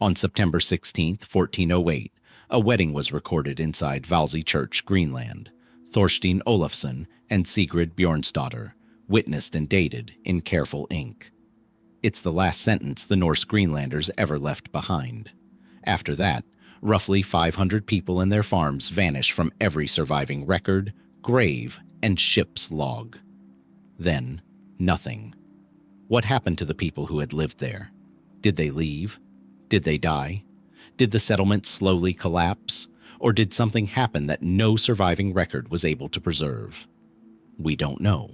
On September 16, 1408, a wedding was recorded inside Valsey Church, Greenland. Thorstein Olafsson and Sigrid Bjornsdotter, witnessed and dated in careful ink. It's the last sentence the Norse Greenlanders ever left behind. After that, roughly 500 people and their farms vanish from every surviving record, grave, and ship's log. Then, nothing. What happened to the people who had lived there? Did they leave? Did they die? Did the settlement slowly collapse? Or did something happen that no surviving record was able to preserve? We don't know.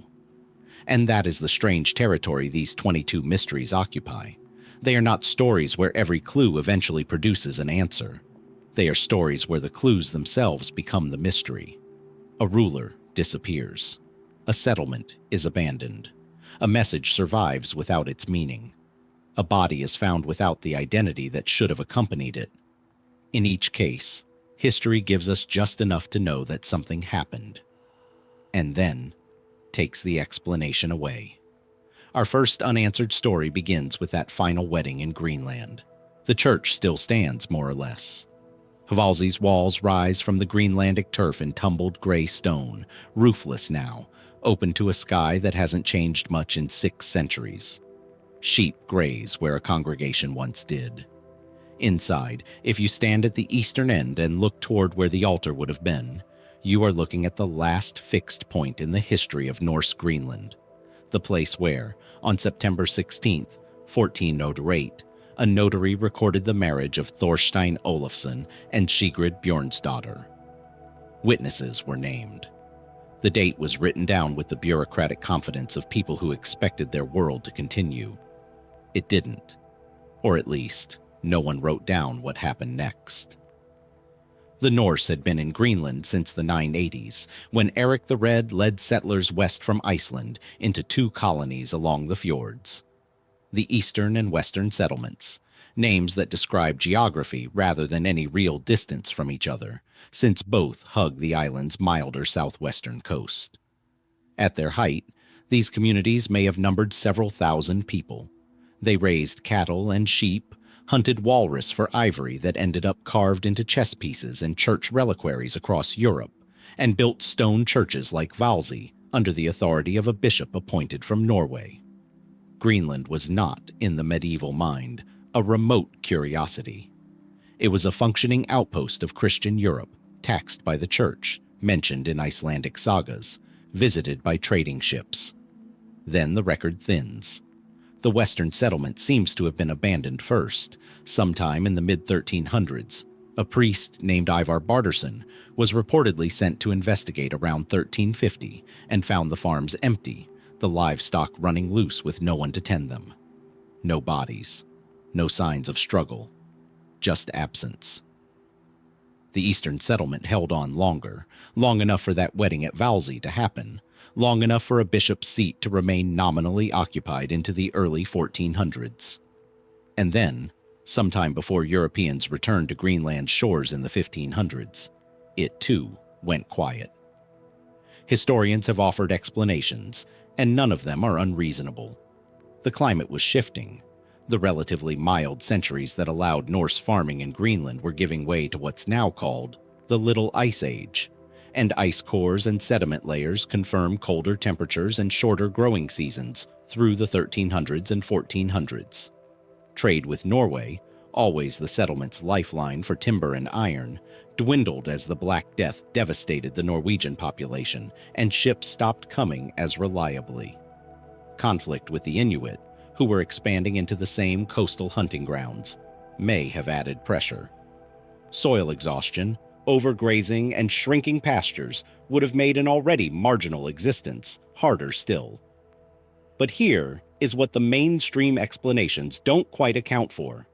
And that is the strange territory these 22 mysteries occupy. They are not stories where every clue eventually produces an answer. They are stories where the clues themselves become the mystery. A ruler disappears. A settlement is abandoned. A message survives without its meaning. A body is found without the identity that should have accompanied it. In each case, history gives us just enough to know that something happened, and then takes the explanation away. Our first unanswered story begins with that final wedding in Greenland. The church still stands, more or less. Hvalsey's walls rise from the Greenlandic turf in tumbled gray stone, roofless now, open to a sky that hasn't changed much in 6 centuries. Sheep graze where a congregation once did. Inside, if you stand at the eastern end and look toward where the altar would have been, you are looking at the last fixed point in the history of Norse Greenland, the place where, on September 16, 1408, a notary recorded the marriage of Thorstein Olafsson and Sigrid Bjornsdotter. Witnesses were named. The date was written down with the bureaucratic confidence of people who expected their world to continue. It didn't, or at least, no one wrote down what happened next. The Norse had been in Greenland since the 980s, when Eric the Red led settlers west from Iceland into 2 colonies along the fjords. The eastern and western settlements, names that describe geography rather than any real distance from each other, since both hug the island's milder southwestern coast. At their height, these communities may have numbered several thousand people. They raised cattle and sheep, hunted walrus for ivory that ended up carved into chess pieces and church reliquaries across Europe, and built stone churches like Valsey under the authority of a bishop appointed from Norway. Greenland was not, in the medieval mind, a remote curiosity. It was a functioning outpost of Christian Europe, taxed by the church, mentioned in Icelandic sagas, visited by trading ships. Then the record thins. The western settlement seems to have been abandoned first. Sometime in the mid-1300s, a priest named Ivar Barderson was reportedly sent to investigate around 1350 and found the farms empty, the livestock running loose with no one to tend them. No bodies, no signs of struggle, just absence. The eastern settlement held on longer, long enough for that wedding at Valsey to happen, long enough for a bishop's seat to remain nominally occupied into the early 1400s. And then, sometime before Europeans returned to Greenland's shores in the 1500s, it too went quiet. Historians have offered explanations, and none of them are unreasonable. The climate was shifting. The relatively mild centuries that allowed Norse farming in Greenland were giving way to what's now called the Little Ice Age, and ice cores and sediment layers confirm colder temperatures and shorter growing seasons through the 1300s and 1400s. Trade with Norway, always the settlement's lifeline for timber and iron, dwindled as the Black Death devastated the Norwegian population and ships stopped coming as reliably. Conflict with the Inuit, who were expanding into the same coastal hunting grounds, may have added pressure. Soil exhaustion, overgrazing, and shrinking pastures would have made an already marginal existence harder still. But here is what the mainstream explanations don't quite account for.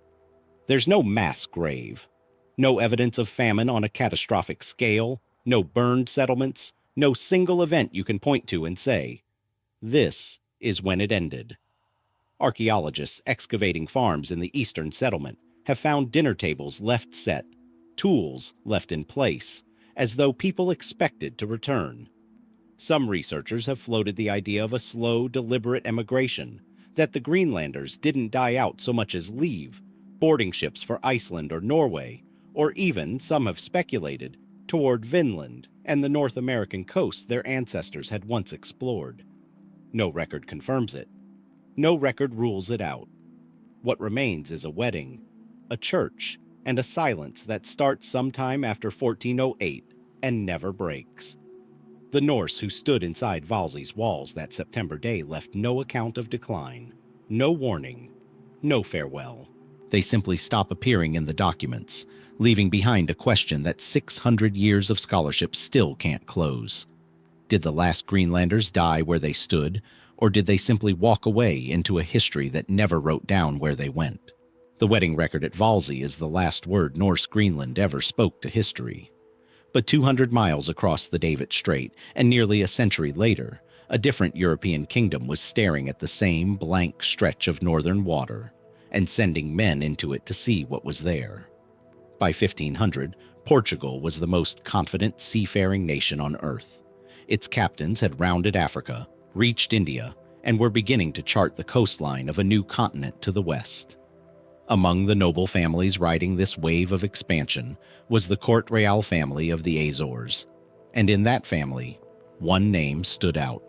There's no mass grave, no evidence of famine on a catastrophic scale, no burned settlements, no single event you can point to and say, this is when it ended. Archaeologists excavating farms in the eastern settlement have found dinner tables left set, tools left in place, as though people expected to return. Some researchers have floated the idea of a slow, deliberate emigration, that the Greenlanders didn't die out so much as leave, boarding ships for Iceland or Norway, or even, some have speculated, toward Vinland and the North American coast their ancestors had once explored. No record confirms it. No record rules it out. What remains is a wedding, a church, and a silence that starts sometime after 1408 and never breaks. The Norse who stood inside Valsey's walls that September day left no account of decline, no warning, no farewell. They simply stop appearing in the documents, leaving behind a question that 600 years of scholarship still can't close. Did the last Greenlanders die where they stood, or did they simply walk away into a history that never wrote down where they went? The wedding record at Valsey is the last word Norse Greenland ever spoke to history. But 200 miles across the David Strait, and nearly a century later, a different European kingdom was staring at the same blank stretch of northern water, and sending men into it to see what was there. By 1500, Portugal was the most confident seafaring nation on earth. Its captains had rounded Africa, reached India, and were beginning to chart the coastline of a new continent to the west. Among the noble families riding this wave of expansion was the Corte-Real family of the Azores, and in that family, one name stood out: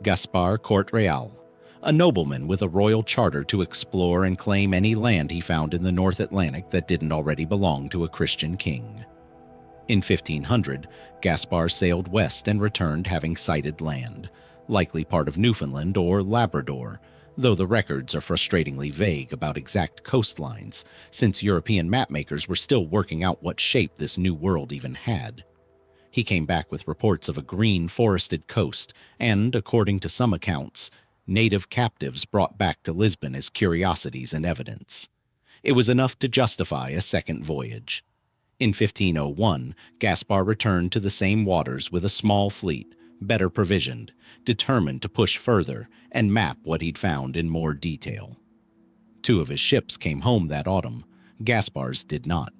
Gaspar Corte-Real, a nobleman with a royal charter to explore and claim any land he found in the North Atlantic that didn't already belong to a Christian king. In 1500, Gaspar sailed west and returned having sighted land, likely part of Newfoundland or Labrador, though the records are frustratingly vague about exact coastlines, since European mapmakers were still working out what shape this new world even had. He came back with reports of a green forested coast and, according to some accounts, native captives brought back to Lisbon as curiosities and evidence. It was enough to justify a second voyage. In 1501, Gaspar returned to the same waters with a small fleet, better provisioned, determined to push further and map what he'd found in more detail. 2 of his ships came home that autumn. Gaspar's did not.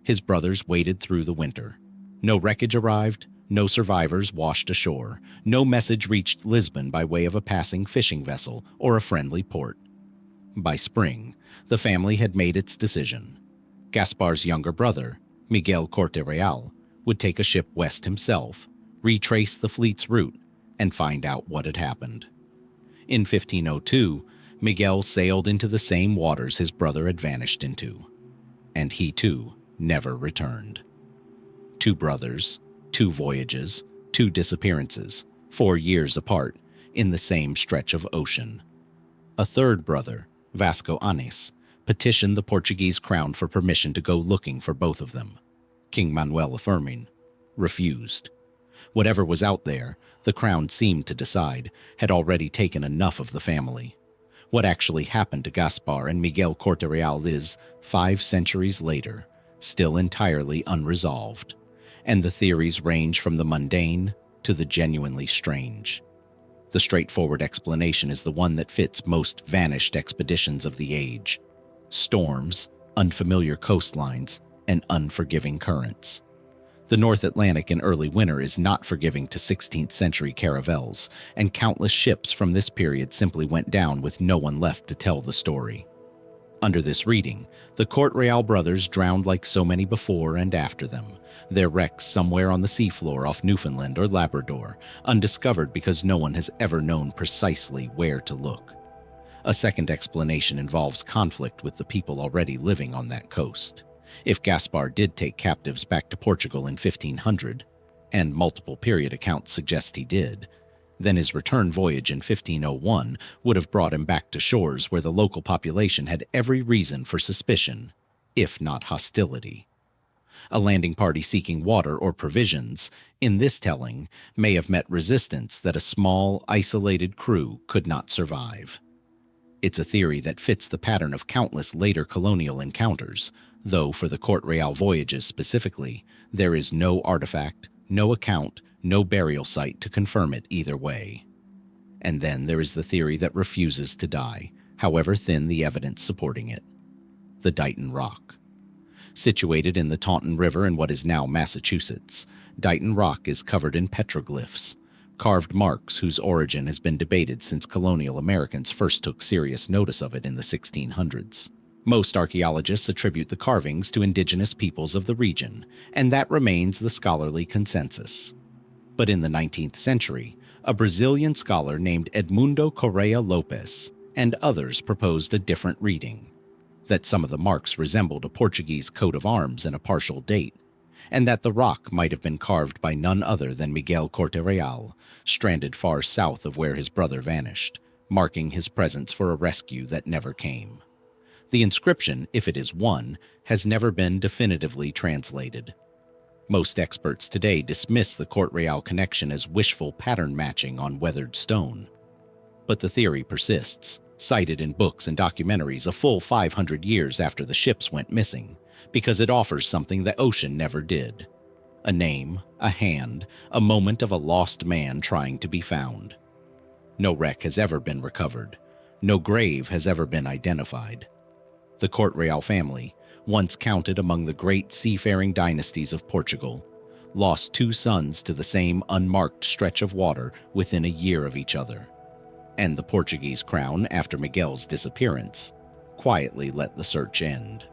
His brothers waded through the winter. No wreckage arrived, no survivors washed ashore, no message reached Lisbon by way of a passing fishing vessel or a friendly port. By spring, the family had made its decision. Gaspar's younger brother, Miguel Corte-Real, would take a ship west himself, retrace the fleet's route, and find out what had happened. In 1502, Miguel sailed into the same waters his brother had vanished into, and he too never returned. 2 brothers, 2 voyages, 2 disappearances, 4 years apart, in the same stretch of ocean. A third brother, Vasco Anís, petitioned the Portuguese crown for permission to go looking for both of them. King Manuel affirming, refused. Whatever was out there, the crown seemed to decide, had already taken enough of the family. What actually happened to Gaspar and Miguel Corte-Real is, 5 centuries later, still entirely unresolved, and the theories range from the mundane to the genuinely strange. The straightforward explanation is the one that fits most vanished expeditions of the age: storms, unfamiliar coastlines, and unforgiving currents. The North Atlantic in early winter is not forgiving to 16th century caravels, and countless ships from this period simply went down with no one left to tell the story. Under this reading, the Corte-Real brothers drowned like so many before and after them, their wrecks somewhere on the seafloor off Newfoundland or Labrador, undiscovered because no one has ever known precisely where to look. A second explanation involves conflict with the people already living on that coast. If Gaspar did take captives back to Portugal in 1500, and multiple period accounts suggest he did, then his return voyage in 1501 would have brought him back to shores where the local population had every reason for suspicion, if not hostility. A landing party seeking water or provisions, in this telling, may have met resistance that a small, isolated crew could not survive. It's a theory that fits the pattern of countless later colonial encounters, though for the Corte-Real voyages specifically, there is no artifact, no account, no burial site to confirm it either way. And then there is the theory that refuses to die, however thin the evidence supporting it: the Dighton Rock. Situated in the Taunton River in what is now Massachusetts, Dighton Rock is covered in petroglyphs, carved marks whose origin has been debated since colonial Americans first took serious notice of it in the 1600s. Most archaeologists attribute the carvings to indigenous peoples of the region, and that remains the scholarly consensus. But in the 19th century, a Brazilian scholar named Edmundo Correa Lopes and others proposed a different reading, that some of the marks resembled a Portuguese coat of arms and a partial date, and that the rock might have been carved by none other than Miguel Corte-Real, stranded far south of where his brother vanished, marking his presence for a rescue that never came. The inscription, if it is one, has never been definitively translated. Most experts today dismiss the Corte-Real connection as wishful pattern matching on weathered stone. But the theory persists, cited in books and documentaries a full 500 years after the ships went missing, because it offers something the ocean never did. A name, a hand, a moment of a lost man trying to be found. No wreck has ever been recovered. No grave has ever been identified. The Corte-Real family, once counted among the great seafaring dynasties of Portugal, lost 2 sons to the same unmarked stretch of water within a year of each other. And the Portuguese crown, after Miguel's disappearance, quietly let the search end.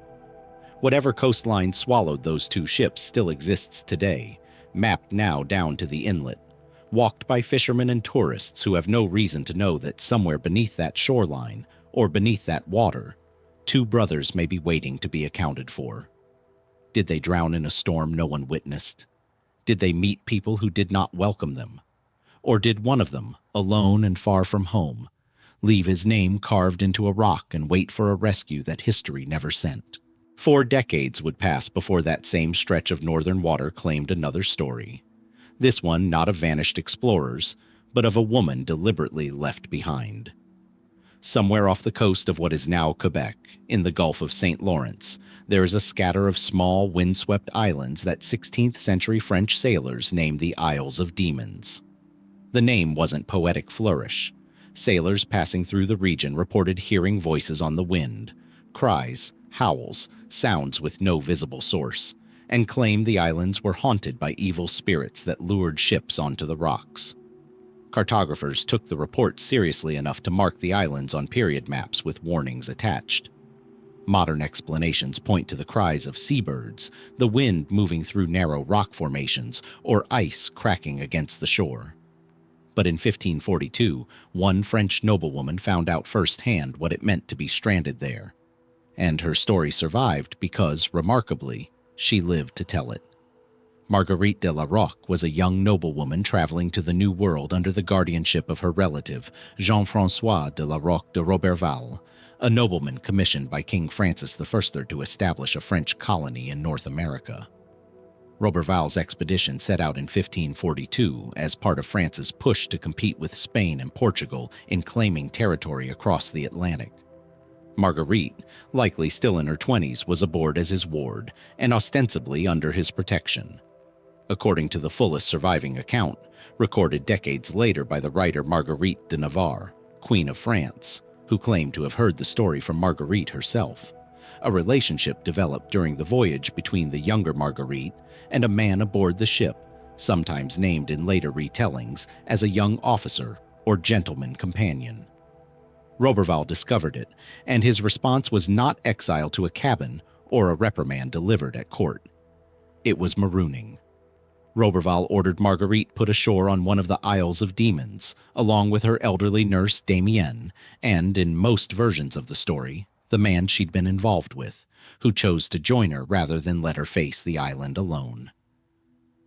Whatever coastline swallowed those 2 ships still exists today, mapped now down to the inlet, walked by fishermen and tourists who have no reason to know that somewhere beneath that shoreline, or beneath that water, 2 brothers may be waiting to be accounted for. Did they drown in a storm no one witnessed? Did they meet people who did not welcome them? Or did one of them, alone and far from home, leave his name carved into a rock and wait for a rescue that history never sent? 4 decades would pass before that same stretch of northern water claimed another story. This one not of vanished explorers, but of a woman deliberately left behind. Somewhere off the coast of what is now Quebec, in the Gulf of St. Lawrence, there is a scatter of small, windswept islands that 16th century French sailors named the Isles of Demons. The name wasn't poetic flourish. Sailors passing through the region reported hearing voices on the wind, cries, howls, sounds with no visible source, and claimed the islands were haunted by evil spirits that lured ships onto the rocks. Cartographers took the report seriously enough to mark the islands on period maps with warnings attached. Modern explanations point to the cries of seabirds, the wind moving through narrow rock formations, or ice cracking against the shore. But in 1542, one French noblewoman found out firsthand what it meant to be stranded there. And her story survived because, remarkably, she lived to tell it. Marguerite de la Rocque was a young noblewoman traveling to the New World under the guardianship of her relative, Jean-François de la Rocque de Roberval, a nobleman commissioned by King Francis I to establish a French colony in North America. Roberval's expedition set out in 1542 as part of France's push to compete with Spain and Portugal in claiming territory across the Atlantic. Marguerite, likely still in her 20s, was aboard as his ward and ostensibly under his protection. According to the fullest surviving account, recorded decades later by the writer Marguerite de Navarre, Queen of France, who claimed to have heard the story from Marguerite herself, a relationship developed during the voyage between the younger Marguerite and a man aboard the ship, sometimes named in later retellings as a young officer or gentleman companion. Roberval discovered it, and his response was not exile to a cabin or a reprimand delivered at court. It was marooning. Roberval ordered Marguerite put ashore on one of the Isles of Demons, along with her elderly nurse Damien, and, in most versions of the story, the man she'd been involved with, who chose to join her rather than let her face the island alone.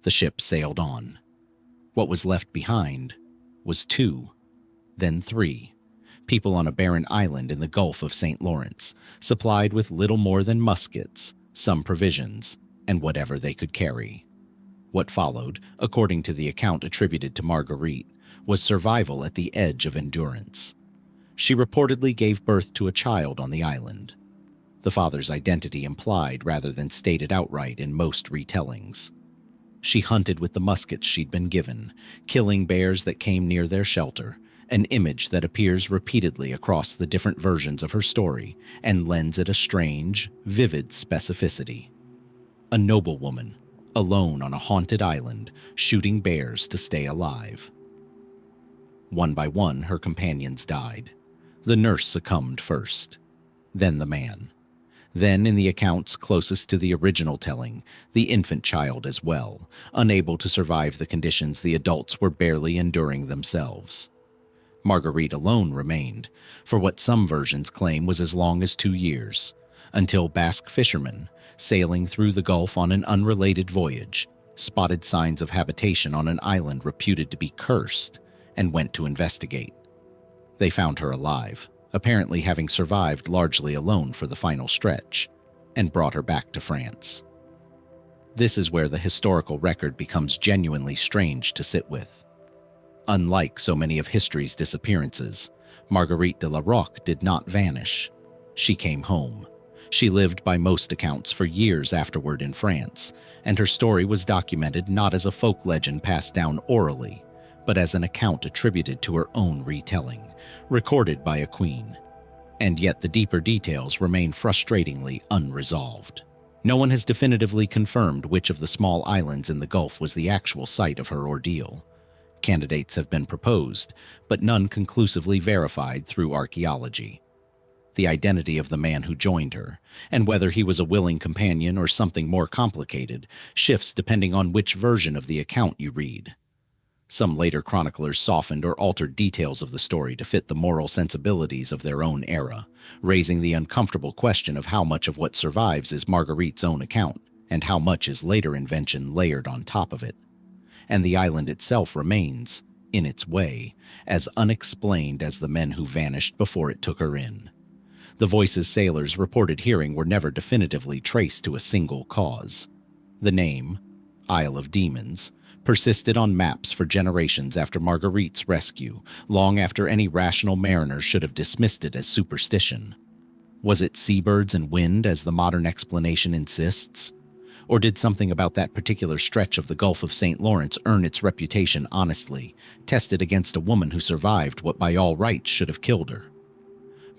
The ship sailed on. What was left behind was 2, then 3. People on a barren island in the Gulf of St. Lawrence, supplied with little more than muskets, some provisions, and whatever they could carry. What followed, according to the account attributed to Marguerite, was survival at the edge of endurance. She reportedly gave birth to a child on the island. The father's identity implied rather than stated outright in most retellings. She hunted with the muskets she'd been given, killing bears that came near their shelter, an image that appears repeatedly across the different versions of her story and lends it a strange, vivid specificity. A noblewoman, alone on a haunted island, shooting bears to stay alive. One by one, her companions died. The nurse succumbed first, then the man. Then, in the accounts closest to the original telling, the infant child as well, unable to survive the conditions the adults were barely enduring themselves. Marguerite alone remained, for what some versions claim was as long as 2 years, until Basque fishermen, sailing through the Gulf on an unrelated voyage, spotted signs of habitation on an island reputed to be cursed, and went to investigate. They found her alive, apparently having survived largely alone for the final stretch, and brought her back to France. This is where the historical record becomes genuinely strange to sit with. Unlike so many of history's disappearances, Marguerite de la Rocque did not vanish. She came home. She lived by most accounts for years afterward in France, and her story was documented not as a folk legend passed down orally, but as an account attributed to her own retelling, recorded by a queen. And yet the deeper details remain frustratingly unresolved. No one has definitively confirmed which of the small islands in the Gulf was the actual site of her ordeal. Candidates have been proposed, but none conclusively verified through archaeology. The identity of the man who joined her, and whether he was a willing companion or something more complicated, shifts depending on which version of the account you read. Some later chroniclers softened or altered details of the story to fit the moral sensibilities of their own era, raising the uncomfortable question of how much of what survives is Marguerite's own account, and how much is later invention layered on top of it. And the island itself remains, in its way, as unexplained as the men who vanished before it took her in. The voices sailors reported hearing were never definitively traced to a single cause. The name, Isle of Demons, persisted on maps for generations after Marguerite's rescue, long after any rational mariner should have dismissed it as superstition. Was it seabirds and wind, as the modern explanation insists? Or did something about that particular stretch of the Gulf of St. Lawrence earn its reputation honestly, tested against a woman who survived what by all rights should have killed her?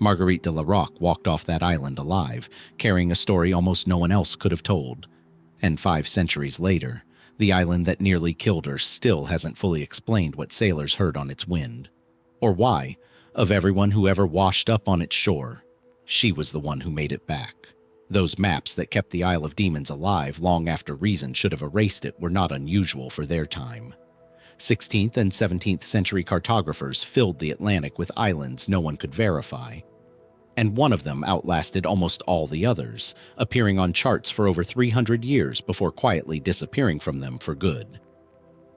Marguerite de la Rocque walked off that island alive, carrying a story almost no one else could have told. And 5 centuries later, the island that nearly killed her still hasn't fully explained what sailors heard on its wind. Or why, of everyone who ever washed up on its shore, she was the one who made it back. Those maps that kept the Isle of Demons alive long after reason should have erased it were not unusual for their time. 16th and 17th century cartographers filled the Atlantic with islands no one could verify. And one of them outlasted almost all the others, appearing on charts for over 300 years before quietly disappearing from them for good.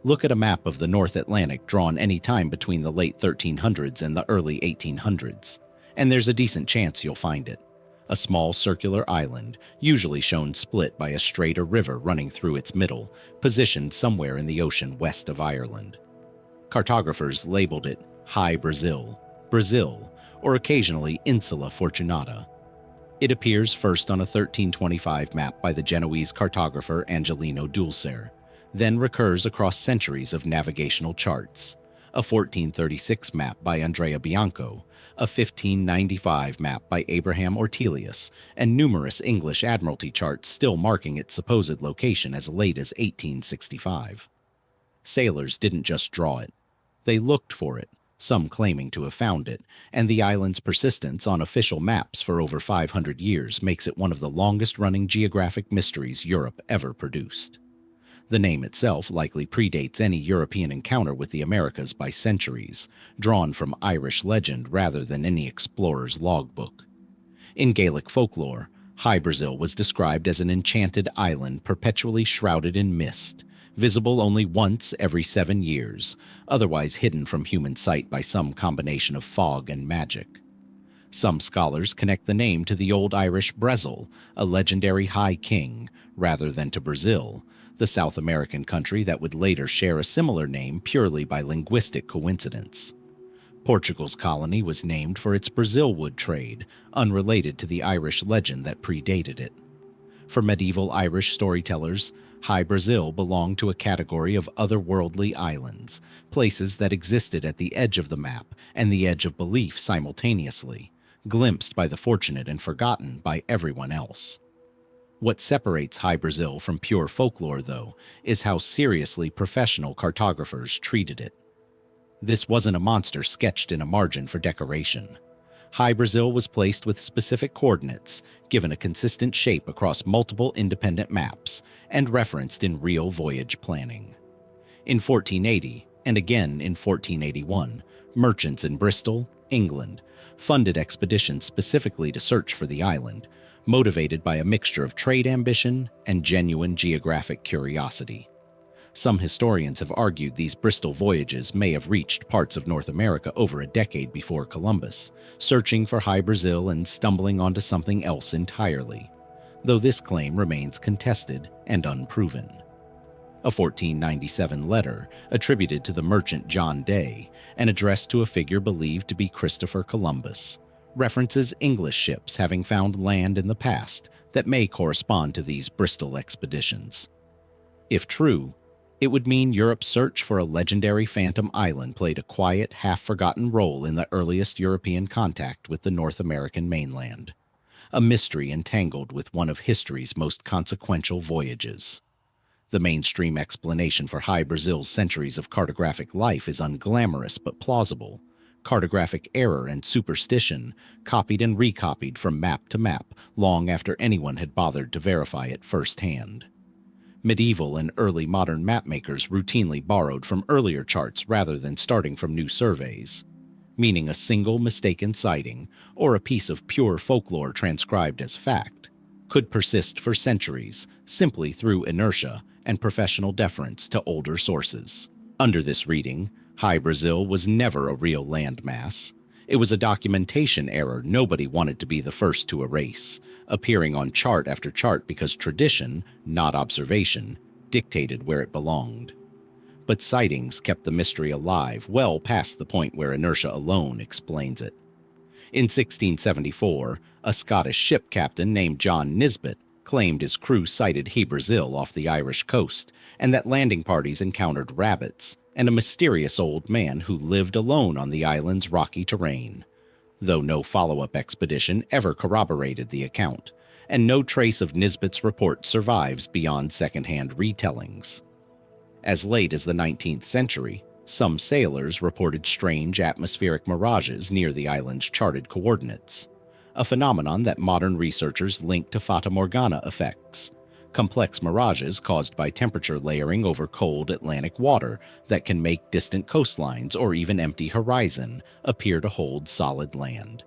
Look at a map of the North Atlantic drawn any time between the late 1300s and the early 1800s, and there's a decent chance you'll find it. A small circular island, usually shown split by a strait or river running through its middle, positioned somewhere in the ocean west of Ireland. Cartographers labeled it Hy-Brasil, Brazil, or occasionally Insula Fortunata. It appears first on a 1325 map by the Genoese cartographer Angelino Dulcer, then recurs across centuries of navigational charts, a 1436 map by Andrea Bianco, a 1595 map by Abraham Ortelius, and numerous English Admiralty charts still marking its supposed location as late as 1865. Sailors didn't just draw it. They looked for it, some claiming to have found it, and the island's persistence on official maps for over 500 years makes it one of the longest-running geographic mysteries Europe ever produced. The name itself likely predates any European encounter with the Americas by centuries, drawn from Irish legend rather than any explorer's logbook. In Gaelic folklore, Hy-Brasil was described as an enchanted island perpetually shrouded in mist, visible only once every 7 years, otherwise hidden from human sight by some combination of fog and magic. Some scholars connect the name to the Old Irish Bresil, a legendary high king, rather than to Brazil, the South American country that would later share a similar name purely by linguistic coincidence. Portugal's colony was named for its Brazil wood trade, unrelated to the Irish legend that predated it. For medieval Irish storytellers, Hy-Brasil belonged to a category of otherworldly islands, places that existed at the edge of the map and the edge of belief simultaneously, glimpsed by the fortunate and forgotten by everyone else. What separates Hy-Brasil from pure folklore, though, is how seriously professional cartographers treated it. This wasn't a monster sketched in a margin for decoration. Hy-Brasil was placed with specific coordinates, given a consistent shape across multiple independent maps, and referenced in real voyage planning. In 1480, and again in 1481, merchants in Bristol, England, funded expeditions specifically to search for the island, motivated by a mixture of trade ambition and genuine geographic curiosity. Some historians have argued these Bristol voyages may have reached parts of North America over a decade before Columbus, searching for Hy-Brasil and stumbling onto something else entirely, though this claim remains contested and unproven. A 1497 letter, attributed to the merchant John Day and addressed to a figure believed to be Christopher Columbus, references English ships having found land in the past that may correspond to these Bristol expeditions. If true, it would mean Europe's search for a legendary phantom island played a quiet, half-forgotten role in the earliest European contact with the North American mainland, a mystery entangled with one of history's most consequential voyages. The mainstream explanation for Hy-Brasil's centuries of cartographic life is unglamorous but plausible. Cartographic error and superstition, copied and recopied from map to map long after anyone had bothered to verify it firsthand. Medieval and early modern mapmakers routinely borrowed from earlier charts rather than starting from new surveys, meaning a single mistaken sighting, or a piece of pure folklore transcribed as fact, could persist for centuries simply through inertia and professional deference to older sources. Under this reading, Hy-Brasil was never a real landmass. It was a documentation error nobody wanted to be the first to erase, appearing on chart after chart because tradition, not observation, dictated where it belonged. But sightings kept the mystery alive well past the point where inertia alone explains it. In 1674, a Scottish ship captain named John Nisbet claimed his crew sighted Hy-Brasil off the Irish coast, and that landing parties encountered rabbits and a mysterious old man who lived alone on the island's rocky terrain, though no follow-up expedition ever corroborated the account, and no trace of Nisbet's report survives beyond second-hand retellings. As late as the 19th century, some sailors reported strange atmospheric mirages near the island's charted coordinates, a phenomenon that modern researchers link to Fata Morgana effects, complex mirages caused by temperature layering over cold Atlantic water that can make distant coastlines or even empty horizon appear to hold solid land.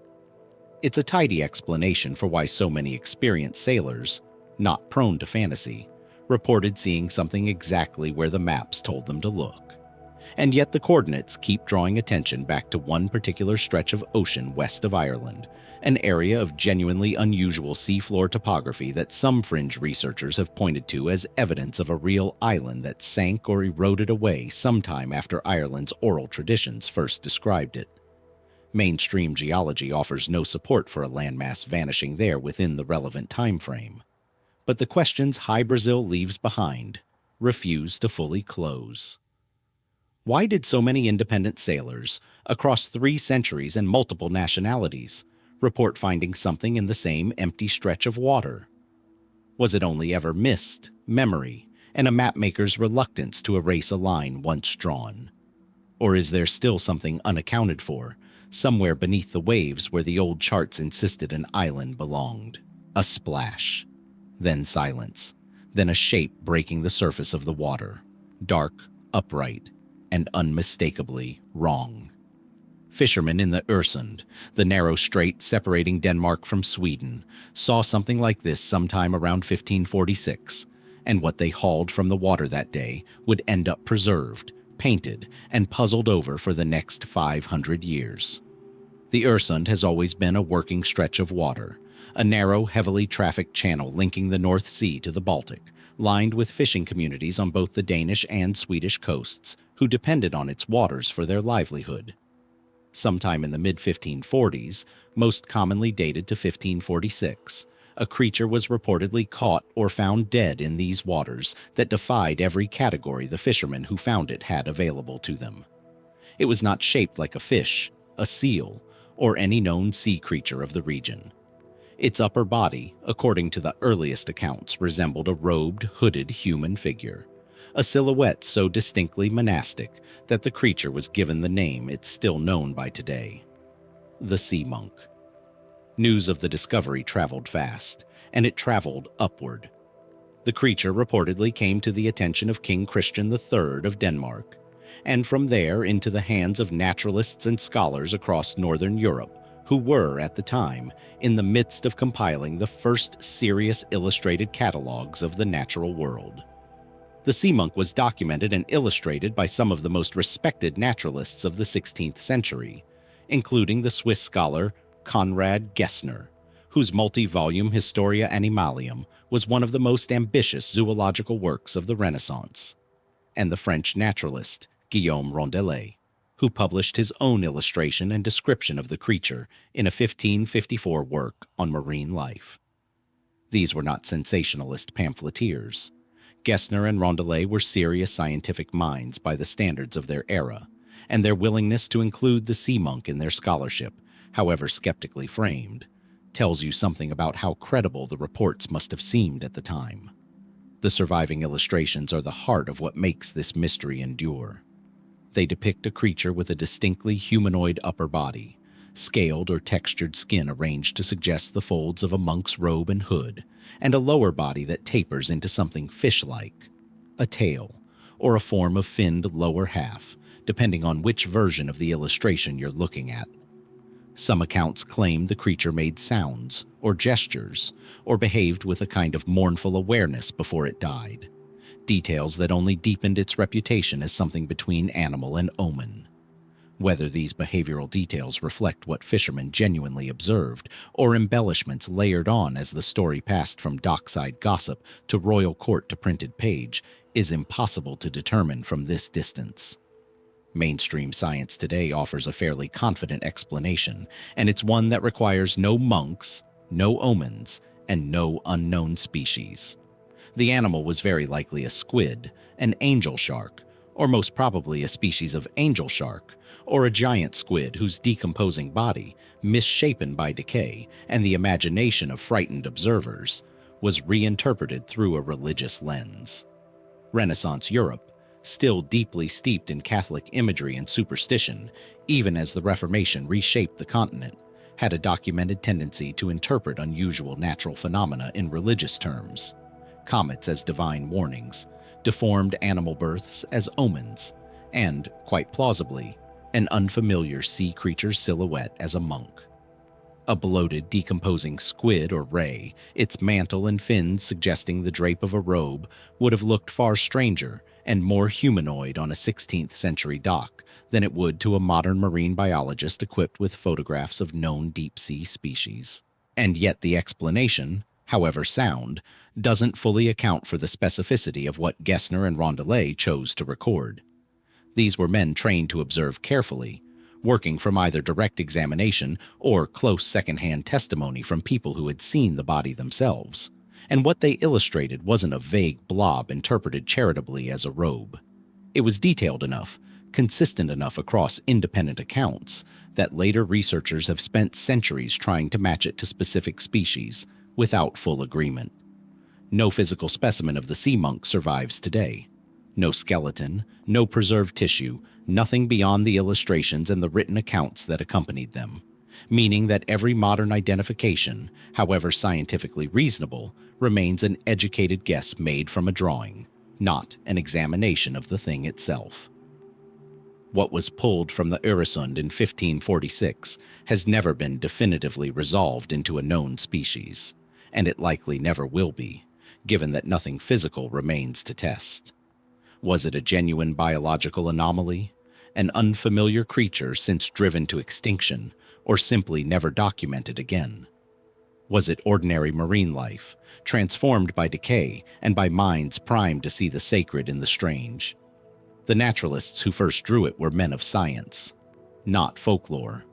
It's a tidy explanation for why so many experienced sailors, not prone to fantasy, reported seeing something exactly where the maps told them to look. And yet the coordinates keep drawing attention back to one particular stretch of ocean west of Ireland, an area of genuinely unusual seafloor topography that some fringe researchers have pointed to as evidence of a real island that sank or eroded away sometime after Ireland's oral traditions first described it. Mainstream geology offers no support for a landmass vanishing there within the relevant time frame. But the questions Hy-Brasil leaves behind refuse to fully close. Why did so many independent sailors, across 3 centuries and multiple nationalities, report finding something in the same empty stretch of water? Was it only ever mist, memory, and a mapmaker's reluctance to erase a line once drawn? Or is there still something unaccounted for, somewhere beneath the waves where the old charts insisted an island belonged? A splash, then silence, then a shape breaking the surface of the water, dark, upright, and unmistakably wrong. Fishermen in the Øresund, the narrow strait separating Denmark from Sweden, saw something like this sometime around 1546, and what they hauled from the water that day would end up preserved, painted, and puzzled over for the next 500 years. The Øresund has always been a working stretch of water, a narrow, heavily trafficked channel linking the North Sea to the Baltic, lined with fishing communities on both the Danish and Swedish coasts, who depended on its waters for their livelihood. Sometime in the mid-1540s, most commonly dated to 1546, a creature was reportedly caught or found dead in these waters that defied every category the fishermen who found it had available to them. It was not shaped like a fish, a seal, or any known sea creature of the region. Its upper body, according to the earliest accounts, resembled a robed, hooded human figure, a silhouette so distinctly monastic that the creature was given the name it's still known by today: the sea monk. News of the discovery traveled fast, and it traveled upward. The creature reportedly came to the attention of King Christian III of Denmark, and from there into the hands of naturalists and scholars across northern Europe, who were, at the time, in the midst of compiling the first serious illustrated catalogues of the natural world. The sea monk was documented and illustrated by some of the most respected naturalists of the 16th century, including the Swiss scholar Conrad Gessner, whose multi-volume Historia Animalium was one of the most ambitious zoological works of the Renaissance, and the French naturalist Guillaume Rondelet, who published his own illustration and description of the creature in a 1554 work on marine life. These were not sensationalist pamphleteers. Gessner and Rondelet were serious scientific minds by the standards of their era, and their willingness to include the sea monk in their scholarship, however skeptically framed, tells you something about how credible the reports must have seemed at the time. The surviving illustrations are the heart of what makes this mystery endure. They depict a creature with a distinctly humanoid upper body, scaled or textured skin arranged to suggest the folds of a monk's robe and hood, and a lower body that tapers into something fish-like, a tail, or a form of finned lower half, depending on which version of the illustration you're looking at. Some accounts claim the creature made sounds, or gestures, or behaved with a kind of mournful awareness before it died, details that only deepened its reputation as something between animal and omen. Whether these behavioral details reflect what fishermen genuinely observed, or embellishments layered on as the story passed from dockside gossip to royal court to printed page, is impossible to determine from this distance. Mainstream science today offers a fairly confident explanation, and it's one that requires no monks, no omens, and no unknown species. The animal was very likely a squid, an angel shark, or most probably a species of angel shark, or a giant squid whose decomposing body, misshapen by decay and the imagination of frightened observers, was reinterpreted through a religious lens. Renaissance Europe, still deeply steeped in Catholic imagery and superstition, even as the Reformation reshaped the continent, had a documented tendency to interpret unusual natural phenomena in religious terms, comets as divine warnings, deformed animal births as omens, and, quite plausibly, an unfamiliar sea creature's silhouette as a monk. A bloated, decomposing squid or ray, its mantle and fins suggesting the drape of a robe, would have looked far stranger and more humanoid on a 16th century dock than it would to a modern marine biologist equipped with photographs of known deep-sea species. And yet the explanation, however sound, doesn't fully account for the specificity of what Gessner and Rondelet chose to record. These were men trained to observe carefully, working from either direct examination or close second-hand testimony from people who had seen the body themselves, and what they illustrated wasn't a vague blob interpreted charitably as a robe. It was detailed enough, consistent enough across independent accounts, that later researchers have spent centuries trying to match it to specific species, without full agreement. No physical specimen of the sea monk survives today. No skeleton, no preserved tissue, nothing beyond the illustrations and the written accounts that accompanied them, meaning that every modern identification, however scientifically reasonable, remains an educated guess made from a drawing, not an examination of the thing itself. What was pulled from the Øresund in 1546 has never been definitively resolved into a known species, and it likely never will be, given that nothing physical remains to test. Was it a genuine biological anomaly, an unfamiliar creature since driven to extinction, or simply never documented again? Was it ordinary marine life, transformed by decay and by minds primed to see the sacred in the strange? The naturalists who first drew it were men of science, not folklore.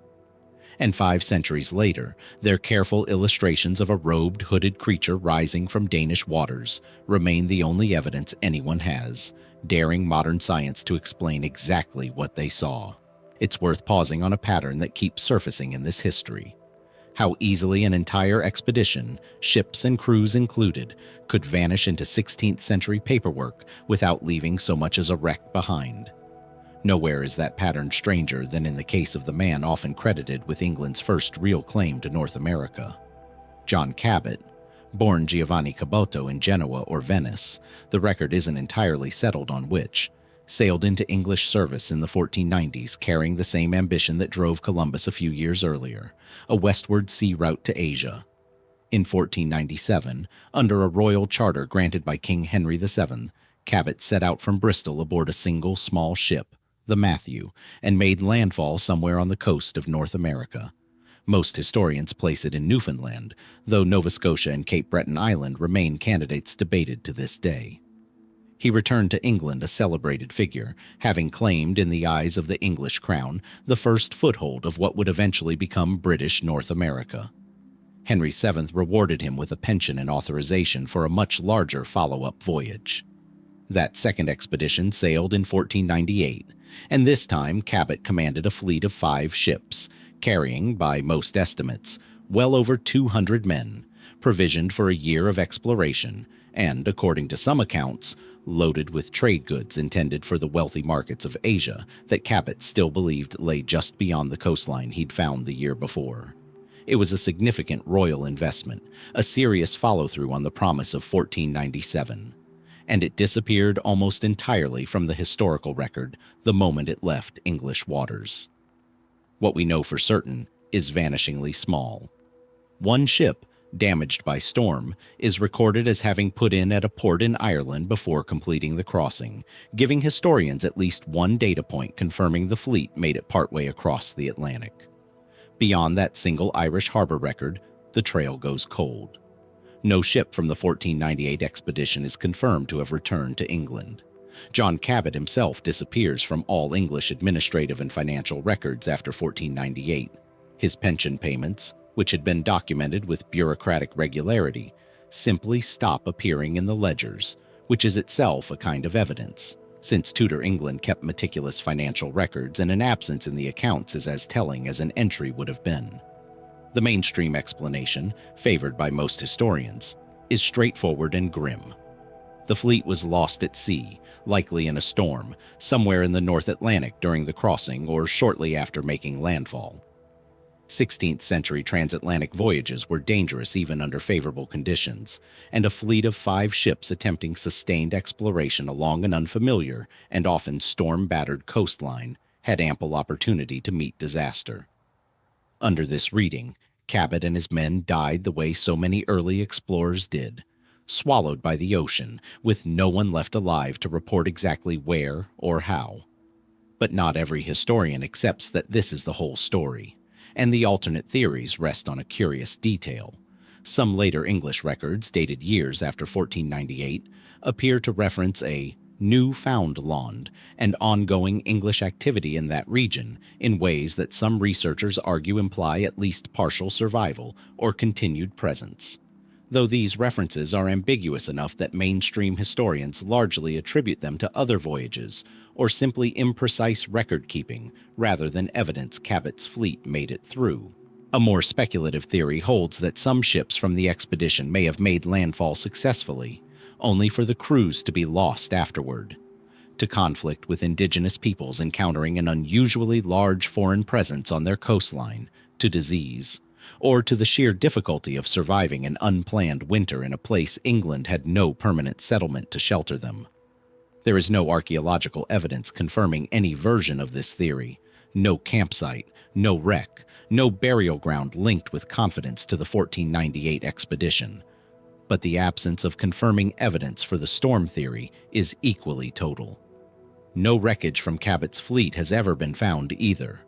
And 5 centuries later, their careful illustrations of a robed, hooded creature rising from Danish waters remain the only evidence anyone has, daring modern science to explain exactly what they saw. It's worth pausing on a pattern that keeps surfacing in this history. How easily an entire expedition, ships and crews included, could vanish into 16th century paperwork without leaving so much as a wreck behind. Nowhere is that pattern stranger than in the case of the man often credited with England's first real claim to North America. John Cabot, born Giovanni Caboto in Genoa or Venice, the record isn't entirely settled on which, sailed into English service in the 1490s carrying the same ambition that drove Columbus a few years earlier, a westward sea route to Asia. In 1497, under a royal charter granted by King Henry VII, Cabot set out from Bristol aboard a single small ship, the Matthew, and made landfall somewhere on the coast of North America. Most historians place it in Newfoundland, though Nova Scotia and Cape Breton Island remain candidates debated to this day. He returned to England a celebrated figure, having claimed in the eyes of the English crown the first foothold of what would eventually become British North America. Henry VII rewarded him with a pension and authorization for a much larger follow-up voyage. That second expedition sailed in 1498, and this time Cabot commanded a fleet of 5 ships, carrying, by most estimates, well over 200 men, provisioned for a year of exploration, and, according to some accounts, loaded with trade goods intended for the wealthy markets of Asia that Cabot still believed lay just beyond the coastline he'd found the year before. It was a significant royal investment, a serious follow-through on the promise of 1497, and it disappeared almost entirely from the historical record the moment it left English waters. What we know for certain is vanishingly small. One ship, damaged by storm, is recorded as having put in at a port in Ireland before completing the crossing, giving historians at least one data point confirming the fleet made it partway across the Atlantic. Beyond that single Irish harbor record, the trail goes cold. No ship from the 1498 expedition is confirmed to have returned to England. John Cabot himself disappears from all English administrative and financial records after 1498. His pension payments, which had been documented with bureaucratic regularity, simply stop appearing in the ledgers, which is itself a kind of evidence, since Tudor England kept meticulous financial records and an absence in the accounts is as telling as an entry would have been. The mainstream explanation, favored by most historians, is straightforward and grim. The fleet was lost at sea, likely in a storm, somewhere in the North Atlantic during the crossing or shortly after making landfall. 16th-century transatlantic voyages were dangerous even under favorable conditions, and a fleet of 5 ships attempting sustained exploration along an unfamiliar and often storm-battered coastline had ample opportunity to meet disaster. Under this reading, Cabot and his men died the way so many early explorers did, swallowed by the ocean, with no one left alive to report exactly where or how. But not every historian accepts that this is the whole story, and the alternate theories rest on a curious detail. Some later English records, dated years after 1498, appear to reference a Newfoundland and ongoing English activity in that region in ways that some researchers argue imply at least partial survival or continued presence, though these references are ambiguous enough that mainstream historians largely attribute them to other voyages or simply imprecise record-keeping rather than evidence Cabot's fleet made it through. A more speculative theory holds that some ships from the expedition may have made landfall successfully, only for the crews to be lost afterward, to conflict with indigenous peoples encountering an unusually large foreign presence on their coastline, to disease, or to the sheer difficulty of surviving an unplanned winter in a place England had no permanent settlement to shelter them. There is no archaeological evidence confirming any version of this theory, no campsite, no wreck, no burial ground linked with confidence to the 1498 expedition. But the absence of confirming evidence for the storm theory is equally total. No wreckage from Cabot's fleet has ever been found either.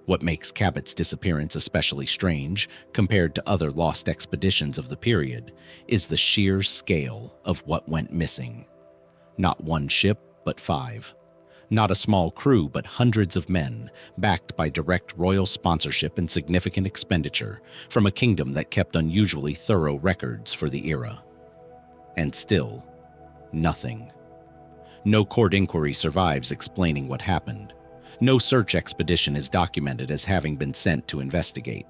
What makes Cabot's disappearance especially strange, compared to other lost expeditions of the period, is the sheer scale of what went missing. Not one ship, but 5. Not a small crew, but hundreds of men, backed by direct royal sponsorship and significant expenditure, from a kingdom that kept unusually thorough records for the era. And still, nothing. No court inquiry survives explaining what happened. No search expedition is documented as having been sent to investigate.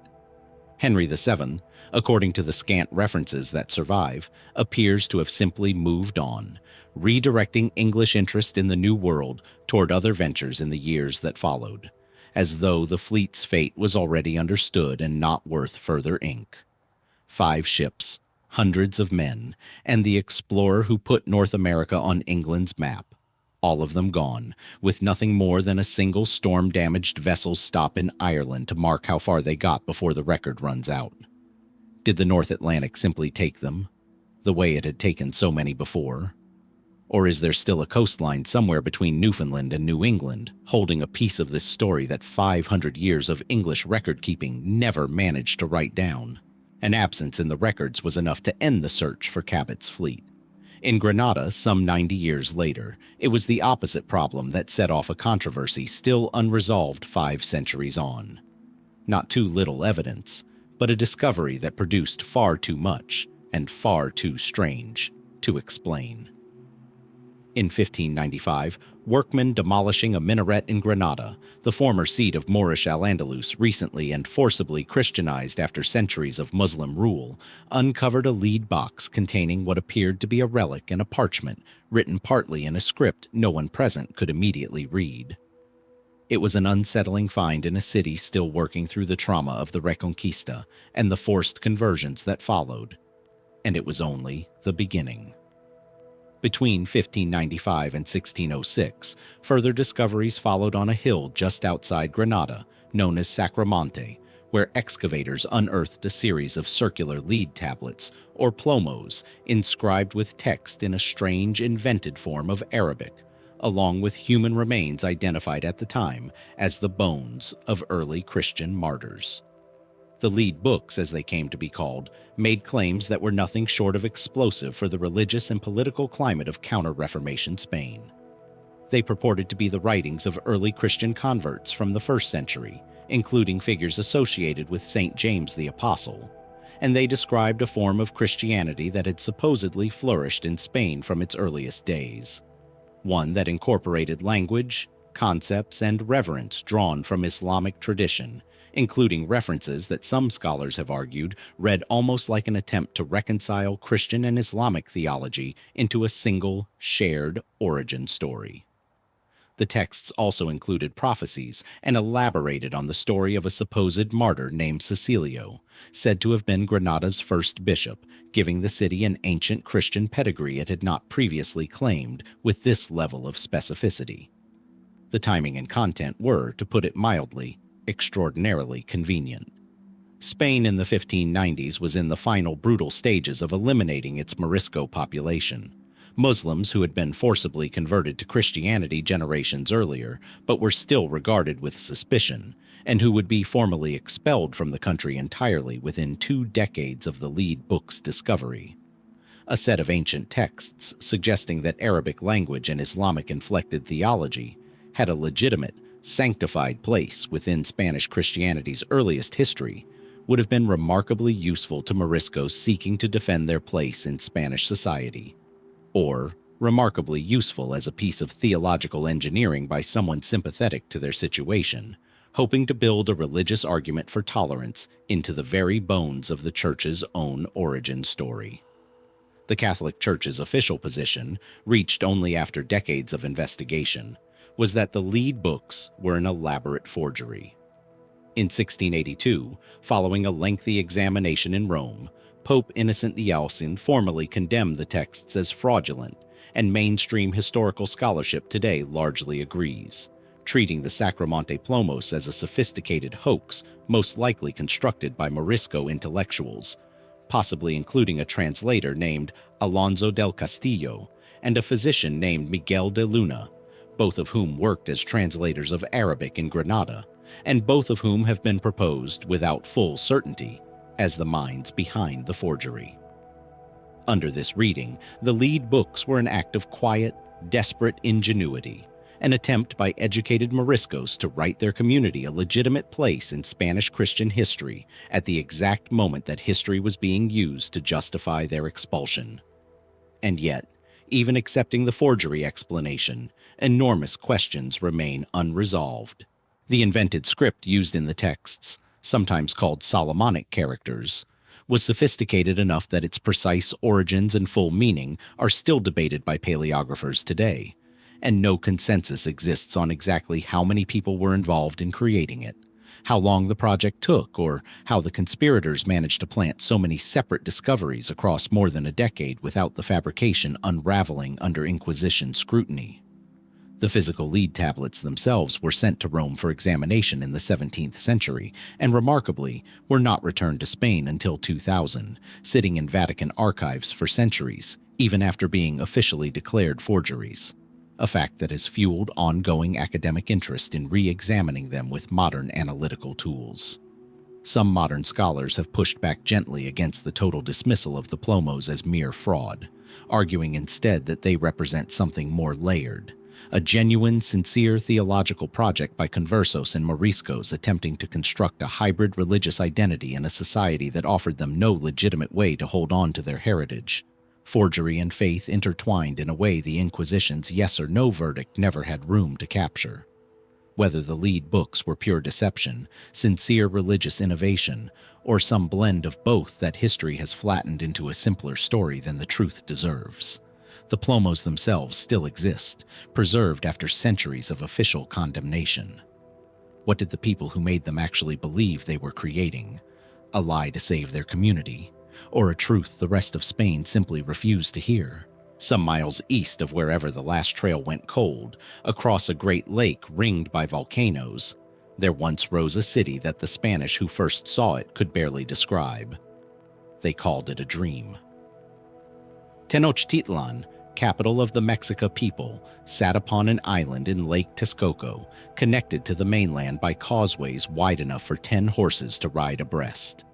Henry VII, according to the scant references that survive, appears to have simply moved on, redirecting English interest in the New World toward other ventures in the years that followed, as though the fleet's fate was already understood and not worth further ink. 5 ships, hundreds of men, and the explorer who put North America on England's map, all of them gone, with nothing more than a single storm-damaged vessel's stop in Ireland to mark how far they got before the record runs out. Did the North Atlantic simply take them, the way it had taken so many before? Or is there still a coastline somewhere between Newfoundland and New England, holding a piece of this story that 500 years of English record-keeping never managed to write down? An absence in the records was enough to end the search for Cabot's fleet. In Granada, some 90 years later, it was the opposite problem that set off a controversy still unresolved 5 centuries on. Not too little evidence, but a discovery that produced far too much and far too strange to explain. In 1595, workmen demolishing a minaret in Granada, the former seat of Moorish Al-Andalus recently and forcibly Christianized after centuries of Muslim rule, uncovered a lead box containing what appeared to be a relic and a parchment, written partly in a script no one present could immediately read. It was an unsettling find in a city still working through the trauma of the Reconquista and the forced conversions that followed, and it was only the beginning. Between 1595 and 1606, further discoveries followed on a hill just outside Granada, known as Sacromonte, where excavators unearthed a series of circular lead tablets, or plomos, inscribed with text in a strange, invented form of Arabic, along with human remains identified at the time as the bones of early Christian martyrs. The lead books, as they came to be called, made claims that were nothing short of explosive for the religious and political climate of counter-Reformation Spain. They purported to be the writings of early Christian converts from the 1st century, including figures associated with St. James the Apostle, and they described a form of Christianity that had supposedly flourished in Spain from its earliest days, one that incorporated language, concepts, and reverence drawn from Islamic tradition, including references that some scholars have argued read almost like an attempt to reconcile Christian and Islamic theology into a single, shared origin story. The texts also included prophecies and elaborated on the story of a supposed martyr named Cecilio, said to have been Granada's first bishop, giving the city an ancient Christian pedigree it had not previously claimed with this level of specificity. The timing and content were, to put it mildly, extraordinarily convenient. Spain in the 1590s was in the final brutal stages of eliminating its Morisco population. Muslims who had been forcibly converted to Christianity generations earlier, but were still regarded with suspicion, and who would be formally expelled from the country entirely within 2 decades of the lead book's discovery. A set of ancient texts suggesting that Arabic language and Islamic-inflected theology had a legitimate, sanctified place within Spanish Christianity's earliest history would have been remarkably useful to Moriscos seeking to defend their place in Spanish society, or remarkably useful as a piece of theological engineering by someone sympathetic to their situation, hoping to build a religious argument for tolerance into the very bones of the Church's own origin story. The Catholic Church's official position, reached only after decades of investigation, was that the lead books were an elaborate forgery. In 1682, following a lengthy examination in Rome, Pope Innocent XI formally condemned the texts as fraudulent, and mainstream historical scholarship today largely agrees, treating the Sacromonte Plomos as a sophisticated hoax most likely constructed by Morisco intellectuals, possibly including a translator named Alonso del Castillo and a physician named Miguel de Luna, both of whom worked as translators of Arabic in Granada, and both of whom have been proposed, without full certainty, as the minds behind the forgery. Under this reading, the lead books were an act of quiet, desperate ingenuity, an attempt by educated Moriscos to write their community a legitimate place in Spanish Christian history at the exact moment that history was being used to justify their expulsion. And yet, even accepting the forgery explanation, enormous questions remain unresolved. The invented script used in the texts, sometimes called Solomonic characters, was sophisticated enough that its precise origins and full meaning are still debated by paleographers today, and no consensus exists on exactly how many people were involved in creating it, how long the project took, or how the conspirators managed to plant so many separate discoveries across more than a decade without the fabrication unraveling under Inquisition scrutiny. The physical lead tablets themselves were sent to Rome for examination in the 17th century, and remarkably, were not returned to Spain until 2000, sitting in Vatican archives for centuries, even after being officially declared forgeries, a fact that has fueled ongoing academic interest in re-examining them with modern analytical tools. Some modern scholars have pushed back gently against the total dismissal of the plomos as mere fraud, arguing instead that they represent something more layered, a genuine, sincere theological project by conversos and moriscos attempting to construct a hybrid religious identity in a society that offered them no legitimate way to hold on to their heritage. Forgery and faith intertwined in a way the Inquisition's yes or no verdict never had room to capture. Whether the lead books were pure deception, sincere religious innovation, or some blend of both that history has flattened into a simpler story than the truth deserves, the plomos themselves still exist, preserved after centuries of official condemnation. What did the people who made them actually believe they were creating? A lie to save their community, or a truth the rest of Spain simply refused to hear? Some miles east of wherever the last trail went cold, across a great lake ringed by volcanoes, there once rose a city that the Spanish who first saw it could barely describe. They called it a dream. Tenochtitlan, capital of the Mexica people, sat upon an island in Lake Texcoco, connected to the mainland by causeways wide enough for 10 horses to ride abreast.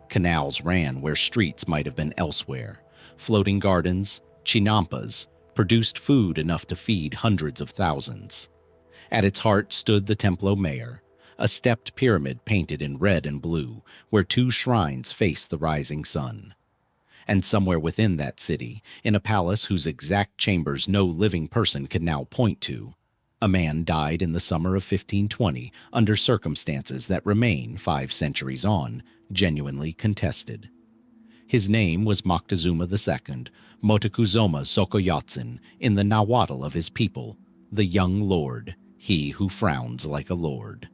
Canals ran where streets might have been elsewhere. Floating gardens, chinampas, produced food enough to feed hundreds of thousands. At its heart stood the Templo Mayor, a stepped pyramid painted in red and blue, where 2 shrines faced the rising sun. And somewhere within that city, in a palace whose exact chambers no living person could now point to, a man died in the summer of 1520 under circumstances that remain, 5 centuries on, genuinely contested. His name was Moctezuma II, Moctezuma Xocoyotzin, in the Nahuatl of his people, the young lord, he who frowns like a lord.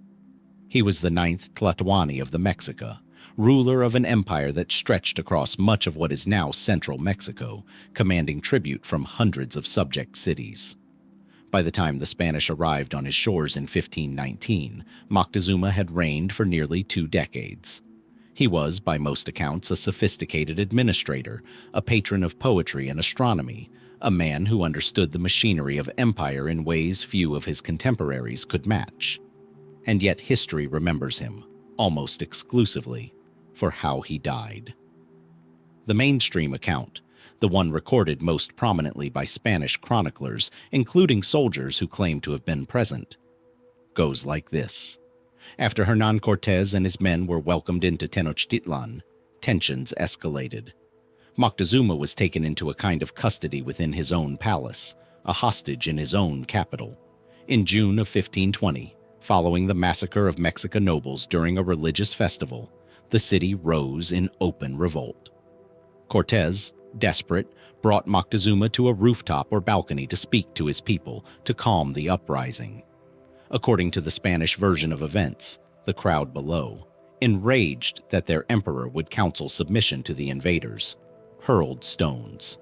He was the 9th Tlatoani of the Mexica, ruler of an empire that stretched across much of what is now central Mexico, commanding tribute from hundreds of subject cities. By the time the Spanish arrived on his shores in 1519, Moctezuma had reigned for nearly 2 decades. He was, by most accounts, a sophisticated administrator, a patron of poetry and astronomy, a man who understood the machinery of empire in ways few of his contemporaries could match. And yet history remembers him, almost exclusively, for how he died. The mainstream account, the one recorded most prominently by Spanish chroniclers, including soldiers who claim to have been present, goes like this. After Hernán Cortés and his men were welcomed into Tenochtitlan, tensions escalated. Moctezuma was taken into a kind of custody within his own palace, a hostage in his own capital. In June of 1520, following the massacre of Mexican nobles during a religious festival, the city rose in open revolt. Cortés, desperate, brought Moctezuma to a rooftop or balcony to speak to his people to calm the uprising. According to the Spanish version of events, the crowd below, enraged that their emperor would counsel submission to the invaders, hurled stones.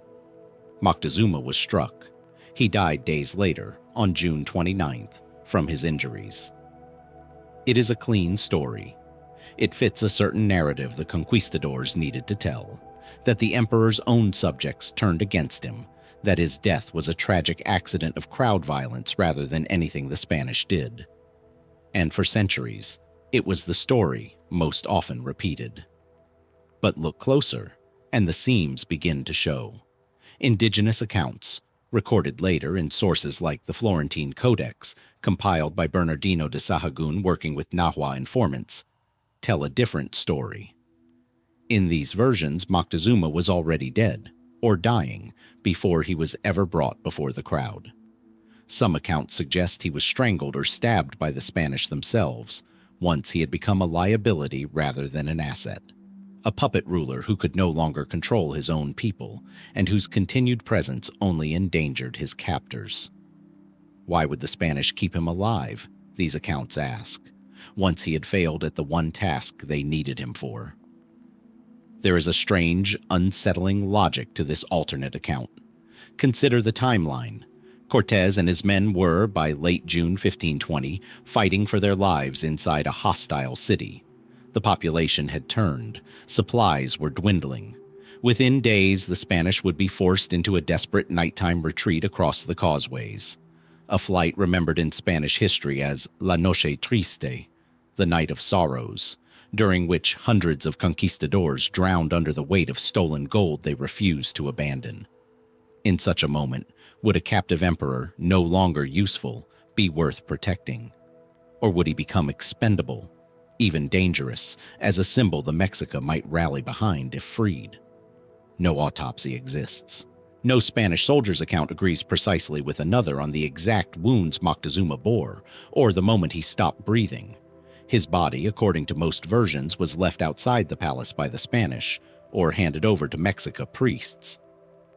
Moctezuma was struck. He died days later, on June 29th, from his injuries. It is a clean story. It fits a certain narrative the conquistadors needed to tell, that the emperor's own subjects turned against him, that his death was a tragic accident of crowd violence rather than anything the Spanish did. And for centuries, it was the story most often repeated. But look closer, and the seams begin to show. Indigenous accounts, recorded later in sources like the Florentine Codex, compiled by Bernardino de Sahagún working with Nahua informants, tell a different story. In these versions, Moctezuma was already dead, or dying, before he was ever brought before the crowd. Some accounts suggest he was strangled or stabbed by the Spanish themselves, Once he had become a liability rather than an asset. A puppet ruler who could no longer control his own people, and whose continued presence only endangered his captors. Why would the Spanish keep him alive? These accounts ask, once he had failed at the one task they needed him for. There is a strange, unsettling logic to this alternate account. Consider the timeline. Cortés and his men were, by late June 1520, fighting for their lives inside a hostile city. The population had turned. Supplies were dwindling. Within days, the Spanish would be forced into a desperate nighttime retreat across the causeways. A flight remembered in Spanish history as La Noche Triste, the Night of Sorrows, during which hundreds of conquistadors drowned under the weight of stolen gold they refused to abandon. In such a moment, would a captive emperor, no longer useful, be worth protecting? Or would he become expendable, even dangerous, as a symbol the Mexica might rally behind if freed? No autopsy exists. No Spanish soldier's account agrees precisely with another on the exact wounds Moctezuma bore, or the moment he stopped breathing. His body, according to most versions, was left outside the palace by the Spanish, or handed over to Mexica priests.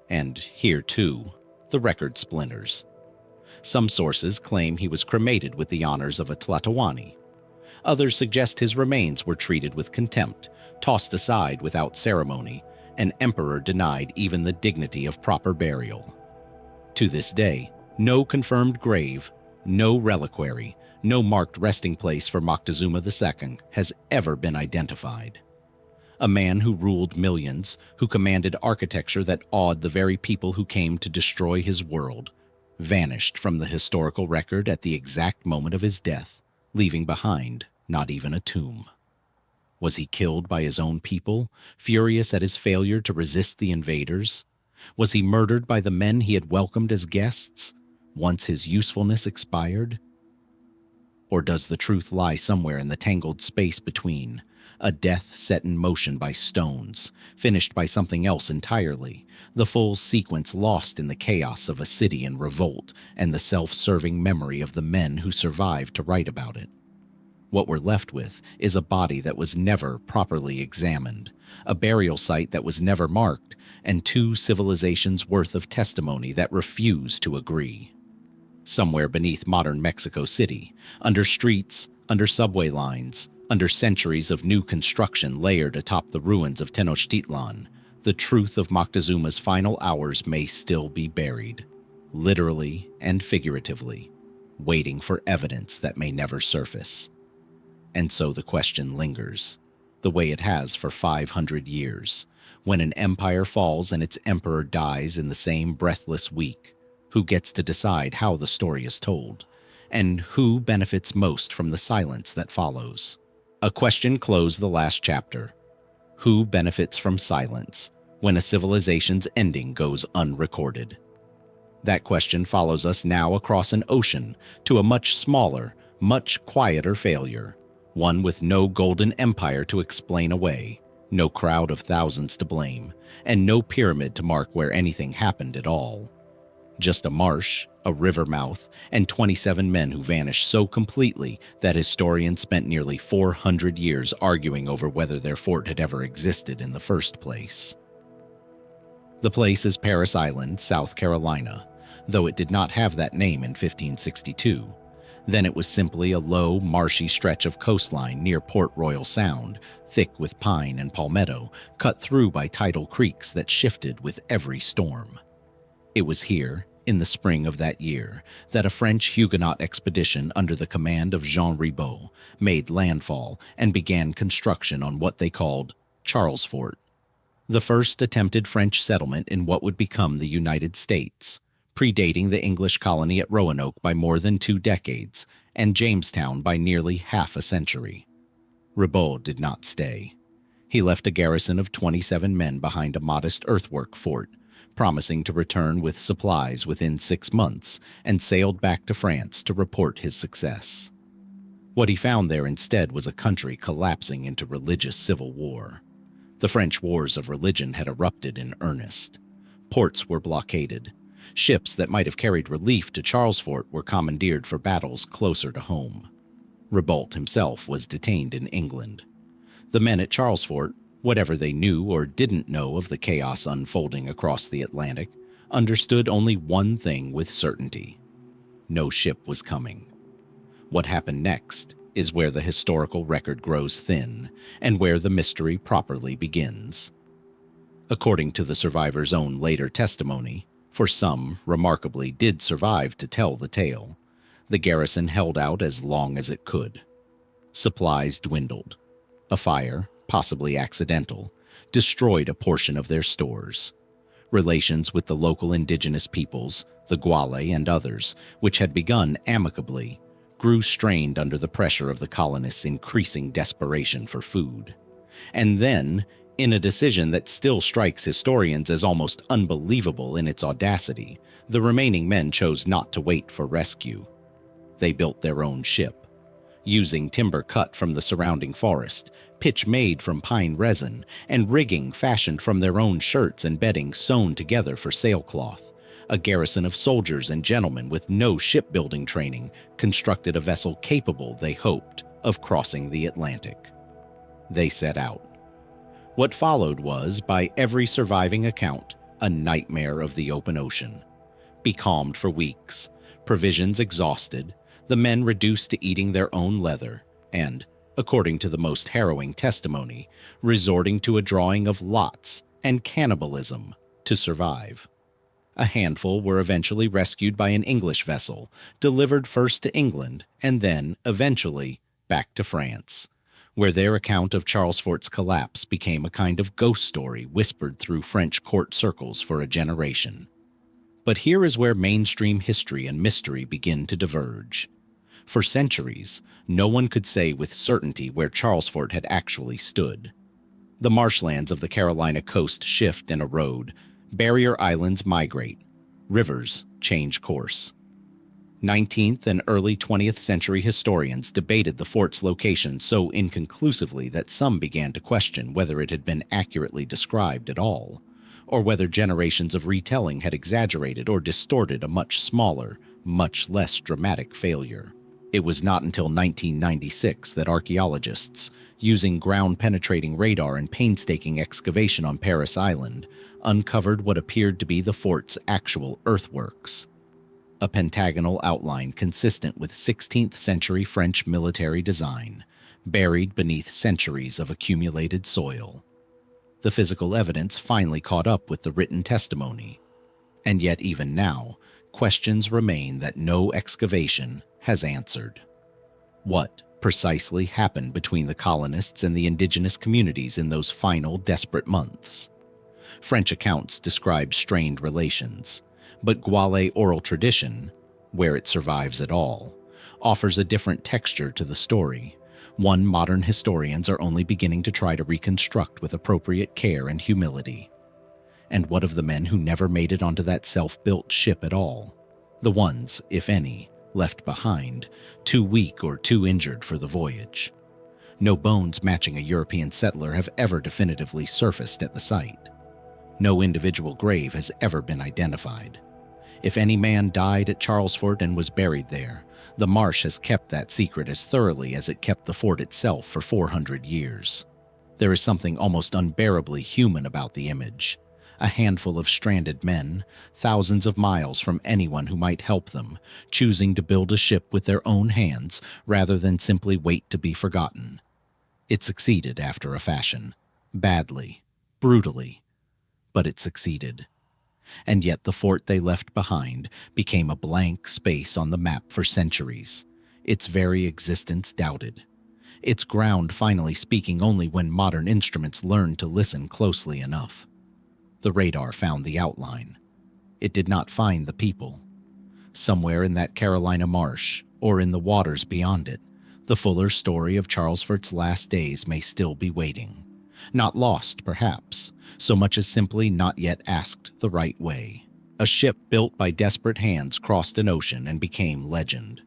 And here, too, the record splinters. Some sources claim he was cremated with the honors of a Tlatoani. Others suggest his remains were treated with contempt, tossed aside without ceremony, an emperor denied even the dignity of proper burial. To this day, no confirmed grave, no reliquary, no marked resting place for Moctezuma II has ever been identified. A man who ruled millions, who commanded architecture that awed the very people who came to destroy his world, vanished from the historical record at the exact moment of his death, leaving behind not even a tomb. Was he killed by his own people, furious at his failure to resist the invaders? Was he murdered by the men he had welcomed as guests, once his usefulness expired? Or does the truth lie somewhere in the tangled space between, a death set in motion by stones, finished by something else entirely, the full sequence lost in the chaos of a city in revolt and the self-serving memory of the men who survived to write about it? What we're left with is a body that was never properly examined, a burial site that was never marked, and two civilizations' worth of testimony that refuse to agree. Somewhere beneath modern Mexico City, under streets, under subway lines, under centuries of new construction layered atop the ruins of Tenochtitlan, the truth of Moctezuma's final hours may still be buried, literally and figuratively, waiting for evidence that may never surface. And so the question lingers, the way it has for 500 years. When an empire falls and its emperor dies in the same breathless week, who gets to decide how the story is told? And who benefits most from the silence that follows? A question closed the last chapter. Who benefits from silence when a civilization's ending goes unrecorded? That question follows us now across an ocean to a much smaller, much quieter failure. One with no golden empire to explain away, no crowd of thousands to blame, and no pyramid to mark where anything happened at all. Just a marsh, a river mouth, and 27 men who vanished so completely that historians spent nearly 400 years arguing over whether their fort had ever existed in the first place. The place is Parris Island, South Carolina, though it did not have that name in 1562. Then it was simply a low, marshy stretch of coastline near Port Royal Sound, thick with pine and palmetto, cut through by tidal creeks that shifted with every storm. It was here, in the spring of that year, that a French Huguenot expedition under the command of Jean Ribaut made landfall and began construction on what they called Charlesfort, the first attempted French settlement in what would become the United States, predating the English colony at Roanoke by more than 2 decades, and Jamestown by nearly half a century. Ribaut did not stay. He left a garrison of 27 men behind a modest earthwork fort, promising to return with supplies within 6 months, and sailed back to France to report his success. What he found there instead was a country collapsing into religious civil war. The French wars of religion had erupted in earnest. Ports were blockaded. Ships that might have carried relief to Charlesfort were commandeered for battles closer to home. Ribault himself was detained in England. The men at Charlesfort, whatever they knew or didn't know of the chaos unfolding across the Atlantic, understood only one thing with certainty. No ship was coming. What happened next is where the historical record grows thin and where the mystery properly begins. According to the survivors' own later testimony, for some remarkably did survive to tell the tale, the garrison held out as long as it could. Supplies dwindled. A fire, possibly accidental, destroyed a portion of their stores. Relations with the local indigenous peoples, the Guale and others, which had begun amicably, grew strained under the pressure of the colonists' increasing desperation for food. And then, in a decision that still strikes historians as almost unbelievable in its audacity, the remaining men chose not to wait for rescue. They built their own ship. Using timber cut from the surrounding forest, pitch made from pine resin, and rigging fashioned from their own shirts and bedding sewn together for sailcloth, a garrison of soldiers and gentlemen with no shipbuilding training constructed a vessel capable, they hoped, of crossing the Atlantic. They set out. What followed was, by every surviving account, a nightmare of the open ocean. Becalmed for weeks, provisions exhausted, the men reduced to eating their own leather, and, according to the most harrowing testimony, resorting to a drawing of lots and cannibalism to survive. A handful were eventually rescued by an English vessel, delivered first to England and then, eventually, back to France, where their account of Charlesfort's collapse became a kind of ghost story whispered through French court circles for a generation. But here is where mainstream history and mystery begin to diverge. For centuries, no one could say with certainty where Charlesfort had actually stood. The marshlands of the Carolina coast shift and erode, barrier islands migrate, rivers change course. 19th and early 20th century historians debated the fort's location so inconclusively that some began to question whether it had been accurately described at all, or whether generations of retelling had exaggerated or distorted a much smaller, much less dramatic failure. It was not until 1996 that archaeologists, using ground-penetrating radar and painstaking excavation on Paris Island, uncovered what appeared to be the fort's actual earthworks. A pentagonal outline consistent with 16th-century French military design, buried beneath centuries of accumulated soil. The physical evidence finally caught up with the written testimony. And yet even now, questions remain that no excavation has answered. What precisely happened between the colonists and the indigenous communities in those final desperate months? French accounts describe strained relations, but Guale oral tradition, where it survives at all, offers a different texture to the story, one modern historians are only beginning to try to reconstruct with appropriate care and humility. And what of the men who never made it onto that self-built ship at all? The ones, if any, left behind, too weak or too injured for the voyage. No bones matching a European settler have ever definitively surfaced at the site. No individual grave has ever been identified. If any man died at Charlesfort and was buried there, the marsh has kept that secret as thoroughly as it kept the fort itself for 400 years. There is something almost unbearably human about the image. A handful of stranded men, thousands of miles from anyone who might help them, choosing to build a ship with their own hands rather than simply wait to be forgotten. It succeeded after a fashion. Badly, brutally, but it succeeded. And yet the fort they left behind became a blank space on the map for centuries, its very existence doubted. Its ground finally speaking only when modern instruments learned to listen closely enough. The radar found the outline. It did not find the people. Somewhere in that Carolina marsh, or in the waters beyond it, the fuller story of Charlesfort's last days may still be waiting. Not lost, perhaps, so much as simply not yet asked the right way. A ship built by desperate hands crossed an ocean and became legend.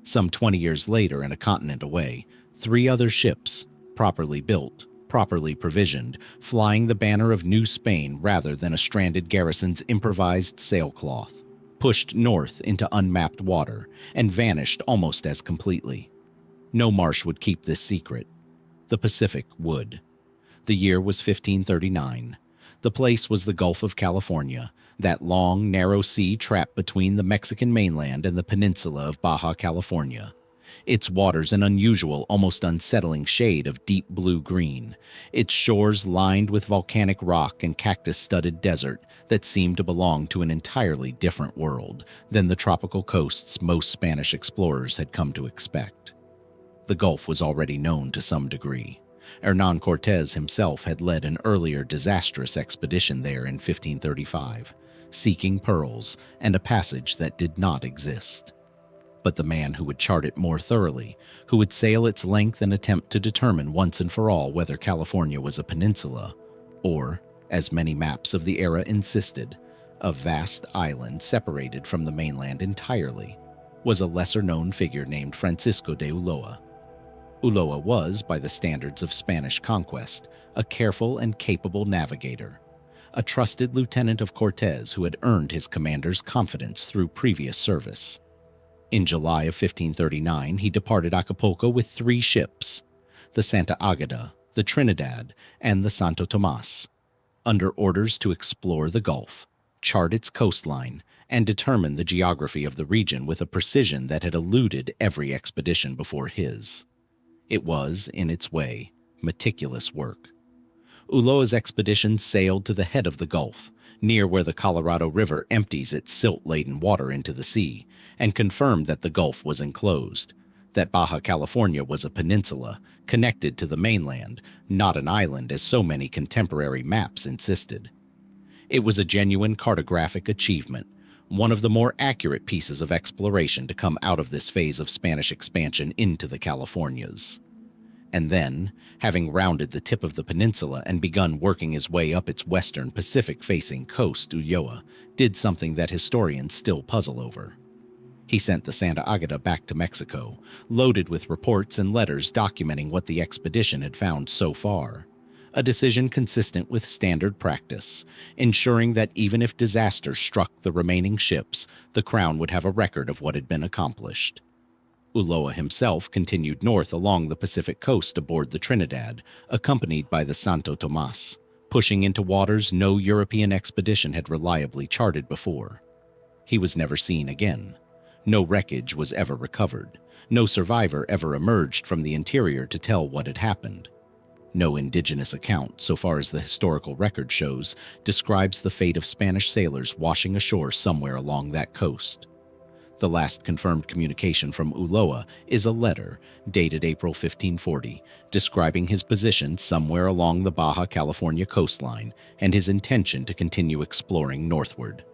Some 20 years later and a continent away, 3 other ships, properly built, properly provisioned, flying the banner of New Spain rather than a stranded garrison's improvised sailcloth, pushed north into unmapped water and vanished almost as completely. No marsh would keep this secret. The Pacific would. The year was 1539. The place was the Gulf of California, that long, narrow sea trapped between the Mexican mainland and the peninsula of Baja California. Its waters an unusual, almost unsettling shade of deep blue-green, its shores lined with volcanic rock and cactus-studded desert that seemed to belong to an entirely different world than the tropical coasts most Spanish explorers had come to expect. The Gulf was already known to some degree. Hernán Cortés himself had led an earlier disastrous expedition there in 1535, seeking pearls and a passage that did not exist. But the man who would chart it more thoroughly, who would sail its length and attempt to determine once and for all whether California was a peninsula, or, as many maps of the era insisted, a vast island separated from the mainland entirely, was a lesser-known figure named Francisco de Ulloa. Ulloa was, by the standards of Spanish conquest, a careful and capable navigator, a trusted lieutenant of Cortés who had earned his commander's confidence through previous service. In July of 1539, he departed Acapulco with 3 ships, the Santa Águeda, the Trinidad, and the Santo Tomás, under orders to explore the Gulf, chart its coastline, and determine the geography of the region with a precision that had eluded every expedition before his. It was, in its way, meticulous work. Ulloa's expedition sailed to the head of the Gulf, near where the Colorado River empties its silt-laden water into the sea, and confirmed that the Gulf was enclosed, that Baja California was a peninsula connected to the mainland, not an island as so many contemporary maps insisted. It was a genuine cartographic achievement, one of the more accurate pieces of exploration to come out of this phase of Spanish expansion into the Californias. And then, having rounded the tip of the peninsula and begun working his way up its western Pacific-facing coast, Ulloa did something that historians still puzzle over. He sent the Santa Águeda back to Mexico, loaded with reports and letters documenting what the expedition had found so far, a decision consistent with standard practice, ensuring that even if disaster struck the remaining ships, the Crown would have a record of what had been accomplished. Ulloa himself continued north along the Pacific coast aboard the Trinidad, accompanied by the Santo Tomás, pushing into waters no European expedition had reliably charted before. He was never seen again. No wreckage was ever recovered. No survivor ever emerged from the interior to tell what had happened. No indigenous account, so far as the historical record shows, describes the fate of Spanish sailors washing ashore somewhere along that coast. The last confirmed communication from Ulloa is a letter, dated April 1540, describing his position somewhere along the Baja California coastline and his intention to continue exploring northward.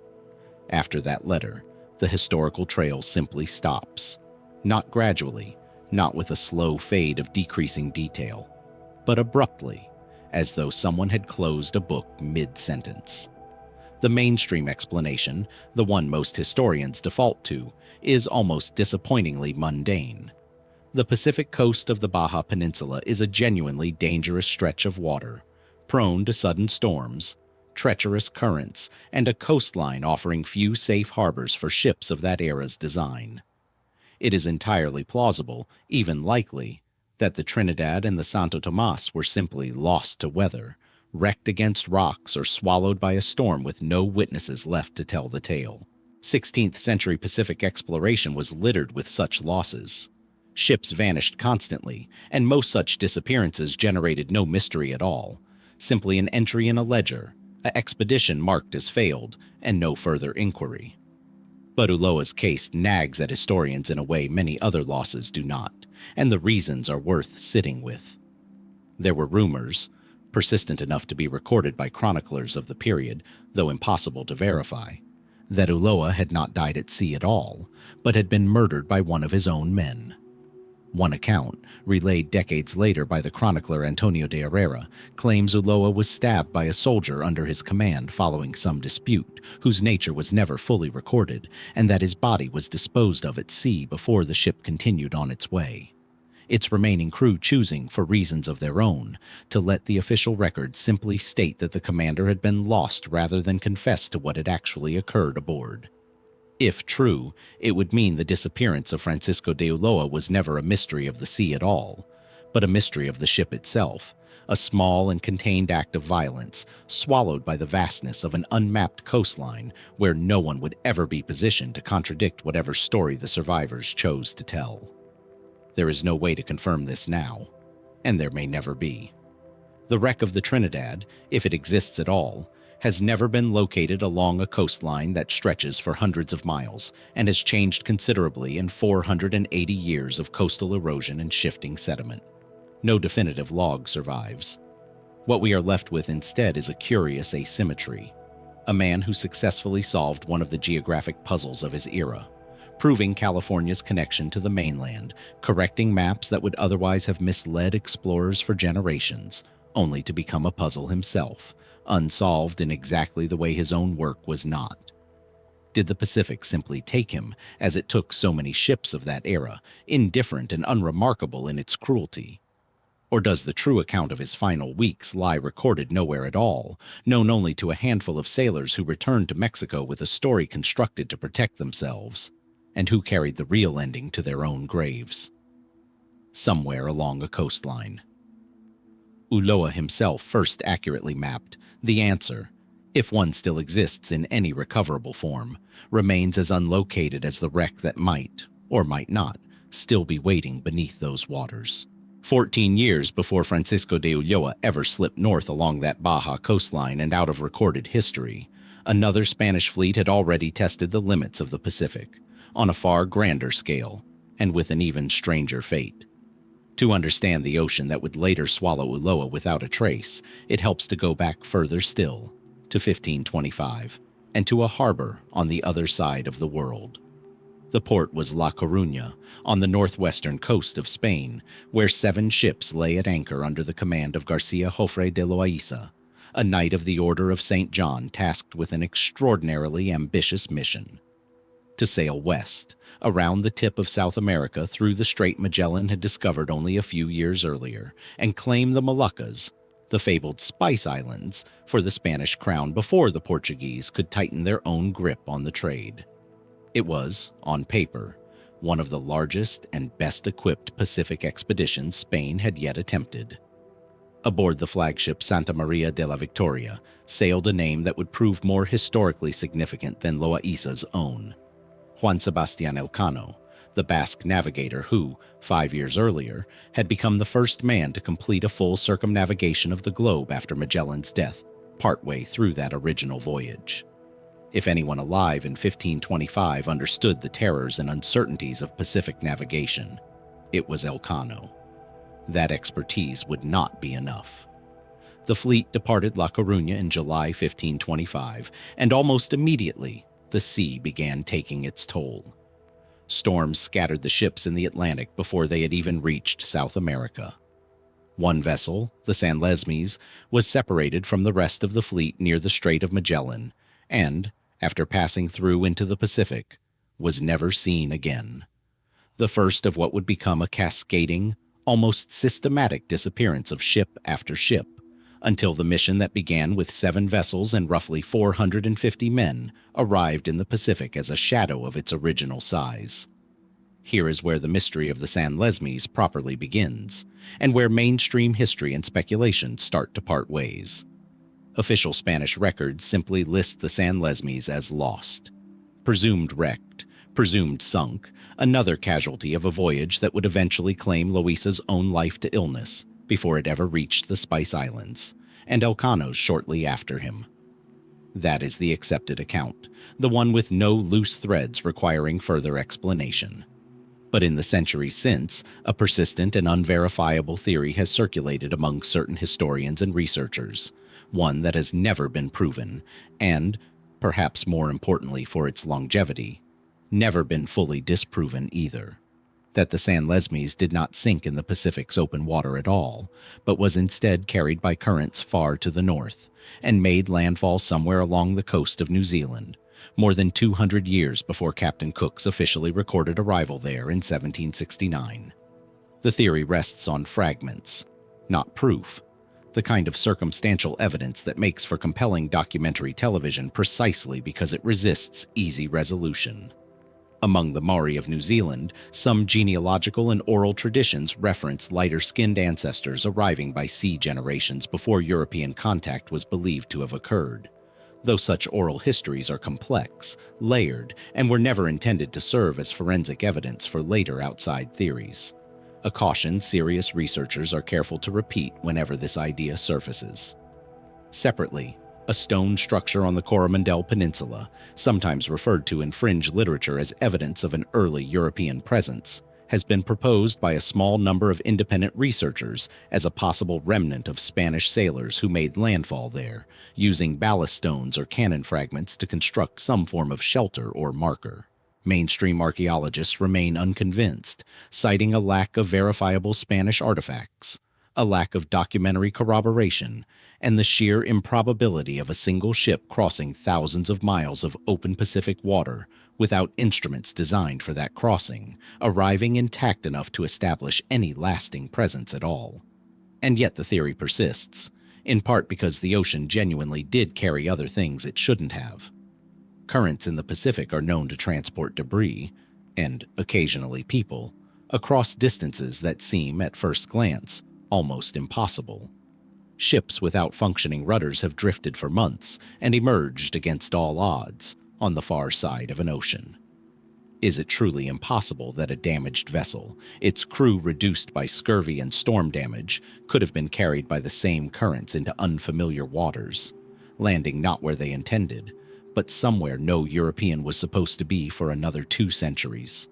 After that letter, the historical trail simply stops. Not gradually, not with a slow fade of decreasing detail, but abruptly, as though someone had closed a book mid-sentence. The mainstream explanation, the one most historians default to, is almost disappointingly mundane. The Pacific coast of the Baja Peninsula is a genuinely dangerous stretch of water, prone to sudden storms, treacherous currents, and a coastline offering few safe harbors for ships of that era's design. It is entirely plausible, even likely, that the Trinidad and the Santo Tomás were simply lost to weather, wrecked against rocks or swallowed by a storm with no witnesses left to tell the tale. 16th century Pacific exploration was littered with such losses. Ships vanished constantly, and most such disappearances generated no mystery at all, simply an entry in a ledger, an expedition marked as failed, and no further inquiry. But Ulloa's case nags at historians in a way many other losses do not, and the reasons are worth sitting with. There were rumors, persistent enough to be recorded by chroniclers of the period, though impossible to verify, that Ulloa had not died at sea at all, but had been murdered by one of his own men. One account, relayed decades later by the chronicler Antonio de Herrera, claims Ulloa was stabbed by a soldier under his command following some dispute, whose nature was never fully recorded, and that his body was disposed of at sea before the ship continued on its way, its remaining crew choosing, for reasons of their own, to let the official record simply state that the commander had been lost rather than confess to what had actually occurred aboard. If true, it would mean the disappearance of Francisco de Ulloa was never a mystery of the sea at all, but a mystery of the ship itself, a small and contained act of violence, swallowed by the vastness of an unmapped coastline where no one would ever be positioned to contradict whatever story the survivors chose to tell. There is no way to confirm this now, and there may never be. The wreck of the Trinidad, if it exists at all, has never been located along a coastline that stretches for hundreds of miles and has changed considerably in 480 years of coastal erosion and shifting sediment. No definitive log survives. What we are left with instead is a curious asymmetry. A man who successfully solved one of the geographic puzzles of his era, proving California's connection to the mainland, correcting maps that would otherwise have misled explorers for generations, only to become a puzzle himself, unsolved in exactly the way his own work was not. Did the Pacific simply take him, as it took so many ships of that era, indifferent and unremarkable in its cruelty? Or does the true account of his final weeks lie recorded nowhere at all, known only to a handful of sailors who returned to Mexico with a story constructed to protect themselves, and who carried the real ending to their own graves? Somewhere along a coastline. Ulloa himself first accurately mapped the answer, if one still exists in any recoverable form, remains as unlocated as the wreck that might, or might not, still be waiting beneath those waters. 14 years before Francisco de Ulloa ever slipped north along that Baja coastline and out of recorded history, another Spanish fleet had already tested the limits of the Pacific, on a far grander scale, and with an even stranger fate. To understand the ocean that would later swallow Ulloa without a trace, it helps to go back further still, to 1525, and to a harbor on the other side of the world. The port was La Coruña, on the northwestern coast of Spain, where 7 ships lay at anchor under the command of García Jofre de Loaísa, a knight of the Order of St. John tasked with an extraordinarily ambitious mission: to sail west, around the tip of South America through the strait Magellan had discovered only a few years earlier, and claim the Moluccas, the fabled Spice Islands, for the Spanish crown before the Portuguese could tighten their own grip on the trade. It was, on paper, one of the largest and best-equipped Pacific expeditions Spain had yet attempted. Aboard the flagship Santa Maria de la Victoria sailed a name that would prove more historically significant than Loaísa's own: Juan Sebastián Elcano, the Basque navigator who, 5 years earlier, had become the first man to complete a full circumnavigation of the globe after Magellan's death, partway through that original voyage. If anyone alive in 1525 understood the terrors and uncertainties of Pacific navigation, it was Elcano. That expertise would not be enough. The fleet departed La Coruña in July 1525, and almost immediately, the sea began taking its toll. Storms scattered the ships in the Atlantic before they had even reached South America. One vessel, the San Lesmes, was separated from the rest of the fleet near the Strait of Magellan, and, after passing through into the Pacific, was never seen again. The first of what would become a cascading, almost systematic disappearance of ship after ship, until the mission that began with 7 vessels and roughly 450 men arrived in the Pacific as a shadow of its original size. Here is where the mystery of the San Lesmes properly begins, and where mainstream history and speculation start to part ways. Official Spanish records simply list the San Lesmes as lost, presumed wrecked, presumed sunk, another casualty of a voyage that would eventually claim Loaísa's own life to illness before it ever reached the Spice Islands, and Elcano's shortly after him. That is the accepted account, the one with no loose threads requiring further explanation. But in the centuries since, a persistent and unverifiable theory has circulated among certain historians and researchers, one that has never been proven, and, perhaps more importantly for its longevity, never been fully disproven either: that the San Lesmes did not sink in the Pacific's open water at all, but was instead carried by currents far to the north, and made landfall somewhere along the coast of New Zealand, more than 200 years before Captain Cook's officially recorded arrival there in 1769. The theory rests on fragments, not proof, the kind of circumstantial evidence that makes for compelling documentary television precisely because it resists easy resolution. Among the Maori of New Zealand, some genealogical and oral traditions reference lighter-skinned ancestors arriving by sea generations before European contact was believed to have occurred. Though such oral histories are complex, layered, and were never intended to serve as forensic evidence for later outside theories. A caution serious researchers are careful to repeat whenever this idea surfaces. Separately, a stone structure on the Coromandel Peninsula, sometimes referred to in fringe literature as evidence of an early European presence, has been proposed by a small number of independent researchers as a possible remnant of Spanish sailors who made landfall there, using ballast stones or cannon fragments to construct some form of shelter or marker. Mainstream archaeologists remain unconvinced, citing a lack of verifiable Spanish artifacts, a lack of documentary corroboration, and the sheer improbability of a single ship crossing thousands of miles of open Pacific water without instruments designed for that crossing, arriving intact enough to establish any lasting presence at all. And yet the theory persists, in part because the ocean genuinely did carry other things it shouldn't have. Currents in the Pacific are known to transport debris, and occasionally people, across distances that seem, at first glance, almost impossible. Ships without functioning rudders have drifted for months and emerged against all odds on the far side of an ocean. Is it truly impossible that a damaged vessel, its crew reduced by scurvy and storm damage, could have been carried by the same currents into unfamiliar waters, landing not where they intended, but somewhere no European was supposed to be for another 2 centuries?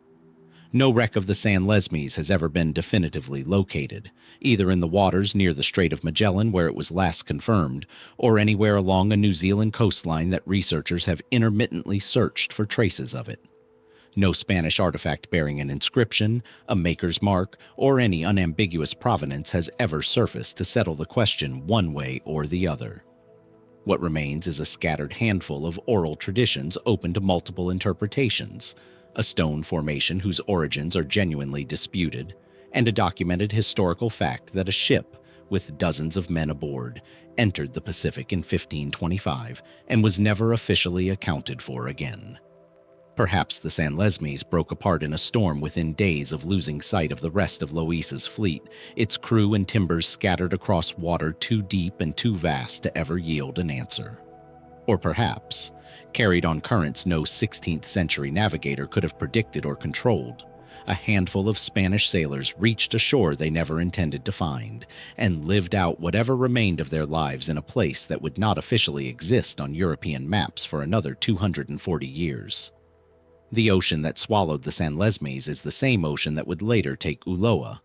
No wreck of the San Lesmes has ever been definitively located, either in the waters near the Strait of Magellan where it was last confirmed, or anywhere along a New Zealand coastline that researchers have intermittently searched for traces of it. No Spanish artifact bearing an inscription, a maker's mark, or any unambiguous provenance has ever surfaced to settle the question one way or the other. What remains is a scattered handful of oral traditions open to multiple interpretations, a stone formation whose origins are genuinely disputed, and a documented historical fact that a ship, with dozens of men aboard, entered the Pacific in 1525 and was never officially accounted for again. Perhaps the San Lesmes broke apart in a storm within days of losing sight of the rest of Loaisa's fleet, its crew and timbers scattered across water too deep and too vast to ever yield an answer. Or perhaps, carried on currents no 16th century navigator could have predicted or controlled, a handful of Spanish sailors reached a shore they never intended to find, and lived out whatever remained of their lives in a place that would not officially exist on European maps for another 240 years. The ocean that swallowed the San Lesmes is the same ocean that would later take Ulloa.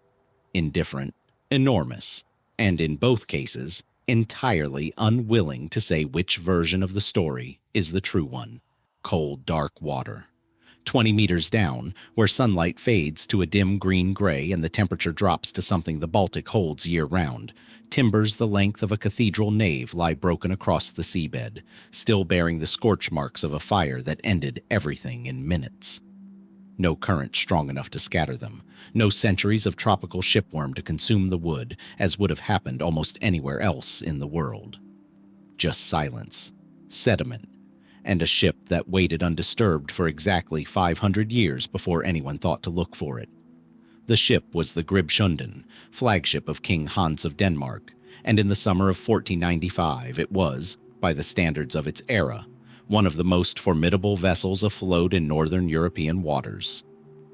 Indifferent, enormous, and in both cases, entirely unwilling to say which version of the story is the true one. Cold, dark water. 20 meters down, where sunlight fades to a dim green-gray and the temperature drops to something the Baltic holds year-round, timbers the length of a cathedral nave lie broken across the seabed, still bearing the scorch marks of a fire that ended everything in minutes. No current strong enough to scatter them, no centuries of tropical shipworm to consume the wood, as would have happened almost anywhere else in the world. Just silence, sediment, and a ship that waited undisturbed for exactly 500 years before anyone thought to look for it. The ship was the Gribshunden, flagship of King Hans of Denmark, and in the summer of 1495 it was, by the standards of its era, one of the most formidable vessels afloat in northern European waters.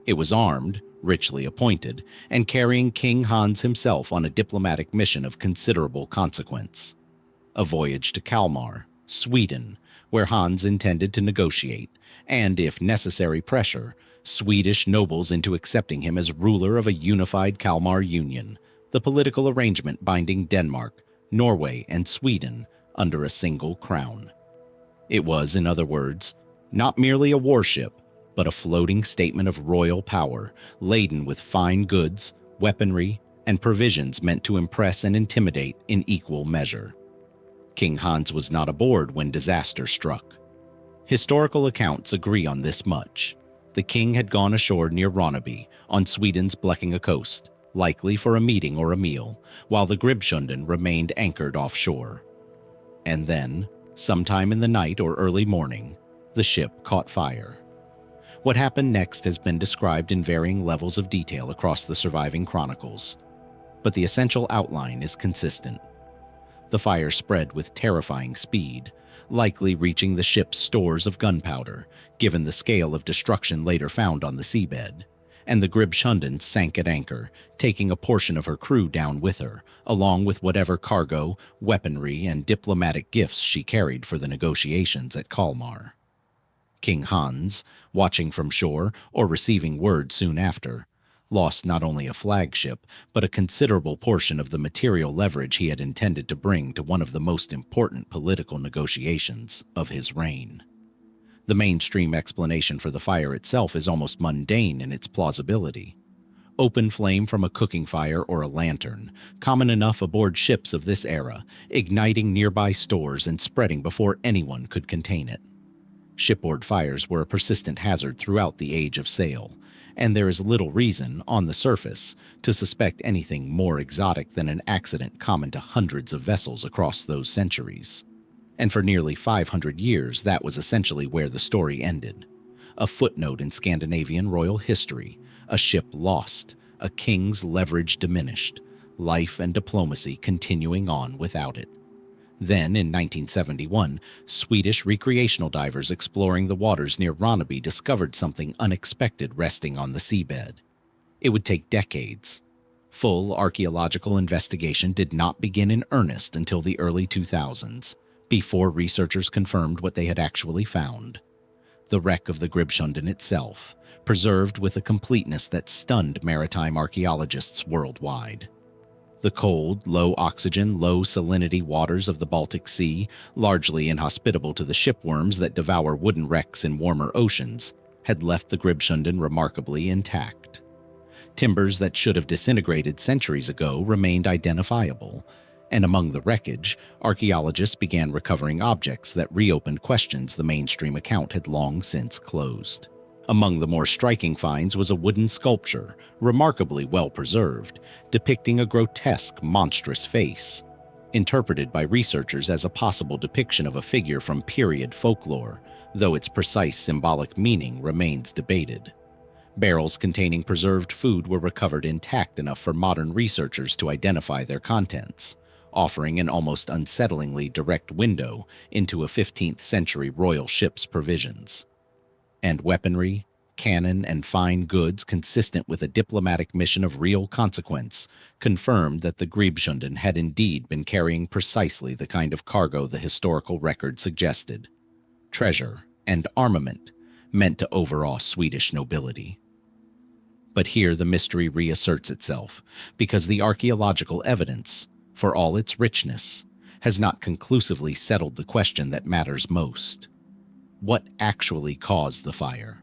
It was armed, richly appointed, and carrying King Hans himself on a diplomatic mission of considerable consequence. A voyage to Kalmar, Sweden, where Hans intended to negotiate, and, if necessary pressure, Swedish nobles into accepting him as ruler of a unified Kalmar Union, the political arrangement binding Denmark, Norway, and Sweden under a single crown. It was, in other words, not merely a warship, but a floating statement of royal power, laden with fine goods, weaponry, and provisions meant to impress and intimidate in equal measure. King Hans was not aboard when disaster struck. Historical accounts agree on this much. The king had gone ashore near Ronneby, on Sweden's Blekinge coast, likely for a meeting or a meal, while the Gribshunden remained anchored offshore. And then, sometime in the night or early morning, the ship caught fire. What happened next has been described in varying levels of detail across the surviving chronicles, but the essential outline is consistent. The fire spread with terrifying speed, likely reaching the ship's stores of gunpowder, given the scale of destruction later found on the seabed, and the Gribshunden sank at anchor, taking a portion of her crew down with her, along with whatever cargo, weaponry, and diplomatic gifts she carried for the negotiations at Kalmar. King Hans, watching from shore or receiving word soon after, lost not only a flagship, but a considerable portion of the material leverage he had intended to bring to one of the most important political negotiations of his reign. The mainstream explanation for the fire itself is almost mundane in its plausibility. Open flame from a cooking fire or a lantern, common enough aboard ships of this era, igniting nearby stores and spreading before anyone could contain it. Shipboard fires were a persistent hazard throughout the age of sail, and there is little reason, on the surface, to suspect anything more exotic than an accident common to hundreds of vessels across those centuries. And for nearly 500 years, that was essentially where the story ended. A footnote in Scandinavian royal history, a ship lost, a king's leverage diminished, life and diplomacy continuing on without it. Then, in 1971, Swedish recreational divers exploring the waters near Ronneby discovered something unexpected resting on the seabed. It would take decades. Full archaeological investigation did not begin in earnest until the early 2000s, before researchers confirmed what they had actually found. The wreck of the Gribshunden itself, preserved with a completeness that stunned maritime archaeologists worldwide. The cold, low-oxygen, low-salinity waters of the Baltic Sea, largely inhospitable to the shipworms that devour wooden wrecks in warmer oceans, had left the Gribshunden remarkably intact. Timbers that should have disintegrated centuries ago remained identifiable, and among the wreckage, archaeologists began recovering objects that reopened questions the mainstream account had long since closed. Among the more striking finds was a wooden sculpture, remarkably well preserved, depicting a grotesque, monstrous face, interpreted by researchers as a possible depiction of a figure from period folklore, though its precise symbolic meaning remains debated. Barrels containing preserved food were recovered intact enough for modern researchers to identify their contents, offering an almost unsettlingly direct window into a 15th century royal ship's provisions. And weaponry, cannon, and fine goods consistent with a diplomatic mission of real consequence confirmed that the Gribshunden had indeed been carrying precisely the kind of cargo the historical record suggested: treasure and armament meant to overawe Swedish nobility. But here the mystery reasserts itself, because the archaeological evidence, for all its richness, has not conclusively settled the question that matters most. What actually caused the fire?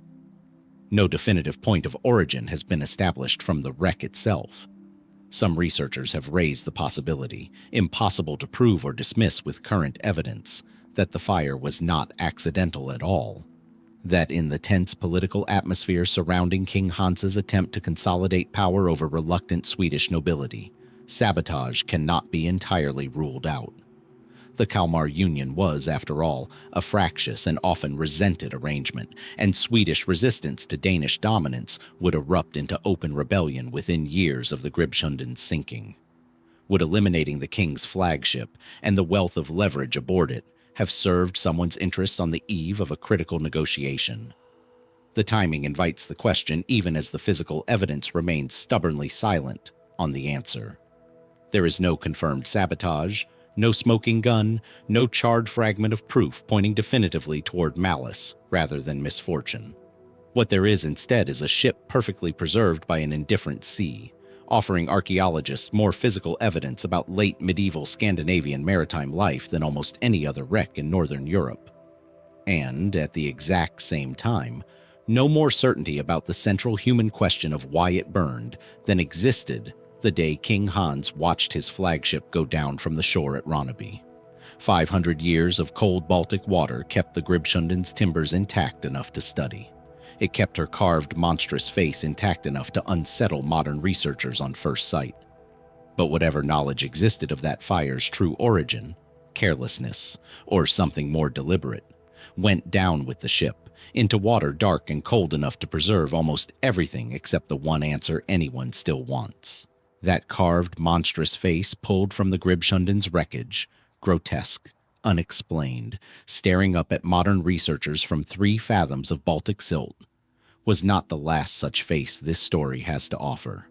No definitive point of origin has been established from the wreck itself. Some researchers have raised the possibility, impossible to prove or dismiss with current evidence, that the fire was not accidental at all. That in the tense political atmosphere surrounding King Hans's attempt to consolidate power over reluctant Swedish nobility, sabotage cannot be entirely ruled out. The Kalmar Union was, after all, a fractious and often resented arrangement, and Swedish resistance to Danish dominance would erupt into open rebellion within years of the Gribshunden's sinking. Would eliminating the king's flagship and the wealth of leverage aboard it have served someone's interests on the eve of a critical negotiation? The timing invites the question, even as the physical evidence remains stubbornly silent on the answer. There is no confirmed sabotage, no smoking gun, no charred fragment of proof pointing definitively toward malice rather than misfortune. What there is instead is a ship perfectly preserved by an indifferent sea, offering archaeologists more physical evidence about late medieval Scandinavian maritime life than almost any other wreck in northern Europe. And, at the exact same time, no more certainty about the central human question of why it burned than existed the day King Hans watched his flagship go down from the shore at Ronneby. 500 years of cold Baltic water kept the Gribshunden's timbers intact enough to study. It kept her carved, monstrous face intact enough to unsettle modern researchers on first sight. But whatever knowledge existed of that fire's true origin, carelessness, or something more deliberate, went down with the ship, into water dark and cold enough to preserve almost everything except the one answer anyone still wants. That carved, monstrous face pulled from the Gribshunden's wreckage, grotesque, unexplained, staring up at modern researchers from 3 fathoms of Baltic silt, was not the last such face this story has to offer.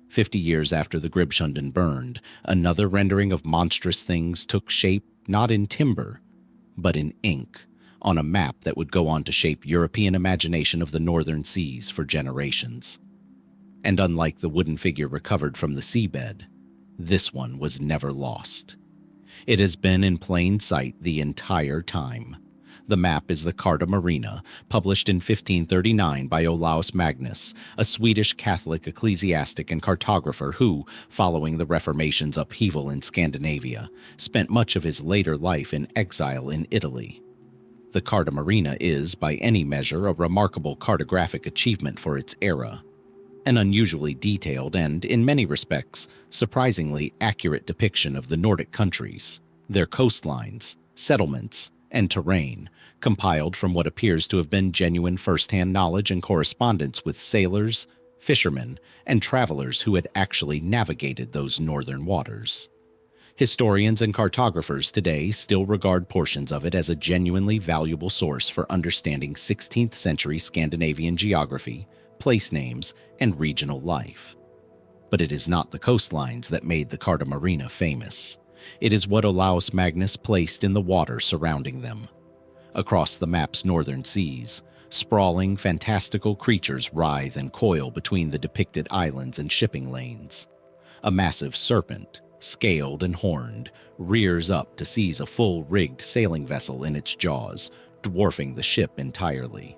50 years after the Gribshunden burned, another rendering of monstrous things took shape not in timber, but in ink, on a map that would go on to shape European imagination of the northern seas for generations. And unlike the wooden figure recovered from the seabed, this one was never lost. It has been in plain sight the entire time. The map is the Carta Marina, published in 1539 by Olaus Magnus, a Swedish Catholic ecclesiastic and cartographer who, following the Reformation's upheaval in Scandinavia, spent much of his later life in exile in Italy. The Carta Marina is, by any measure, a remarkable cartographic achievement for its era. An unusually detailed and, in many respects, surprisingly accurate depiction of the Nordic countries, their coastlines, settlements, and terrain, compiled from what appears to have been genuine first-hand knowledge and correspondence with sailors, fishermen, and travelers who had actually navigated those northern waters. Historians and cartographers today still regard portions of it as a genuinely valuable source for understanding 16th-century Scandinavian geography, place names, and regional life. But it is not the coastlines that made the Carta Marina famous. It is what Olaus Magnus placed in the water surrounding them. Across the map's northern seas, sprawling, fantastical creatures writhe and coil between the depicted islands and shipping lanes. A massive serpent, scaled and horned, rears up to seize a full-rigged sailing vessel in its jaws, dwarfing the ship entirely.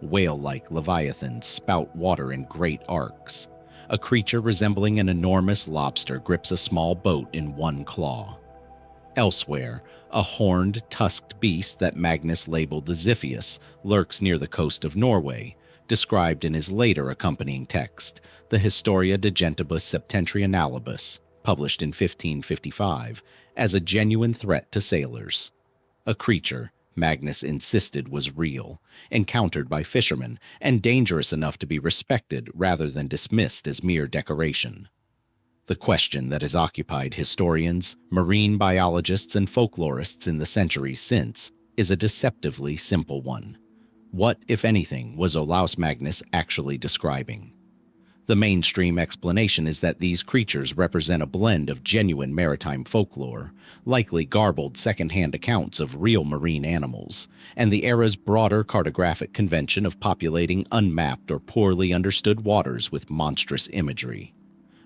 Whale-like leviathans spout water in great arcs. A creature resembling an enormous lobster grips a small boat in one claw. Elsewhere, a horned, tusked beast that Magnus labeled the Ziphius lurks near the coast of Norway, described in his later accompanying text, the Historia de Gentibus Septentrionalibus, published in 1555, as a genuine threat to sailors. A creature, Magnus insisted was real, encountered by fishermen, and dangerous enough to be respected rather than dismissed as mere decoration. The question that has occupied historians, marine biologists, and folklorists in the centuries since is a deceptively simple one. What, if anything, was Olaus Magnus actually describing? The mainstream explanation is that these creatures represent a blend of genuine maritime folklore, likely garbled second-hand accounts of real marine animals, and the era's broader cartographic convention of populating unmapped or poorly understood waters with monstrous imagery.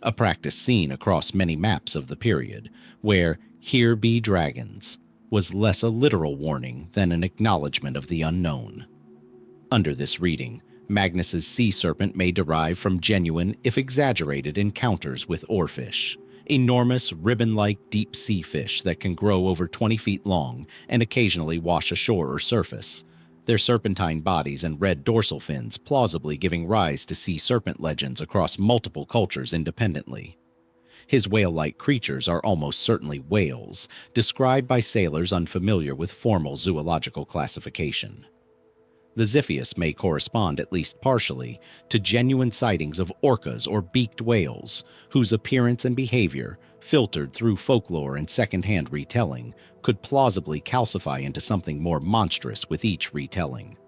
A practice seen across many maps of the period, where "here be dragons" was less a literal warning than an acknowledgement of the unknown. Under this reading, Magnus's sea serpent may derive from genuine, if exaggerated, encounters with oarfish, enormous ribbon-like deep-sea fish that can grow over 20 feet long and occasionally wash ashore or surface, their serpentine bodies and red dorsal fins plausibly giving rise to sea serpent legends across multiple cultures independently. His whale-like creatures are almost certainly whales, described by sailors unfamiliar with formal zoological classification. The Ziphius may correspond, at least partially, to genuine sightings of orcas or beaked whales, whose appearance and behavior, filtered through folklore and second-hand retelling, could plausibly calcify into something more monstrous with each retelling.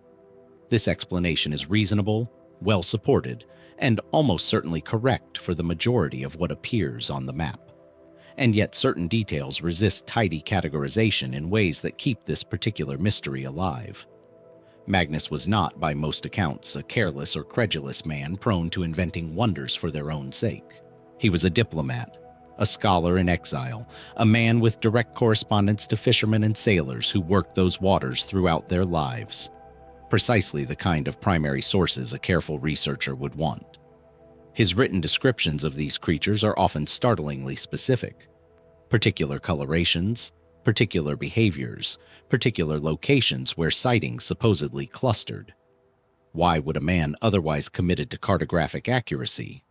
This explanation is reasonable, well-supported, and almost certainly correct for the majority of what appears on the map. And yet certain details resist tidy categorization in ways that keep this particular mystery alive. Magnus was not, by most accounts, a careless or credulous man prone to inventing wonders for their own sake. He was a diplomat, a scholar in exile, a man with direct correspondence to fishermen and sailors who worked those waters throughout their lives. Precisely the kind of primary sources a careful researcher would want. His written descriptions of these creatures are often startlingly specific. Particular colorations, particular behaviors, particular locations where sightings supposedly clustered. Why would a man otherwise committed to cartographic accuracy,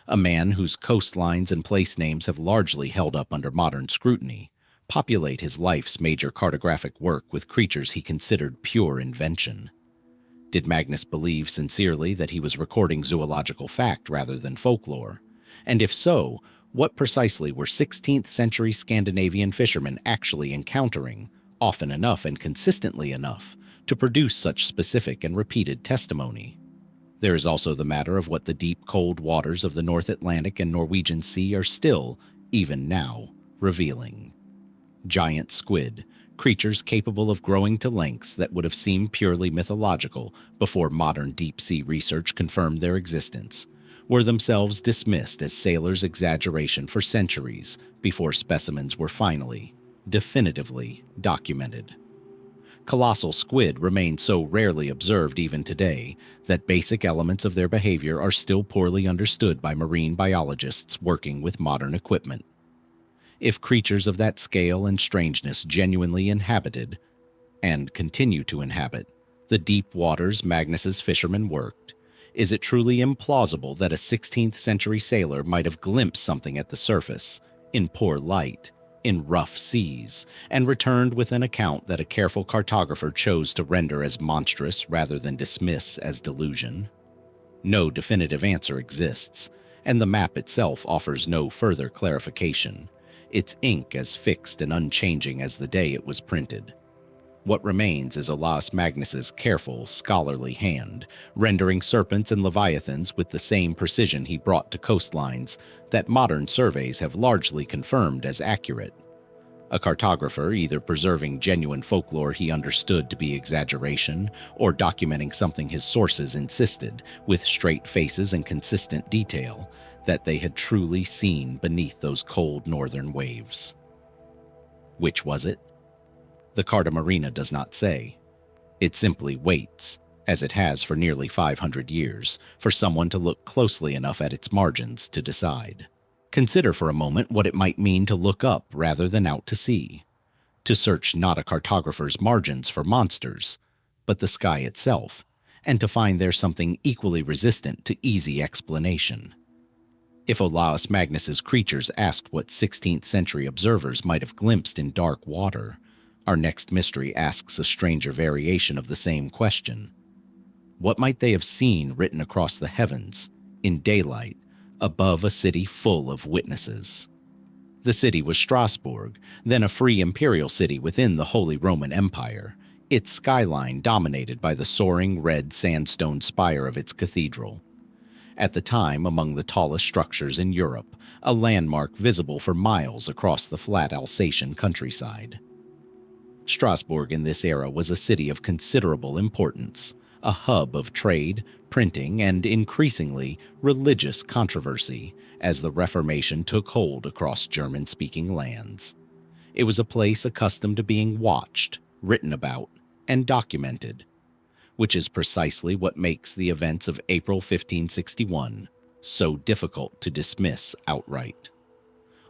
a man whose coastlines and place names have largely held up under modern scrutiny, populate his life's major cartographic work with creatures he considered pure invention? Did Magnus believe sincerely that he was recording zoological fact rather than folklore? And if so, what precisely were 16th century Scandinavian fishermen actually encountering, often enough and consistently enough, to produce such specific and repeated testimony? There is also the matter of what the deep, cold waters of the North Atlantic and Norwegian Sea are still, even now, revealing. Giant squid, creatures capable of growing to lengths that would have seemed purely mythological before modern deep-sea research confirmed their existence, were themselves dismissed as sailors' exaggeration for centuries before specimens were finally, definitively documented. Colossal squid remain so rarely observed even today that basic elements of their behavior are still poorly understood by marine biologists working with modern equipment. If creatures of that scale and strangeness genuinely inhabited, and continue to inhabit, the deep waters Magnus's fishermen worked, is it truly implausible that a 16th century sailor might have glimpsed something at the surface, in poor light, in rough seas, and returned with an account that a careful cartographer chose to render as monstrous rather than dismiss as delusion? No definitive answer exists, and the map itself offers no further clarification, its ink as fixed and unchanging as the day it was printed. What remains is Olaus Magnus's careful, scholarly hand, rendering serpents and leviathans with the same precision he brought to coastlines that modern surveys have largely confirmed as accurate. A cartographer either preserving genuine folklore he understood to be exaggeration, or documenting something his sources insisted, with straight faces and consistent detail, that they had truly seen beneath those cold northern waves. Which was it? The Carta Marina does not say. It simply waits, as it has for nearly 500 years, for someone to look closely enough at its margins to decide. Consider for a moment what it might mean to look up rather than out to sea, to search not a cartographer's margins for monsters, but the sky itself, and to find there something equally resistant to easy explanation. If Olaus Magnus's creatures asked what 16th century observers might have glimpsed in dark water, our next mystery asks a stranger variation of the same question. What might they have seen written across the heavens, in daylight, above a city full of witnesses? The city was Strasbourg, then a free imperial city within the Holy Roman Empire, its skyline dominated by the soaring red sandstone spire of its cathedral. At the time among the tallest structures in Europe, a landmark visible for miles across the flat Alsatian countryside. Strasbourg in this era was a city of considerable importance, a hub of trade, printing, and increasingly religious controversy as the Reformation took hold across German-speaking lands. It was a place accustomed to being watched, written about, and documented, which is precisely what makes the events of April 1561 so difficult to dismiss outright.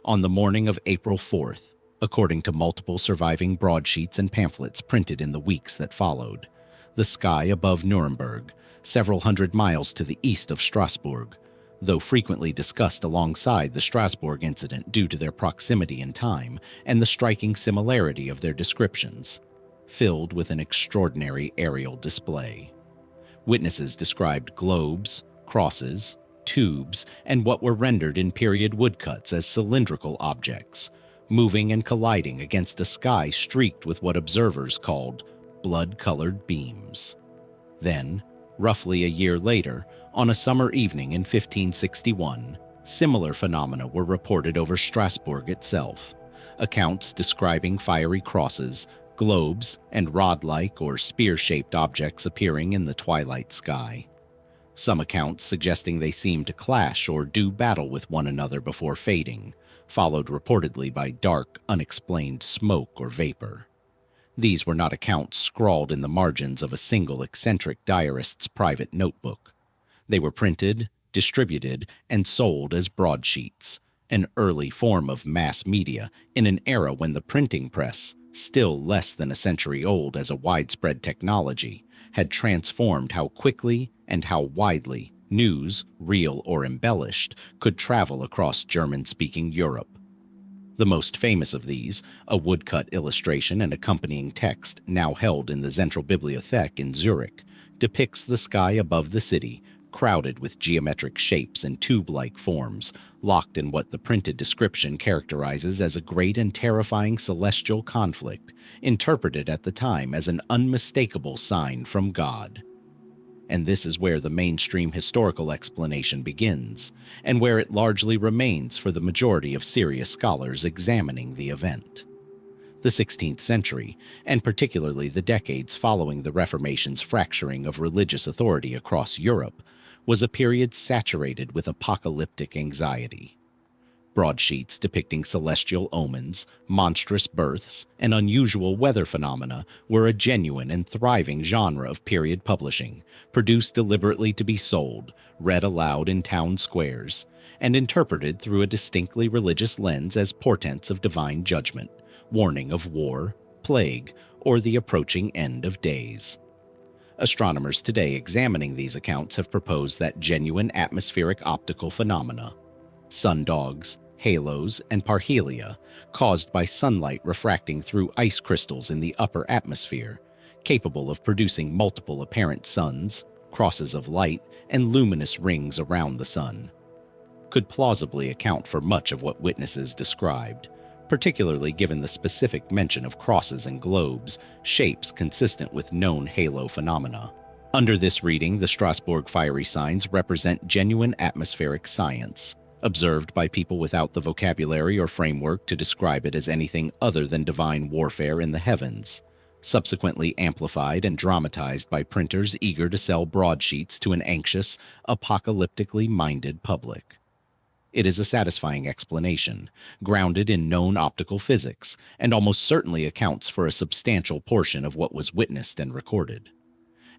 On the morning of April 4th, according to multiple surviving broadsheets and pamphlets printed in the weeks that followed, the sky above Nuremberg, several hundred miles to the east of Strasbourg, though frequently discussed alongside the Strasbourg incident due to their proximity in time and the striking similarity of their descriptions, filled with an extraordinary aerial display. Witnesses described globes, crosses, tubes, and what were rendered in period woodcuts as cylindrical objects, moving and colliding against a sky streaked with what observers called blood-colored beams. Then, roughly a year later, on a summer evening in 1561, similar phenomena were reported over Strasbourg itself, accounts describing fiery crosses, globes, and rod-like or spear-shaped objects appearing in the twilight sky. Some accounts suggesting they seemed to clash or do battle with one another before fading, followed reportedly by dark, unexplained smoke or vapor. These were not accounts scrawled in the margins of a single eccentric diarist's private notebook. They were printed, distributed, and sold as broadsheets, an early form of mass media in an era when the printing press, still less than a century old as a widespread technology, had transformed how quickly and how widely news, real or embellished, could travel across German-speaking Europe. The most famous of these, a woodcut illustration and accompanying text now held in the Zentralbibliothek in Zurich, depicts the sky above the city, crowded with geometric shapes and tube-like forms, locked in what the printed description characterizes as a great and terrifying celestial conflict, interpreted at the time as an unmistakable sign from God. And this is where the mainstream historical explanation begins, and where it largely remains for the majority of serious scholars examining the event. The 16th century, and particularly the decades following the Reformation's fracturing of religious authority across Europe, was a period saturated with apocalyptic anxiety. Broadsheets depicting celestial omens, monstrous births, and unusual weather phenomena were a genuine and thriving genre of period publishing, produced deliberately to be sold, read aloud in town squares, and interpreted through a distinctly religious lens as portents of divine judgment, warning of war, plague, or the approaching end of days. Astronomers today examining these accounts have proposed that genuine atmospheric optical phenomena, sundogs, halos, and parhelia, caused by sunlight refracting through ice crystals in the upper atmosphere, capable of producing multiple apparent suns, crosses of light, and luminous rings around the sun, could plausibly account for much of what witnesses described, particularly given the specific mention of crosses and globes, shapes consistent with known halo phenomena. Under this reading, the Strasbourg fiery signs represent genuine atmospheric science, observed by people without the vocabulary or framework to describe it as anything other than divine warfare in the heavens, subsequently amplified and dramatized by printers eager to sell broadsheets to an anxious, apocalyptically minded public. It is a satisfying explanation, grounded in known optical physics, and almost certainly accounts for a substantial portion of what was witnessed and recorded.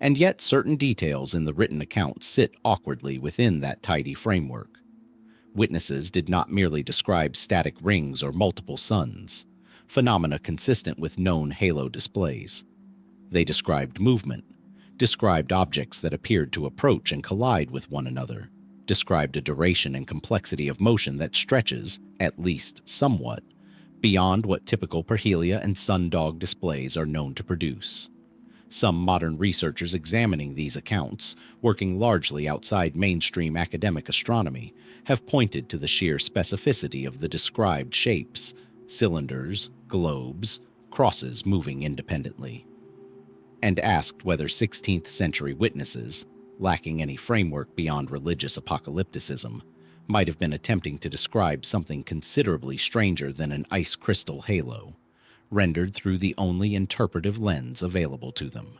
And yet certain details in the written account sit awkwardly within that tidy framework. Witnesses did not merely describe static rings or multiple suns, phenomena consistent with known halo displays. They described movement, described objects that appeared to approach and collide with one another, described a duration and complexity of motion that stretches, at least somewhat, beyond what typical parhelia and sundog displays are known to produce. Some modern researchers examining these accounts, working largely outside mainstream academic astronomy, have pointed to the sheer specificity of the described shapes, cylinders, globes, crosses moving independently, and asked whether 16th century witnesses, lacking any framework beyond religious apocalypticism, might have been attempting to describe something considerably stranger than an ice crystal halo, rendered through the only interpretive lens available to them.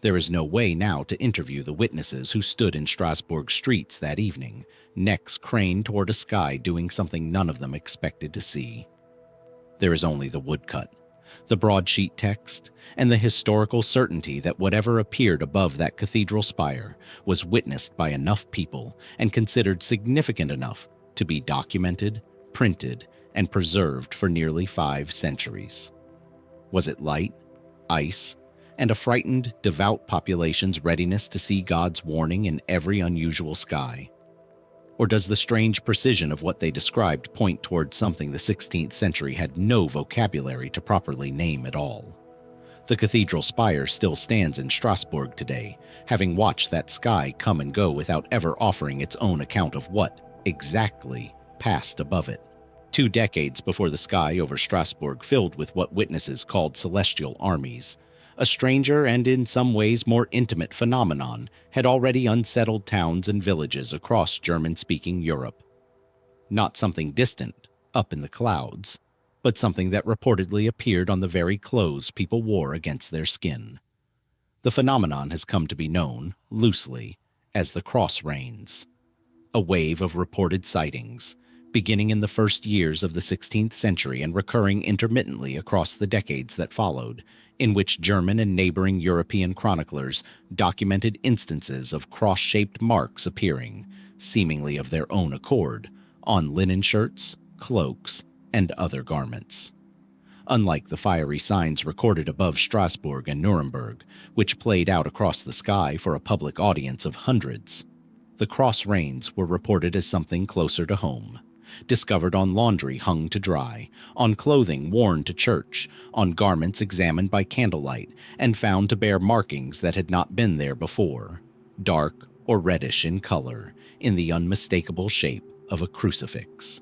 There is no way now to interview the witnesses who stood in Strasbourg streets that evening, necks craned toward a sky doing something none of them expected to see. There is only the woodcut, the broadsheet text, and the historical certainty that whatever appeared above that cathedral spire was witnessed by enough people and considered significant enough to be documented, printed, and preserved for nearly 5 centuries. Was it light, ice, and a frightened, devout population's readiness to see God's warning in every unusual sky? Or does the strange precision of what they described point toward something the 16th century had no vocabulary to properly name at all? The cathedral spire still stands in Strasbourg today, having watched that sky come and go without ever offering its own account of what, exactly, passed above it. 2 decades before the sky over Strasbourg filled with what witnesses called celestial armies, a stranger and in some ways more intimate phenomenon had already unsettled towns and villages across German-speaking Europe. Not something distant, up in the clouds, but something that reportedly appeared on the very clothes people wore against their skin. The phenomenon has come to be known, loosely, as the cross rains. A wave of reported sightings, beginning in the first years of the 16th century and recurring intermittently across the decades that followed, in which German and neighboring European chroniclers documented instances of cross-shaped marks appearing, seemingly of their own accord, on linen shirts, cloaks, and other garments. unlike the fiery signs recorded above Strasbourg and Nuremberg, which played out across the sky for a public audience of hundreds. The cross rains were reported as something closer to home, discovered on laundry hung to dry, on clothing worn to church, on garments examined by candlelight, and found to bear markings that had not been there before, dark or reddish in color, in the unmistakable shape of a crucifix.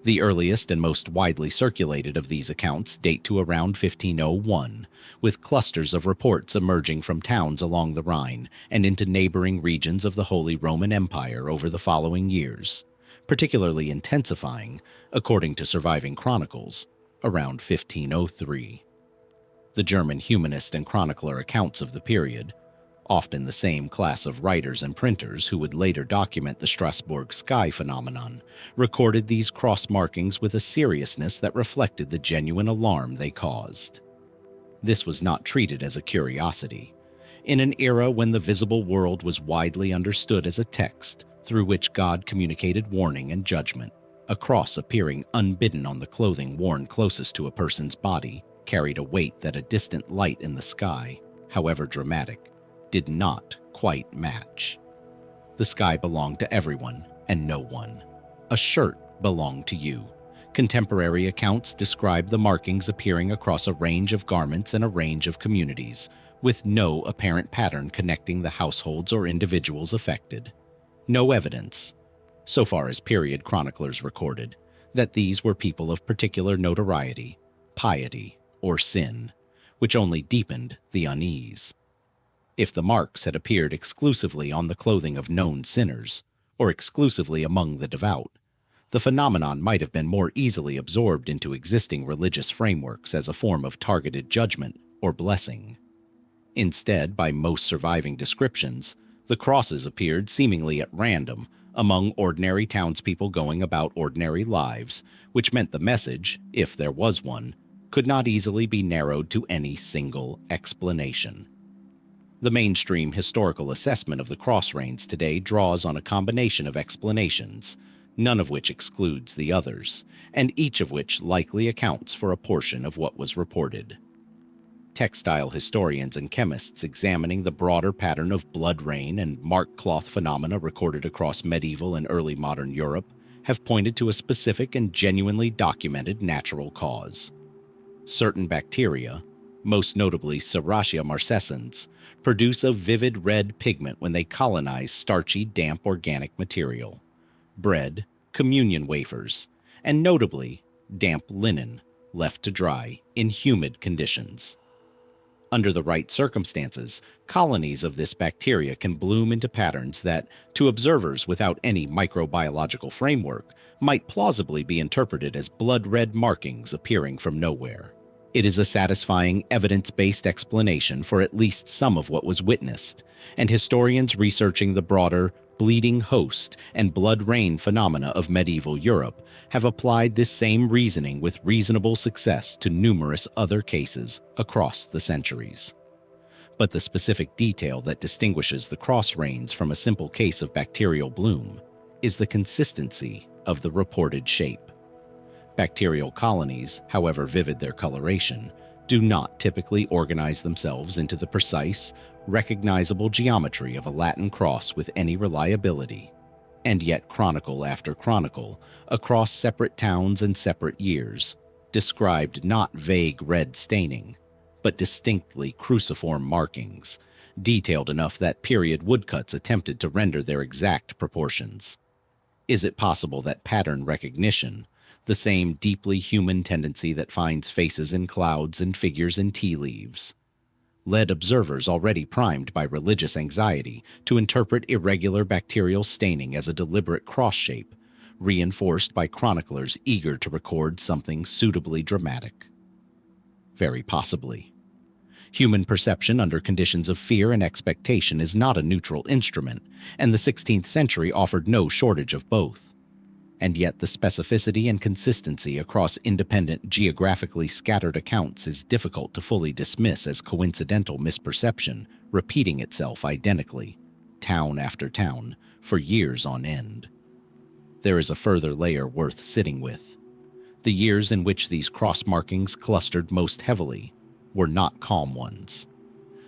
The earliest and most widely circulated of these accounts date to around 1501, with clusters of reports emerging from towns along the Rhine and into neighboring regions of the Holy Roman Empire over the following years, particularly intensifying, according to surviving chronicles, around 1503. The German humanist and chronicler accounts of the period, often the same class of writers and printers who would later document the Strasbourg sky phenomenon, recorded these cross markings with a seriousness that reflected the genuine alarm they caused. This was not treated as a curiosity. In an era when the visible world was widely understood as a text through which God communicated warning and judgment, a cross appearing unbidden on the clothing worn closest to a person's body carried a weight that a distant light in the sky, however dramatic, did not quite match. The sky belonged to everyone and no one. A shirt belonged to you. Contemporary accounts describe the markings appearing across a range of garments and a range of communities, with no apparent pattern connecting the households or individuals affected. No evidence, so far as period chroniclers recorded, that these were people of particular notoriety, piety, or sin, which only deepened the unease. If the marks had appeared exclusively on the clothing of known sinners, or exclusively among the devout, the phenomenon might have been more easily absorbed into existing religious frameworks as a form of targeted judgment or blessing. Instead, by most surviving descriptions, the crosses appeared seemingly at random among ordinary townspeople going about ordinary lives, which meant the message, if there was one, could not easily be narrowed to any single explanation. The mainstream historical assessment of the cross reigns today draws on a combination of explanations, none of which excludes the others, and each of which likely accounts for a portion of what was reported. Textile historians and chemists examining the broader pattern of blood rain and mark cloth phenomena recorded across medieval and early modern Europe have pointed to a specific and genuinely documented natural cause. Certain bacteria, most notably Serratia marcescens, produce a vivid red pigment when they colonize starchy, damp organic material, bread, communion wafers, and notably damp linen left to dry in humid conditions. Under the right circumstances, colonies of this bacteria can bloom into patterns that, to observers without any microbiological framework, might plausibly be interpreted as blood-red markings appearing from nowhere. It is a satisfying, evidence-based explanation for at least some of what was witnessed, and historians researching the broader bleeding host and blood rain phenomena of medieval Europe have applied this same reasoning with reasonable success to numerous other cases across the centuries. But the specific detail that distinguishes the cross rains from a simple case of bacterial bloom is the consistency of the reported shape. Bacterial colonies, however vivid their coloration, do not typically organize themselves into the precise, recognizable geometry of a Latin cross with any reliability, and yet chronicle after chronicle, across separate towns and separate years, described not vague red staining, but distinctly cruciform markings, detailed enough that period woodcuts attempted to render their exact proportions. Is it possible that pattern recognition, the same deeply human tendency that finds faces in clouds and figures in tea leaves, led observers already primed by religious anxiety to interpret irregular bacterial staining as a deliberate cross shape, reinforced by chroniclers eager to record something suitably dramatic? Very possibly. Human perception under conditions of fear and expectation is not a neutral instrument, and the 16th century offered no shortage of both. And yet the specificity and consistency across independent, geographically scattered accounts is difficult to fully dismiss as coincidental misperception repeating itself identically, town after town, for years on end. There is a further layer worth sitting with. The years in which these cross markings clustered most heavily were not calm ones.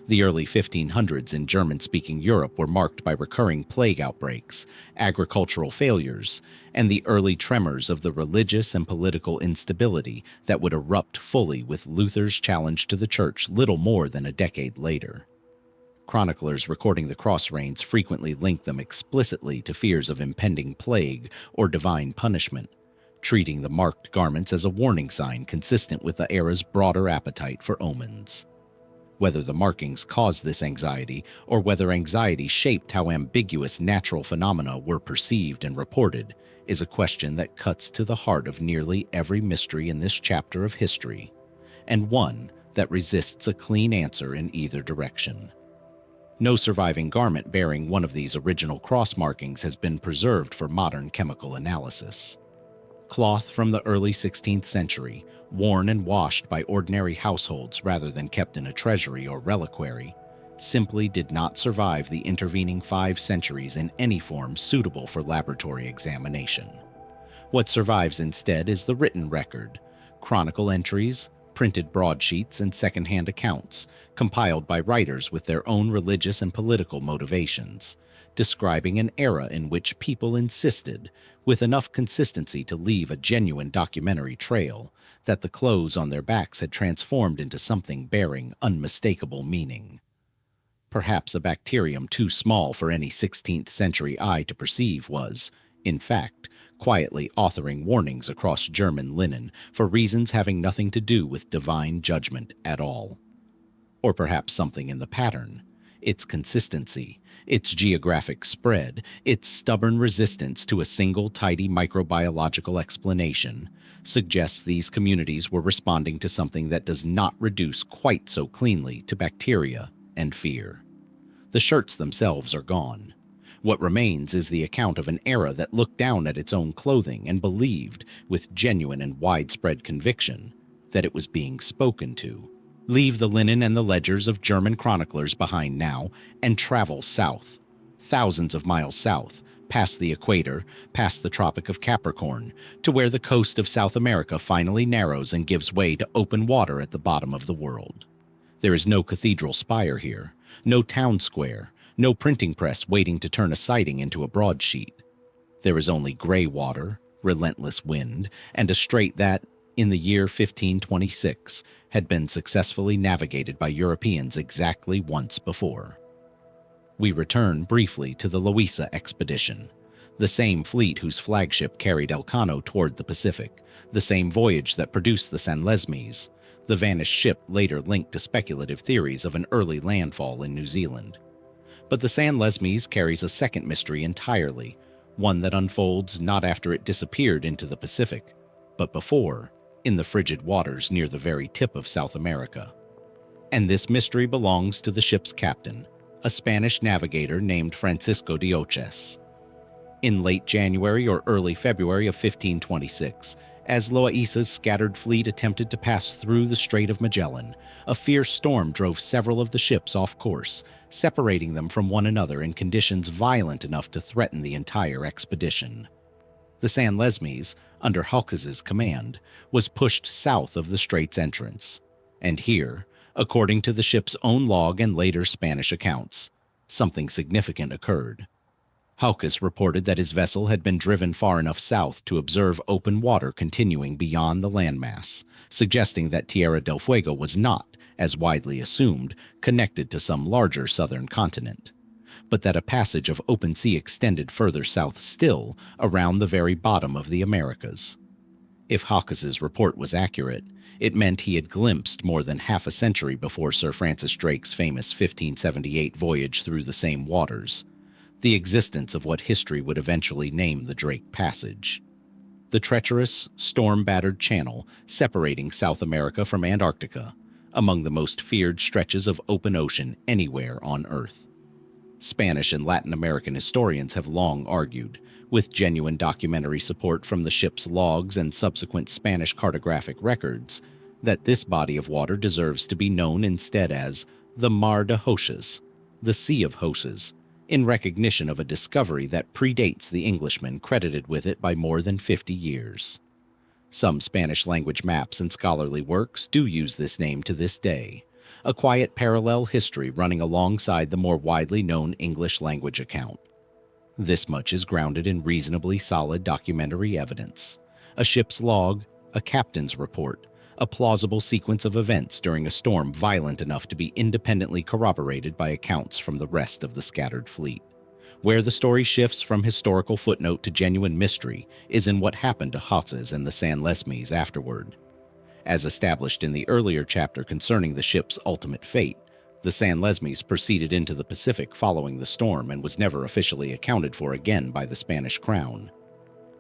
The early 1500s in German-speaking Europe were marked by recurring plague outbreaks, agricultural failures, and the early tremors of the religious and political instability that would erupt fully with Luther's challenge to the Church little more than a decade later. Chroniclers recording the cross reigns frequently link them explicitly to fears of impending plague or divine punishment, treating the marked garments as a warning sign consistent with the era's broader appetite for omens. Whether the markings caused this anxiety, or whether anxiety shaped how ambiguous natural phenomena were perceived and reported, is a question that cuts to the heart of nearly every mystery in this chapter of history, and one that resists a clean answer in either direction. No surviving garment bearing one of these original cross markings has been preserved for modern chemical analysis. Cloth from the early 16th century, worn and washed by ordinary households rather than kept in a treasury or reliquary, simply did not survive the intervening 5 centuries in any form suitable for laboratory examination. What survives instead is the written record, chronicle entries, printed broadsheets, and second-hand accounts, compiled by writers with their own religious and political motivations, describing an era in which people insisted, with enough consistency to leave a genuine documentary trail, that the clothes on their backs had transformed into something bearing unmistakable meaning. Perhaps a bacterium too small for any 16th century eye to perceive was, in fact, quietly authoring warnings across German linen for reasons having nothing to do with divine judgment at all. Or perhaps something in the pattern, its consistency, its geographic spread, its stubborn resistance to a single tidy microbiological explanation, suggests these communities were responding to something that does not reduce quite so cleanly to bacteria and fear. The shirts themselves are gone. What remains is the account of an era that looked down at its own clothing and believed, with genuine and widespread conviction, that it was being spoken to. Leave the linen and the ledgers of German chroniclers behind now and travel south, thousands of miles south, past the equator, past the Tropic of Capricorn, to where the coast of South America finally narrows and gives way to open water at the bottom of the world. There is no cathedral spire here, no town square, no printing press waiting to turn a siding into a broadsheet. There is only gray water, relentless wind, and a strait that, in the year 1526, had been successfully navigated by Europeans exactly once before. We return briefly to the Loaísa expedition, the same fleet whose flagship carried Elcano toward the Pacific, the same voyage that produced the San Lesmes, the vanished ship later linked to speculative theories of an early landfall in New Zealand. But the San Lesmes carries a second mystery entirely, one that unfolds not after it disappeared into the Pacific, but before, in the frigid waters near the very tip of South America. And this mystery belongs to the ship's captain, a Spanish navigator named Francisco de Hoces. In late January or early February of 1526, as Loaísa's scattered fleet attempted to pass through the Strait of Magellan, a fierce storm drove several of the ships off course, separating them from one another in conditions violent enough to threaten the entire expedition. The San Lesmes, under Hoces' command, was pushed south of the strait's entrance, and here, according to the ship's own log and later Spanish accounts, something significant occurred. Hoces reported that his vessel had been driven far enough south to observe open water continuing beyond the landmass, suggesting that Tierra del Fuego was not, as widely assumed, connected to some larger southern continent, but that a passage of open sea extended further south still, around the very bottom of the Americas. If Hoces' report was accurate, it meant he had glimpsed more than half a century before Sir Francis Drake's famous 1578 voyage through the same waters, the existence of what history would eventually name the Drake Passage. The treacherous, storm-battered channel separating South America from Antarctica, among the most feared stretches of open ocean anywhere on Earth. Spanish and Latin American historians have long argued, with genuine documentary support from the ship's logs and subsequent Spanish cartographic records, that this body of water deserves to be known instead as the Mar de Hoces, the Sea of Hoces, in recognition of a discovery that predates the Englishmen credited with it by more than 50 years. Some Spanish-language maps and scholarly works do use this name to this day, a quiet parallel history running alongside the more widely known English-language account. This much is grounded in reasonably solid documentary evidence: a ship's log, a captain's report, a plausible sequence of events during a storm violent enough to be independently corroborated by accounts from the rest of the scattered fleet. Where the story shifts from historical footnote to genuine mystery is in what happened to Hoces and the San Lesmes afterward. As established in the earlier chapter concerning the ship's ultimate fate, the San Lesmes proceeded into the Pacific following the storm and was never officially accounted for again by the Spanish crown.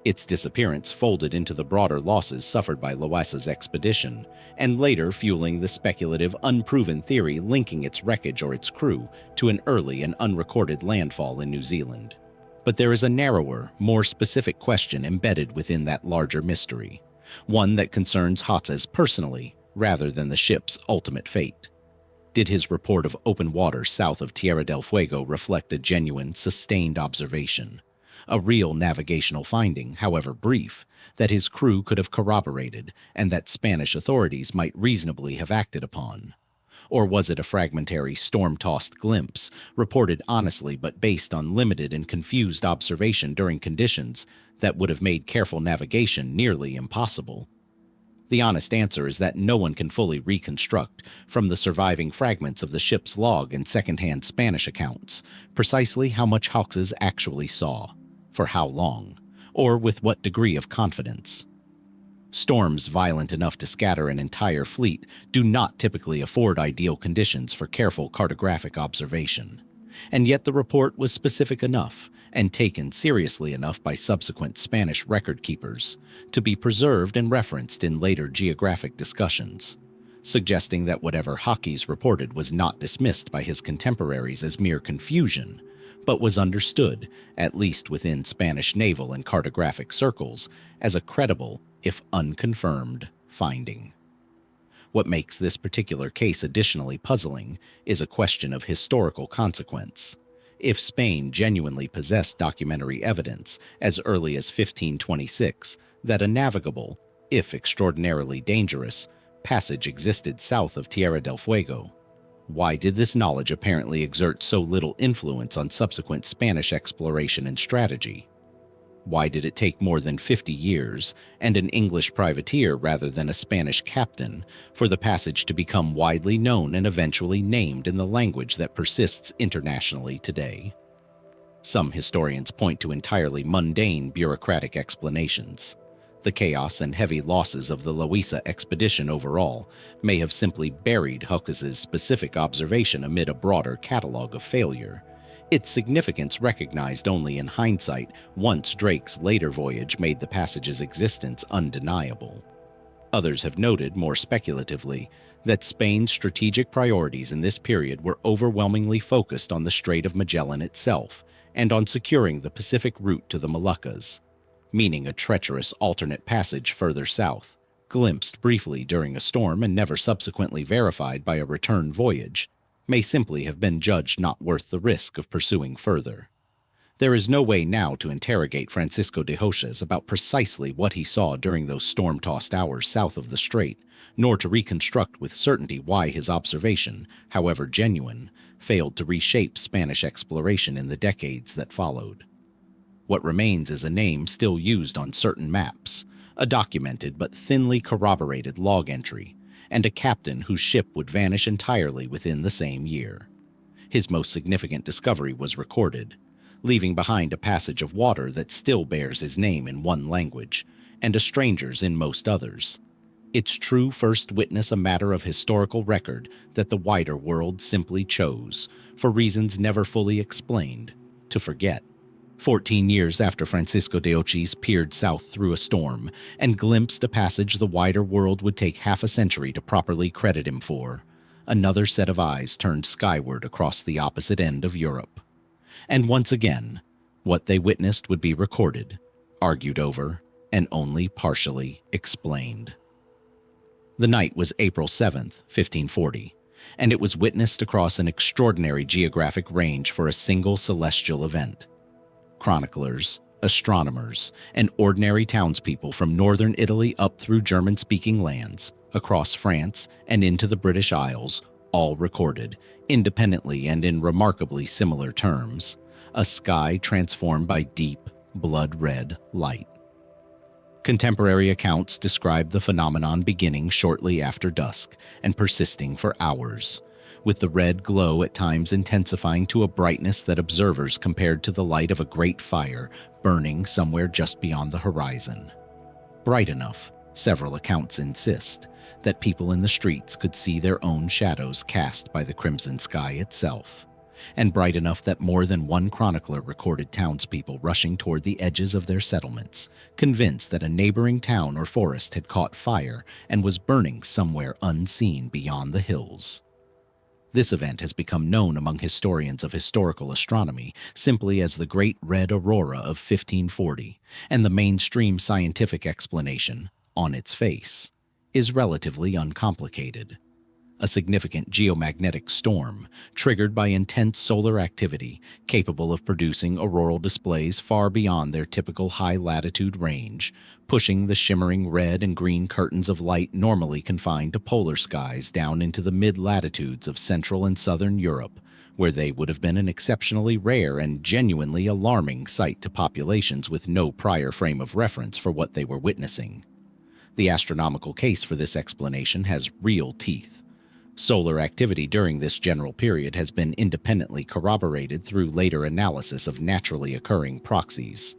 Its disappearance folded into the broader losses suffered by Loaisa's expedition, and later fueling the speculative, unproven theory linking its wreckage or its crew to an early and unrecorded landfall in New Zealand. But there is a narrower, more specific question embedded within that larger mystery, one that concerns Hoces personally rather than the ship's ultimate fate. Did his report of open water south of Tierra del Fuego reflect a genuine, sustained observation? A real navigational finding, however brief, that his crew could have corroborated and that Spanish authorities might reasonably have acted upon? Or was it a fragmentary, storm-tossed glimpse, reported honestly but based on limited and confused observation during conditions that would have made careful navigation nearly impossible? The honest answer is that no one can fully reconstruct, from the surviving fragments of the ship's log and second-hand Spanish accounts, precisely how much Hoces actually saw, for how long, or with what degree of confidence. Storms violent enough to scatter an entire fleet do not typically afford ideal conditions for careful cartographic observation, and yet the report was specific enough and taken seriously enough by subsequent Spanish record keepers to be preserved and referenced in later geographic discussions, suggesting that whatever Hoces reported was not dismissed by his contemporaries as mere confusion, but was understood, at least within Spanish naval and cartographic circles, as a credible, if unconfirmed, finding. What makes this particular case additionally puzzling is a question of historical consequence. If Spain genuinely possessed documentary evidence as early as 1526 that a navigable, if extraordinarily dangerous, passage existed south of Tierra del Fuego, why did this knowledge apparently exert so little influence on subsequent Spanish exploration and strategy? Why did it take more than 50 years and an English privateer rather than a Spanish captain for the passage to become widely known and eventually named in the language that persists internationally today? Some historians point to entirely mundane bureaucratic explanations. The chaos and heavy losses of the Loaísa expedition overall may have simply buried Hoces' specific observation amid a broader catalog of failure, its significance recognized only in hindsight once Drake's later voyage made the passage's existence undeniable. Others have noted, more speculatively, that Spain's strategic priorities in this period were overwhelmingly focused on the Strait of Magellan itself and on securing the Pacific route to the Moluccas, meaning a treacherous alternate passage further south, glimpsed briefly during a storm and never subsequently verified by a return voyage, may simply have been judged not worth the risk of pursuing further. There is no way now to interrogate Francisco de Hoces about precisely what he saw during those storm-tossed hours south of the strait, nor to reconstruct with certainty why his observation, however genuine, failed to reshape Spanish exploration in the decades that followed. What remains is a name still used on certain maps, a documented but thinly corroborated log entry, and a captain whose ship would vanish entirely within the same year. His most significant discovery was recorded, leaving behind a passage of water that still bears his name in one language, and a stranger's in most others. Its true first witness a matter of historical record that the wider world simply chose, for reasons never fully explained, to forget. 14 years after Francisco de Hoces peered south through a storm and glimpsed a passage the wider world would take half a century to properly credit him for, another set of eyes turned skyward across the opposite end of Europe. And once again, what they witnessed would be recorded, argued over, and only partially explained. The night was April 7th, 1540, and it was witnessed across an extraordinary geographic range for a single celestial event. Chroniclers, astronomers, and ordinary townspeople from northern Italy up through German-speaking lands, across France, and into the British Isles, all recorded, independently and in remarkably similar terms, a sky transformed by deep, blood-red light. Contemporary accounts describe the phenomenon beginning shortly after dusk and persisting for hours, with the red glow at times intensifying to a brightness that observers compared to the light of a great fire burning somewhere just beyond the horizon. Bright enough, several accounts insist, that people in the streets could see their own shadows cast by the crimson sky itself, and bright enough that more than one chronicler recorded townspeople rushing toward the edges of their settlements, convinced that a neighboring town or forest had caught fire and was burning somewhere unseen beyond the hills. This event has become known among historians of historical astronomy simply as the Great Red Aurora of 1540, and the mainstream scientific explanation, on its face, is relatively uncomplicated. A significant geomagnetic storm, triggered by intense solar activity, capable of producing auroral displays far beyond their typical high-latitude range, pushing the shimmering red and green curtains of light normally confined to polar skies down into the mid-latitudes of Central and Southern Europe, where they would have been an exceptionally rare and genuinely alarming sight to populations with no prior frame of reference for what they were witnessing. The astronomical case for this explanation has real teeth. Solar activity during this general period has been independently corroborated through later analysis of naturally occurring proxies.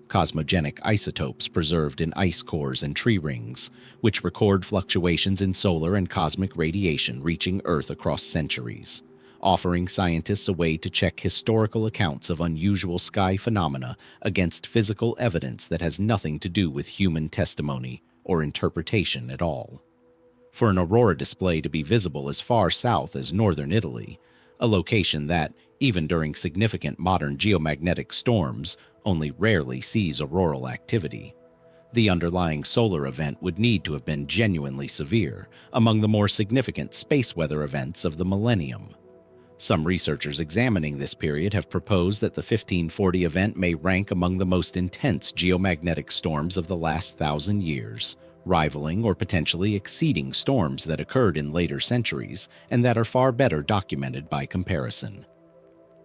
Cosmogenic isotopes preserved in ice cores and tree rings, which record fluctuations in solar and cosmic radiation reaching Earth across centuries, offering scientists a way to check historical accounts of unusual sky phenomena against physical evidence that has nothing to do with human testimony or interpretation at all. For an aurora display to be visible as far south as northern Italy, a location that, even during significant modern geomagnetic storms, only rarely sees auroral activity, the underlying solar event would need to have been genuinely severe, among the more significant space weather events of the millennium. Some researchers examining this period have proposed that the 1540 event may rank among the most intense geomagnetic storms of the last 1,000 years, rivaling or potentially exceeding storms that occurred in later centuries and that are far better documented by comparison.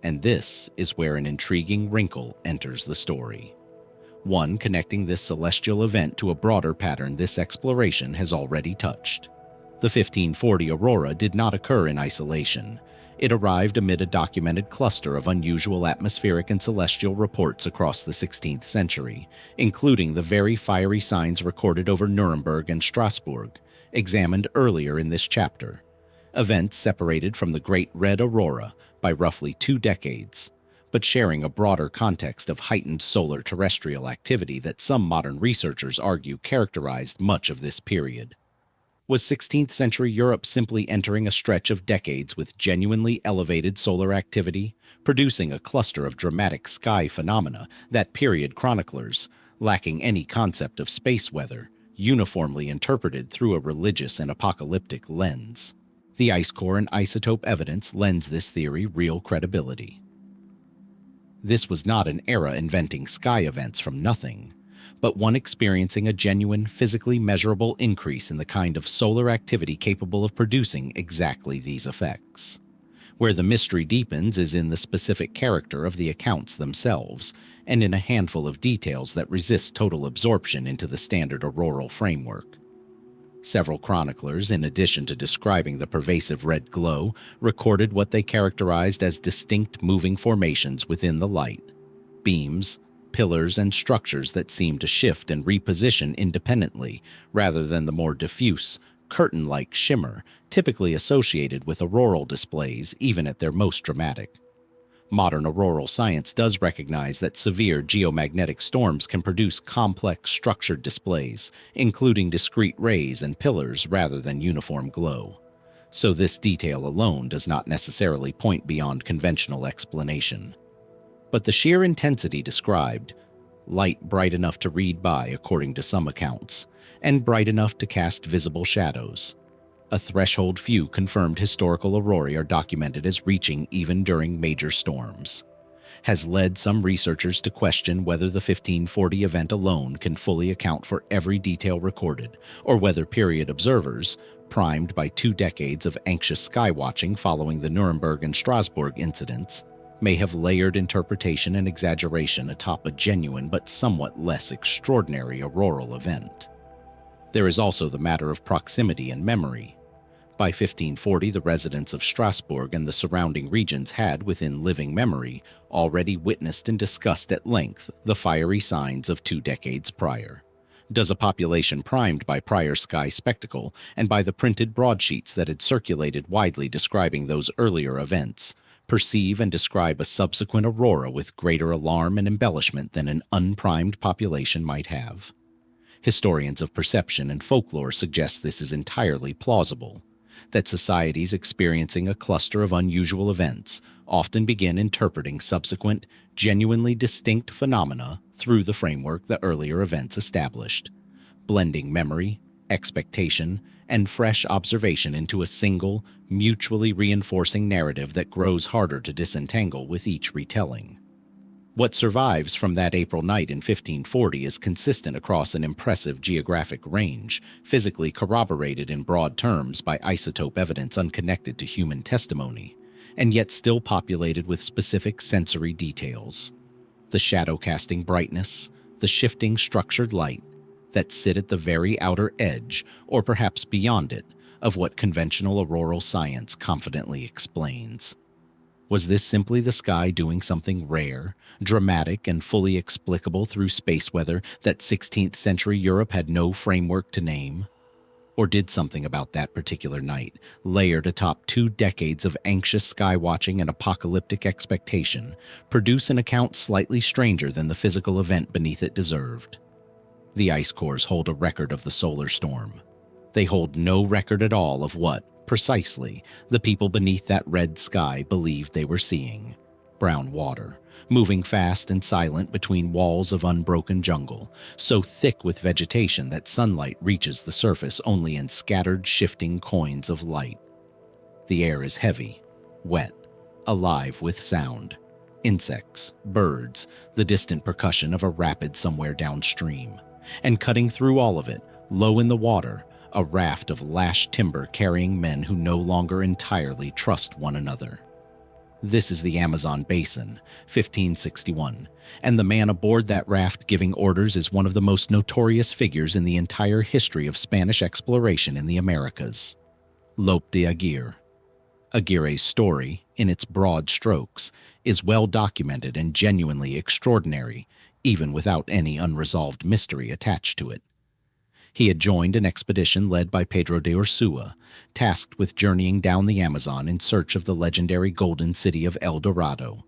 And this is where an intriguing wrinkle enters the story. One connecting this celestial event to a broader pattern this exploration has already touched. The 1540 aurora did not occur in isolation. It arrived amid a documented cluster of unusual atmospheric and celestial reports across the 16th century, including the very fiery signs recorded over Nuremberg and Strasbourg, examined earlier in this chapter. Events separated from the Great Red Aurora by roughly 2 decades, but sharing a broader context of heightened solar terrestrial activity that some modern researchers argue characterized much of this period. Was 16th century Europe simply entering a stretch of decades with genuinely elevated solar activity, producing a cluster of dramatic sky phenomena that period chroniclers, lacking any concept of space weather, uniformly interpreted through a religious and apocalyptic lens? The ice core and isotope evidence lends this theory real credibility. This was not an era inventing sky events from nothing, but one experiencing a genuine, physically measurable increase in the kind of solar activity capable of producing exactly these effects. Where the mystery deepens is in the specific character of the accounts themselves, and in a handful of details that resist total absorption into the standard auroral framework. Several chroniclers, in addition to describing the pervasive red glow, recorded what they characterized as distinct moving formations within the light, beams, pillars, and structures that seem to shift and reposition independently rather than the more diffuse, curtain-like shimmer typically associated with auroral displays even at their most dramatic. Modern auroral science does recognize that severe geomagnetic storms can produce complex structured displays, including discrete rays and pillars rather than uniform glow. So this detail alone does not necessarily point beyond conventional explanation. But the sheer intensity described, light bright enough to read by according to some accounts, and bright enough to cast visible shadows. A threshold few confirmed historical aurorae are documented as reaching even during major storms. has led some researchers to question whether the 1540 event alone can fully account for every detail recorded, or whether period observers, primed by 2 decades of anxious skywatching following the Nuremberg and Strasbourg incidents, may have layered interpretation and exaggeration atop a genuine but somewhat less extraordinary auroral event. There is also the matter of proximity and memory. By 1540, the residents of Strasbourg and the surrounding regions had, within living memory, already witnessed and discussed at length the fiery signs of 2 decades prior. Does a population primed by prior sky spectacle and by the printed broadsheets that had circulated widely describing those earlier events perceive and describe a subsequent aurora with greater alarm and embellishment than an unprimed population might have? Historians of perception and folklore suggest this is entirely plausible, that societies experiencing a cluster of unusual events often begin interpreting subsequent, genuinely distinct phenomena through the framework the earlier events established, blending memory, expectation, and fresh observation into a single, mutually reinforcing narrative that grows harder to disentangle with each retelling. What survives from that April night in 1540 is consistent across an impressive geographic range, physically corroborated in broad terms by isotope evidence unconnected to human testimony, and yet still populated with specific sensory details. The shadow-casting brightness, the shifting structured light that sit at the very outer edge, or perhaps beyond it, of what conventional auroral science confidently explains. Was this simply the sky doing something rare, dramatic, and fully explicable through space weather that 16th century Europe had no framework to name? Or did something about that particular night, layered atop 2 decades of anxious skywatching and apocalyptic expectation, produce an account slightly stranger than the physical event beneath it deserved? The ice cores hold a record of the solar storm. They hold no record at all of what, precisely, the people beneath that red sky believed they were seeing. Brown water, moving fast and silent between walls of unbroken jungle, so thick with vegetation that sunlight reaches the surface only in scattered, shifting coins of light. The air is heavy, wet, alive with sound. Insects, birds, the distant percussion of a rapid somewhere downstream. And cutting through all of it, low in the water, a raft of lashed timber carrying men who no longer entirely trust one another. This is the Amazon Basin, 1561, and the man aboard that raft giving orders is one of the most notorious figures in the entire history of Spanish exploration in the Americas, Lope de Aguirre. Aguirre's story, in its broad strokes, is well documented and genuinely extraordinary, even without any unresolved mystery attached to it. He had joined an expedition led by Pedro de Ursua, tasked with journeying down the Amazon in search of the legendary golden city of El Dorado,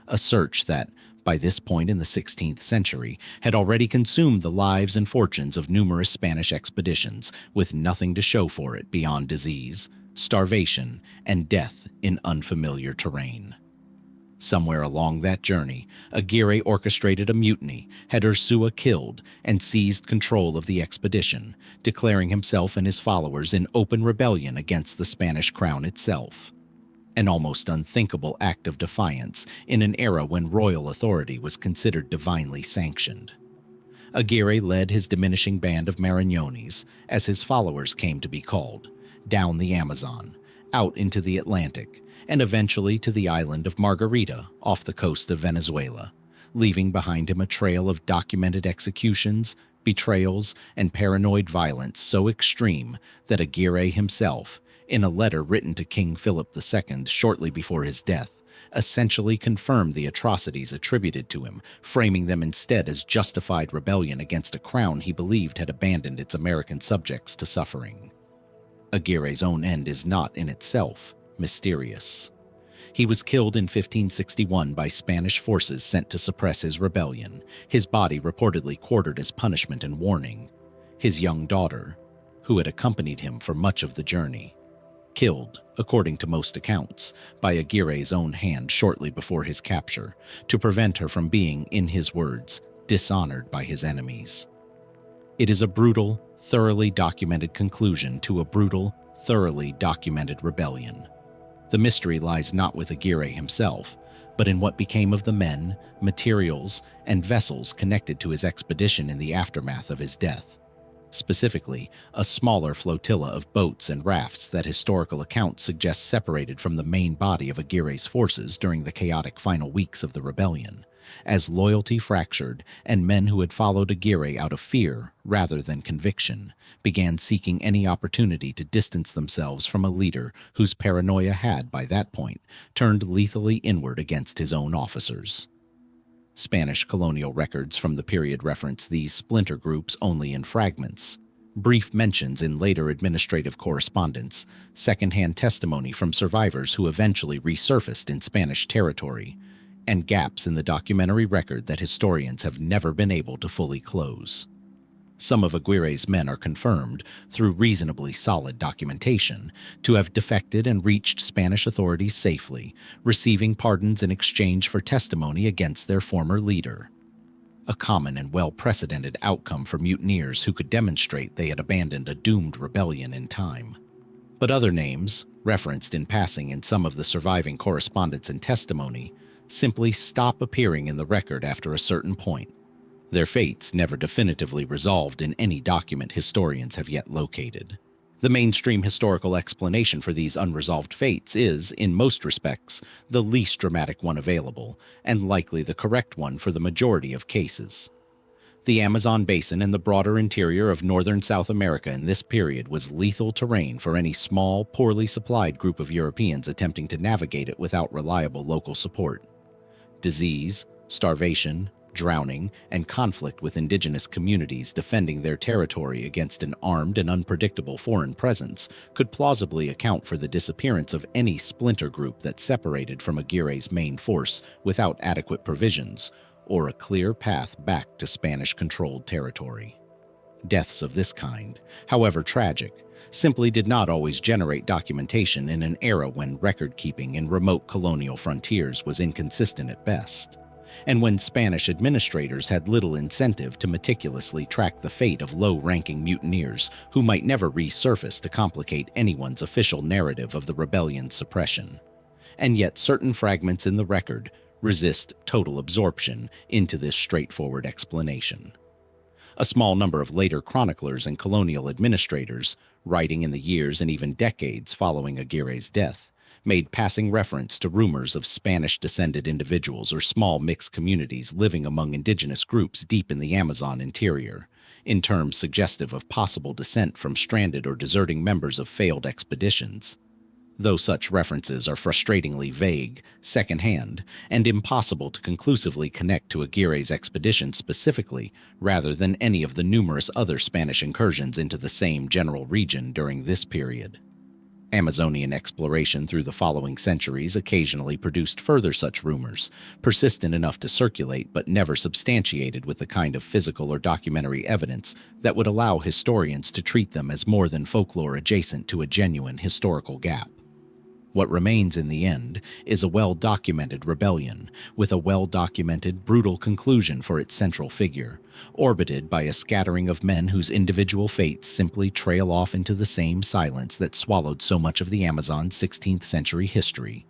a search that, by this point in the 16th century, had already consumed the lives and fortunes of numerous Spanish expeditions, with nothing to show for it beyond disease, starvation, and death in unfamiliar terrain. Somewhere along that journey, Aguirre orchestrated a mutiny, had Ursua killed, and seized control of the expedition, declaring himself and his followers in open rebellion against the Spanish crown itself. An almost unthinkable act of defiance in an era when royal authority was considered divinely sanctioned. Aguirre led his diminishing band of Marañones, as his followers came to be called, down the Amazon, out into the Atlantic, and eventually to the island of Marguerite off the coast of Venezuela, leaving behind him a trail of documented executions, betrayals, and paranoid violence so extreme that Aguirre himself, in a letter written to King Philip II shortly before his death, essentially confirmed the atrocities attributed to him, framing them instead as justified rebellion against a crown he believed had abandoned its American subjects to suffering. Aguirre's own end is not in itself mysterious. He was killed in 1561 by Spanish forces sent to suppress his rebellion, his body reportedly quartered as punishment and warning. His young daughter, who had accompanied him for much of the journey, killed, according to most accounts, by Aguirre's own hand shortly before his capture, to prevent her from being, in his words, dishonored by his enemies. It is a brutal, thoroughly documented conclusion to a brutal, thoroughly documented rebellion. The mystery lies not with Aguirre himself, but in what became of the men, materials, and vessels connected to his expedition in the aftermath of his death. Specifically, a smaller flotilla of boats and rafts that historical accounts suggest separated from the main body of Aguirre's forces during the chaotic final weeks of the rebellion, as loyalty fractured and men who had followed Aguirre out of fear rather than conviction began seeking any opportunity to distance themselves from a leader whose paranoia had, by that point, turned lethally inward against his own officers. Spanish colonial records from the period reference these splinter groups only in fragments. Brief mentions in later administrative correspondence, second-hand testimony from survivors who eventually resurfaced in Spanish territory, and gaps in the documentary record that historians have never been able to fully close. Some of Aguirre's men are confirmed, through reasonably solid documentation, to have defected and reached Spanish authorities safely, receiving pardons in exchange for testimony against their former leader. A common and well-precedented outcome for mutineers who could demonstrate they had abandoned a doomed rebellion in time. But other names, referenced in passing in some of the surviving correspondence and testimony, simply stop appearing in the record after a certain point. Their fates never definitively resolved in any document historians have yet located. The mainstream historical explanation for these unresolved fates is, in most respects, the least dramatic one available, and likely the correct one for the majority of cases. The Amazon basin and the broader interior of northern South America in this period was lethal terrain for any small, poorly supplied group of Europeans attempting to navigate it without reliable local support. Disease, starvation, drowning, and conflict with indigenous communities defending their territory against an armed and unpredictable foreign presence could plausibly account for the disappearance of any splinter group that separated from Aguirre's main force without adequate provisions or a clear path back to Spanish-controlled territory. Deaths of this kind, however tragic, simply did not always generate documentation in an era when record-keeping in remote colonial frontiers was inconsistent at best, and when Spanish administrators had little incentive to meticulously track the fate of low-ranking mutineers who might never resurface to complicate anyone's official narrative of the rebellion's suppression. And yet certain fragments in the record resist total absorption into this straightforward explanation. A small number of later chroniclers and colonial administrators, writing in the years and even decades following Aguirre's death, made passing reference to rumors of Spanish-descended individuals or small mixed communities living among indigenous groups deep in the Amazon interior, in terms suggestive of possible descent from stranded or deserting members of failed expeditions. Though such references are frustratingly vague, second-hand, and impossible to conclusively connect to Aguirre's expedition specifically, rather than any of the numerous other Spanish incursions into the same general region during this period. Amazonian exploration through the following centuries occasionally produced further such rumors, persistent enough to circulate but never substantiated with the kind of physical or documentary evidence that would allow historians to treat them as more than folklore adjacent to a genuine historical gap. What remains in the end is a well-documented rebellion, with a well-documented, brutal conclusion for its central figure, orbited by a scattering of men whose individual fates simply trail off into the same silence that swallowed so much of the Amazon's 16th century history.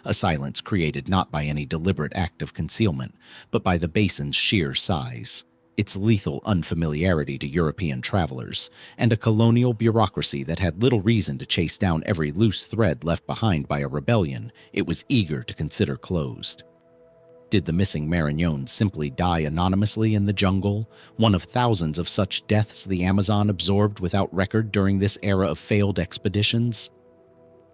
A silence created not by any deliberate act of concealment, but by the basin's sheer size, its lethal unfamiliarity to European travelers, and a colonial bureaucracy that had little reason to chase down every loose thread left behind by a rebellion it was eager to consider closed. Did the missing Marañón simply die anonymously in the jungle, one of thousands of such deaths the Amazon absorbed without record during this era of failed expeditions?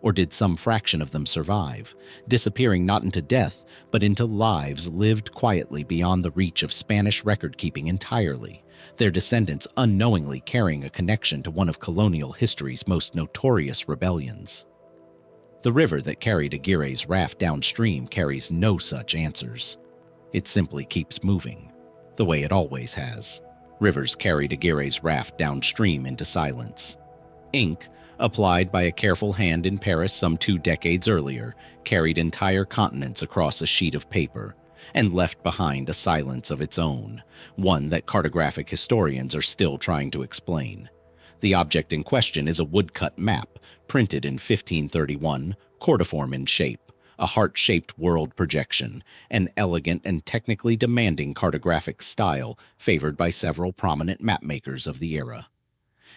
Or did some fraction of them survive, disappearing not into death, but into lives lived quietly beyond the reach of Spanish record-keeping entirely, their descendants unknowingly carrying a connection to one of colonial history's most notorious rebellions? The river that carried Aguirre's raft downstream carries no such answers. It simply keeps moving, the way it always has. Rivers carried Aguirre's raft downstream into silence. Ink, applied by a careful hand in Paris some 2 decades earlier, carried entire continents across a sheet of paper, and left behind a silence of its own, one that cartographic historians are still trying to explain. The object in question is a woodcut map, printed in 1531, cordiform in shape, a heart-shaped world projection, an elegant and technically demanding cartographic style favored by several prominent mapmakers of the era.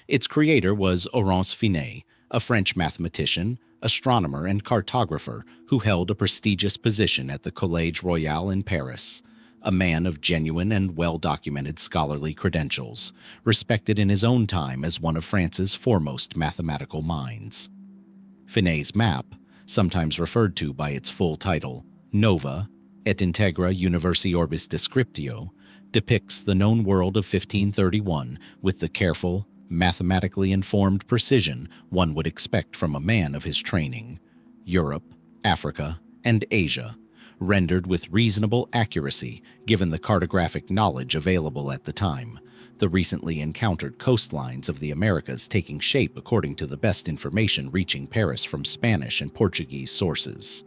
Its creator was Oronce Finé, a French mathematician, astronomer, and cartographer who held a prestigious position at the Collège Royal in Paris, a man of genuine and well-documented scholarly credentials, respected in his own time as one of France's foremost mathematical minds. Finé's map, sometimes referred to by its full title, Nova et Integra Universi Orbis Descriptio, depicts the known world of 1531 with the careful, mathematically informed precision one would expect from a man of his training. Europe, Africa, and Asia, rendered with reasonable accuracy given the cartographic knowledge available at the time, the recently encountered coastlines of the Americas taking shape according to the best information reaching Paris from Spanish and Portuguese sources.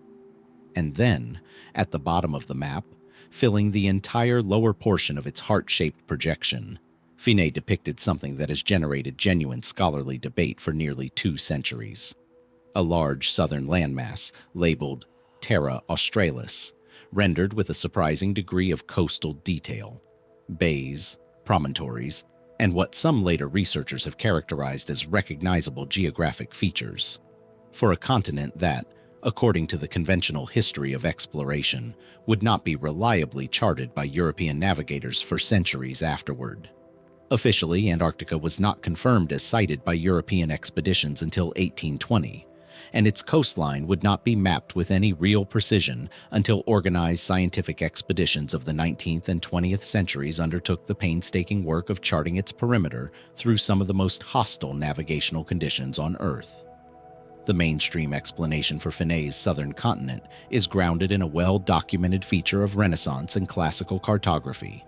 And then, at the bottom of the map, filling the entire lower portion of its heart-shaped projection, Finé depicted something that has generated genuine scholarly debate for nearly 2 centuries. A large southern landmass labeled Terra Australis, rendered with a surprising degree of coastal detail. Bays, promontories, and what some later researchers have characterized as recognizable geographic features. For a continent that, according to the conventional history of exploration, would not be reliably charted by European navigators for centuries afterward. Officially, Antarctica was not confirmed as sighted by European expeditions until 1820, and its coastline would not be mapped with any real precision until organized scientific expeditions of the 19th and 20th centuries undertook the painstaking work of charting its perimeter through some of the most hostile navigational conditions on Earth. The mainstream explanation for Finé's southern continent is grounded in a well-documented feature of Renaissance and classical cartography: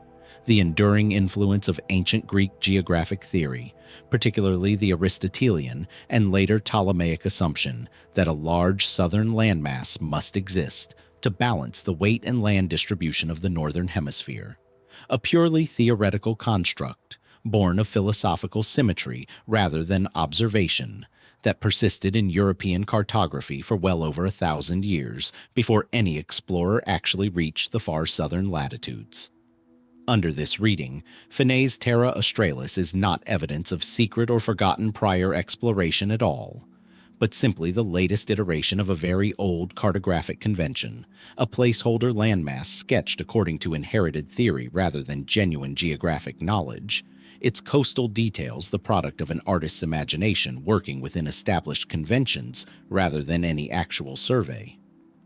the enduring influence of ancient Greek geographic theory, particularly the Aristotelian and later Ptolemaic assumption that a large southern landmass must exist to balance the weight and land distribution of the northern hemisphere. A purely theoretical construct, born of philosophical symmetry rather than observation, that persisted in European cartography for well over 1,000 years before any explorer actually reached the far southern latitudes. Under this reading, Finé's Terra Australis is not evidence of secret or forgotten prior exploration at all, but simply the latest iteration of a very old cartographic convention, a placeholder landmass sketched according to inherited theory rather than genuine geographic knowledge, its coastal details the product of an artist's imagination working within established conventions rather than any actual survey.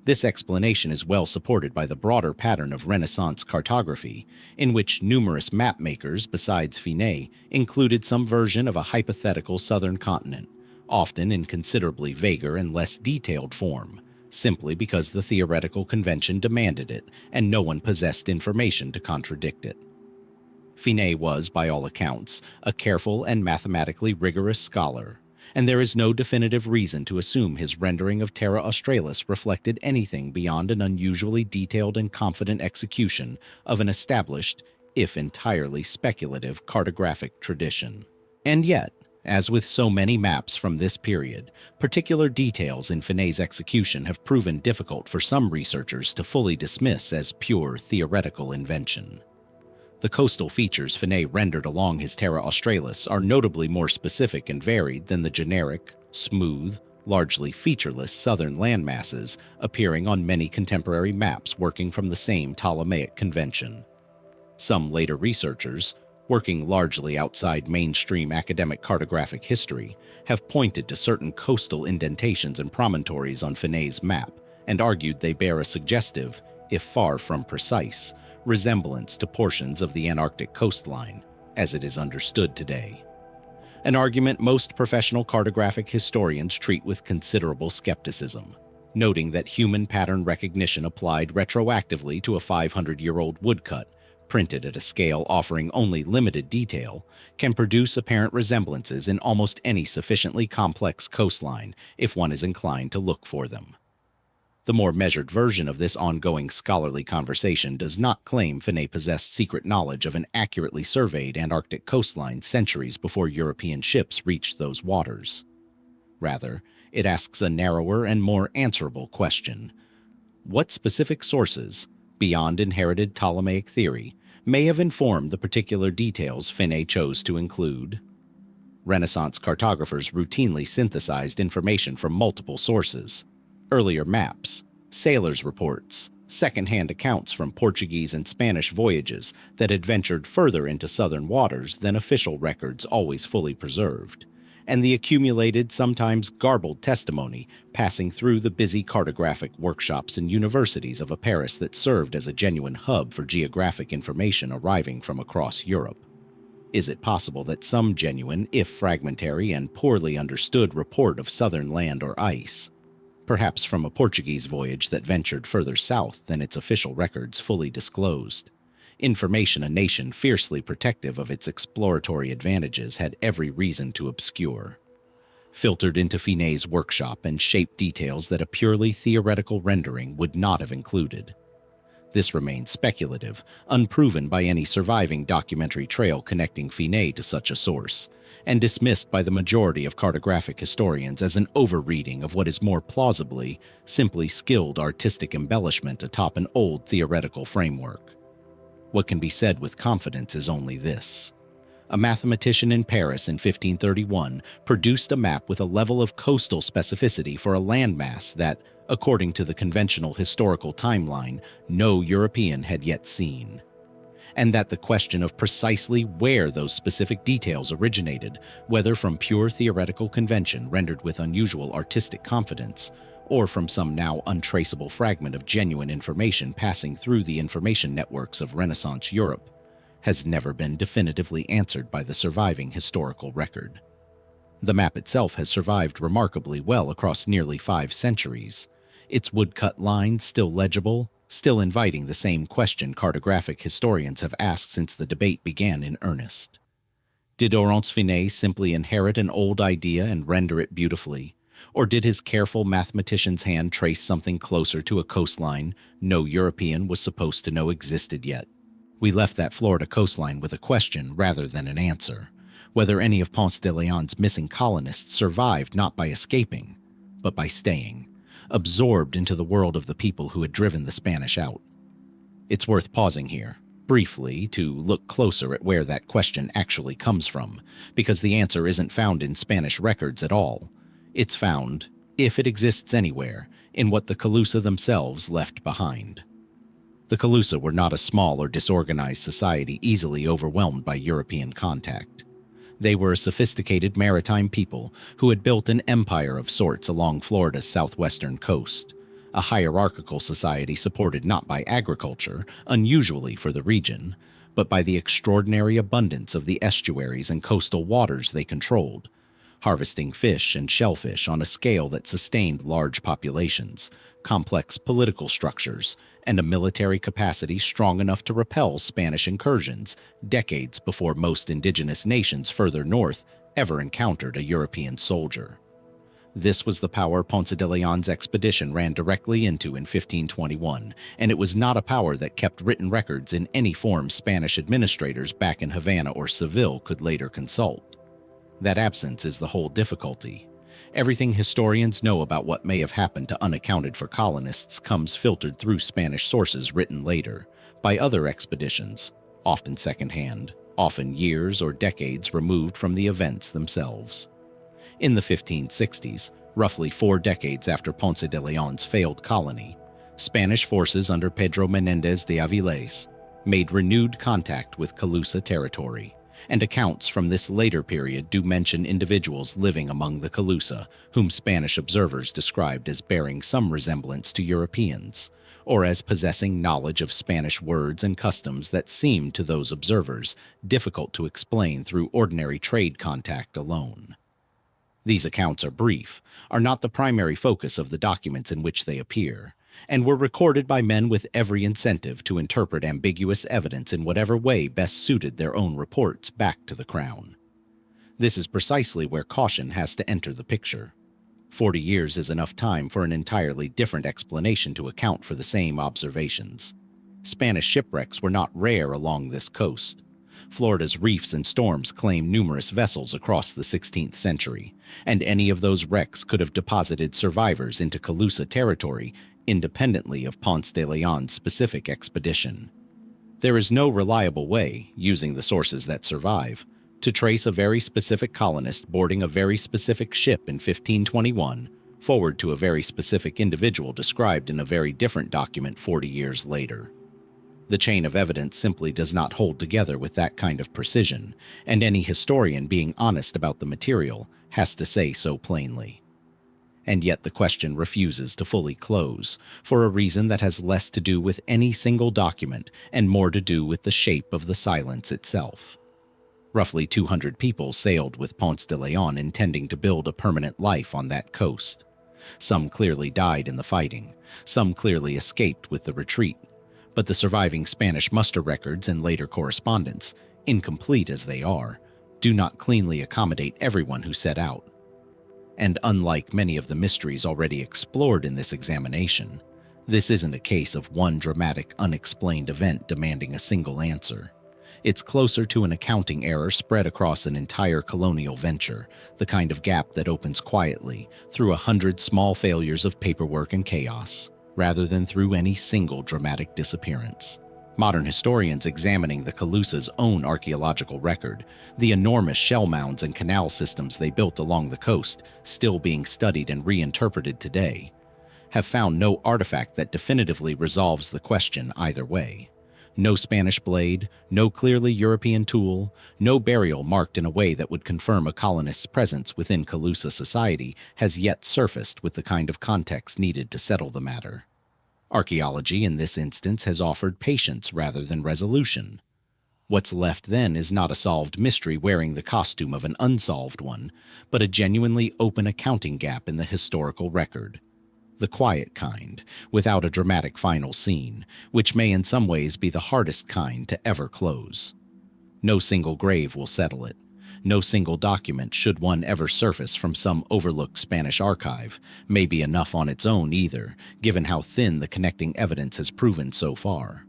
This explanation is well supported by the broader pattern of Renaissance cartography, in which numerous map makers besides Finé included some version of a hypothetical southern continent, often in considerably vaguer and less detailed form, simply because the theoretical convention demanded it and no one possessed information to contradict it. Finé was, by all accounts, a careful and mathematically rigorous scholar, and there is no definitive reason to assume his rendering of Terra Australis reflected anything beyond an unusually detailed and confident execution of an established, if entirely speculative, cartographic tradition. And yet, as with so many maps from this period, particular details in Finé's execution have proven difficult for some researchers to fully dismiss as pure theoretical invention. The coastal features Finé rendered along his Terra Australis are notably more specific and varied than the generic, smooth, largely featureless southern landmasses appearing on many contemporary maps working from the same Ptolemaic convention. Some later researchers, working largely outside mainstream academic cartographic history, have pointed to certain coastal indentations and promontories on Finé's map and argued they bear a suggestive, if far from precise, resemblance to portions of the Antarctic coastline, as it is understood today. An argument most professional cartographic historians treat with considerable skepticism, noting that human pattern recognition applied retroactively to a 500-year-old woodcut, printed at a scale offering only limited detail, can produce apparent resemblances in almost any sufficiently complex coastline if one is inclined to look for them. The more measured version of this ongoing scholarly conversation does not claim Finé possessed secret knowledge of an accurately surveyed Antarctic coastline centuries before European ships reached those waters. Rather, it asks a narrower and more answerable question: What specific sources, beyond inherited Ptolemaic theory, may have informed the particular details Finé chose to include? Renaissance cartographers routinely synthesized information from multiple sources: earlier maps, sailors' reports, second-hand accounts from Portuguese and Spanish voyages that had ventured further into southern waters than official records always fully preserved, and the accumulated, sometimes garbled testimony passing through the busy cartographic workshops and universities of a Paris that served as a genuine hub for geographic information arriving from across Europe. Is it possible that some genuine, if fragmentary and poorly understood report of southern land or ice, perhaps from a Portuguese voyage that ventured further south than its official records fully disclosed, information a nation fiercely protective of its exploratory advantages had every reason to obscure, filtered into Finé's workshop and shaped details that a purely theoretical rendering would not have included? This remains speculative, unproven by any surviving documentary trail connecting Finé to such a source, and dismissed by the majority of cartographic historians as an overreading of what is more plausibly simply skilled artistic embellishment atop an old theoretical framework. What can be said with confidence is only this: a mathematician in Paris in 1531 produced a map with a level of coastal specificity for a landmass that, according to the conventional historical timeline, no European had yet seen. And that the question of precisely where those specific details originated, whether from pure theoretical convention rendered with unusual artistic confidence, or from some now untraceable fragment of genuine information passing through the information networks of Renaissance Europe, has never been definitively answered by the surviving historical record. The map itself has survived remarkably well across nearly 5 centuries, its woodcut lines still legible, still inviting the same question cartographic historians have asked since the debate began in earnest. Did Oronce Finé simply inherit an old idea and render it beautifully, or did his careful mathematician's hand trace something closer to a coastline no European was supposed to know existed yet? We left that Florida coastline with a question rather than an answer: whether any of Ponce de Leon's missing colonists survived not by escaping, but by staying, absorbed into the world of the people who had driven the Spanish out. It's worth pausing here, briefly, to look closer at where that question actually comes from, because the answer isn't found in Spanish records at all. It's found, if it exists anywhere, in what the Calusa themselves left behind. The Calusa were not a small or disorganized society easily overwhelmed by European contact. They were a sophisticated maritime people who had built an empire of sorts along Florida's southwestern coast, a hierarchical society supported not by agriculture, unusually for the region, but by the extraordinary abundance of the estuaries and coastal waters they controlled, harvesting fish and shellfish on a scale that sustained large populations, complex political structures, and a military capacity strong enough to repel Spanish incursions decades before most indigenous nations further north ever encountered a European soldier. This was the power Ponce de Leon's expedition ran directly into in 1521, and it was not a power that kept written records in any form Spanish administrators back in Havana or Seville could later consult. That absence is the whole difficulty. Everything historians know about what may have happened to unaccounted-for colonists comes filtered through Spanish sources written later, by other expeditions, often secondhand, often years or decades removed from the events themselves. In the 1560s, roughly 4 decades after Ponce de Leon's failed colony, Spanish forces under Pedro Menéndez de Avilés made renewed contact with Calusa territory, and accounts from this later period do mention individuals living among the Calusa, whom Spanish observers described as bearing some resemblance to Europeans, or as possessing knowledge of Spanish words and customs that seemed to those observers difficult to explain through ordinary trade contact alone. These accounts are brief, are not the primary focus of the documents in which they appear, and were recorded by men with every incentive to interpret ambiguous evidence in whatever way best suited their own reports back to the Crown. This is precisely where caution has to enter the picture. 40 years is enough time for an entirely different explanation to account for the same observations. Spanish shipwrecks were not rare along this coast. Florida's reefs and storms claim numerous vessels across the 16th century, and any of those wrecks could have deposited survivors into Calusa territory independently of Ponce de Leon's specific expedition. There is no reliable way, using the sources that survive, to trace a very specific colonist boarding a very specific ship in 1521 forward to a very specific individual described in a very different document 40 years later. The chain of evidence simply does not hold together with that kind of precision, and any historian being honest about the material has to say so plainly. And yet the question refuses to fully close, for a reason that has less to do with any single document and more to do with the shape of the silence itself. Roughly 200 people sailed with Ponce de Leon intending to build a permanent life on that coast. Some clearly died in the fighting, some clearly escaped with the retreat, but the surviving Spanish muster records and later correspondence, incomplete as they are, do not cleanly accommodate everyone who set out. And unlike many of the mysteries already explored in this examination, this isn't a case of one dramatic, unexplained event demanding a single answer. It's closer to an accounting error spread across an entire colonial venture, the kind of gap that opens quietly through 100 small failures of paperwork and chaos, rather than through any single dramatic disappearance. Modern historians examining the Calusas' own archaeological record, the enormous shell mounds and canal systems they built along the coast, still being studied and reinterpreted today, have found no artifact that definitively resolves the question either way. No Spanish blade, no clearly European tool, no burial marked in a way that would confirm a colonist's presence within Calusa society has yet surfaced with the kind of context needed to settle the matter. Archaeology in this instance has offered patience rather than resolution. What's left then is not a solved mystery wearing the costume of an unsolved one, but a genuinely open accounting gap in the historical record. The quiet kind, without a dramatic final scene, which may in some ways be the hardest kind to ever close. No single grave will settle it. No single document, should one ever surface from some overlooked Spanish archive, may be enough on its own either, given how thin the connecting evidence has proven so far.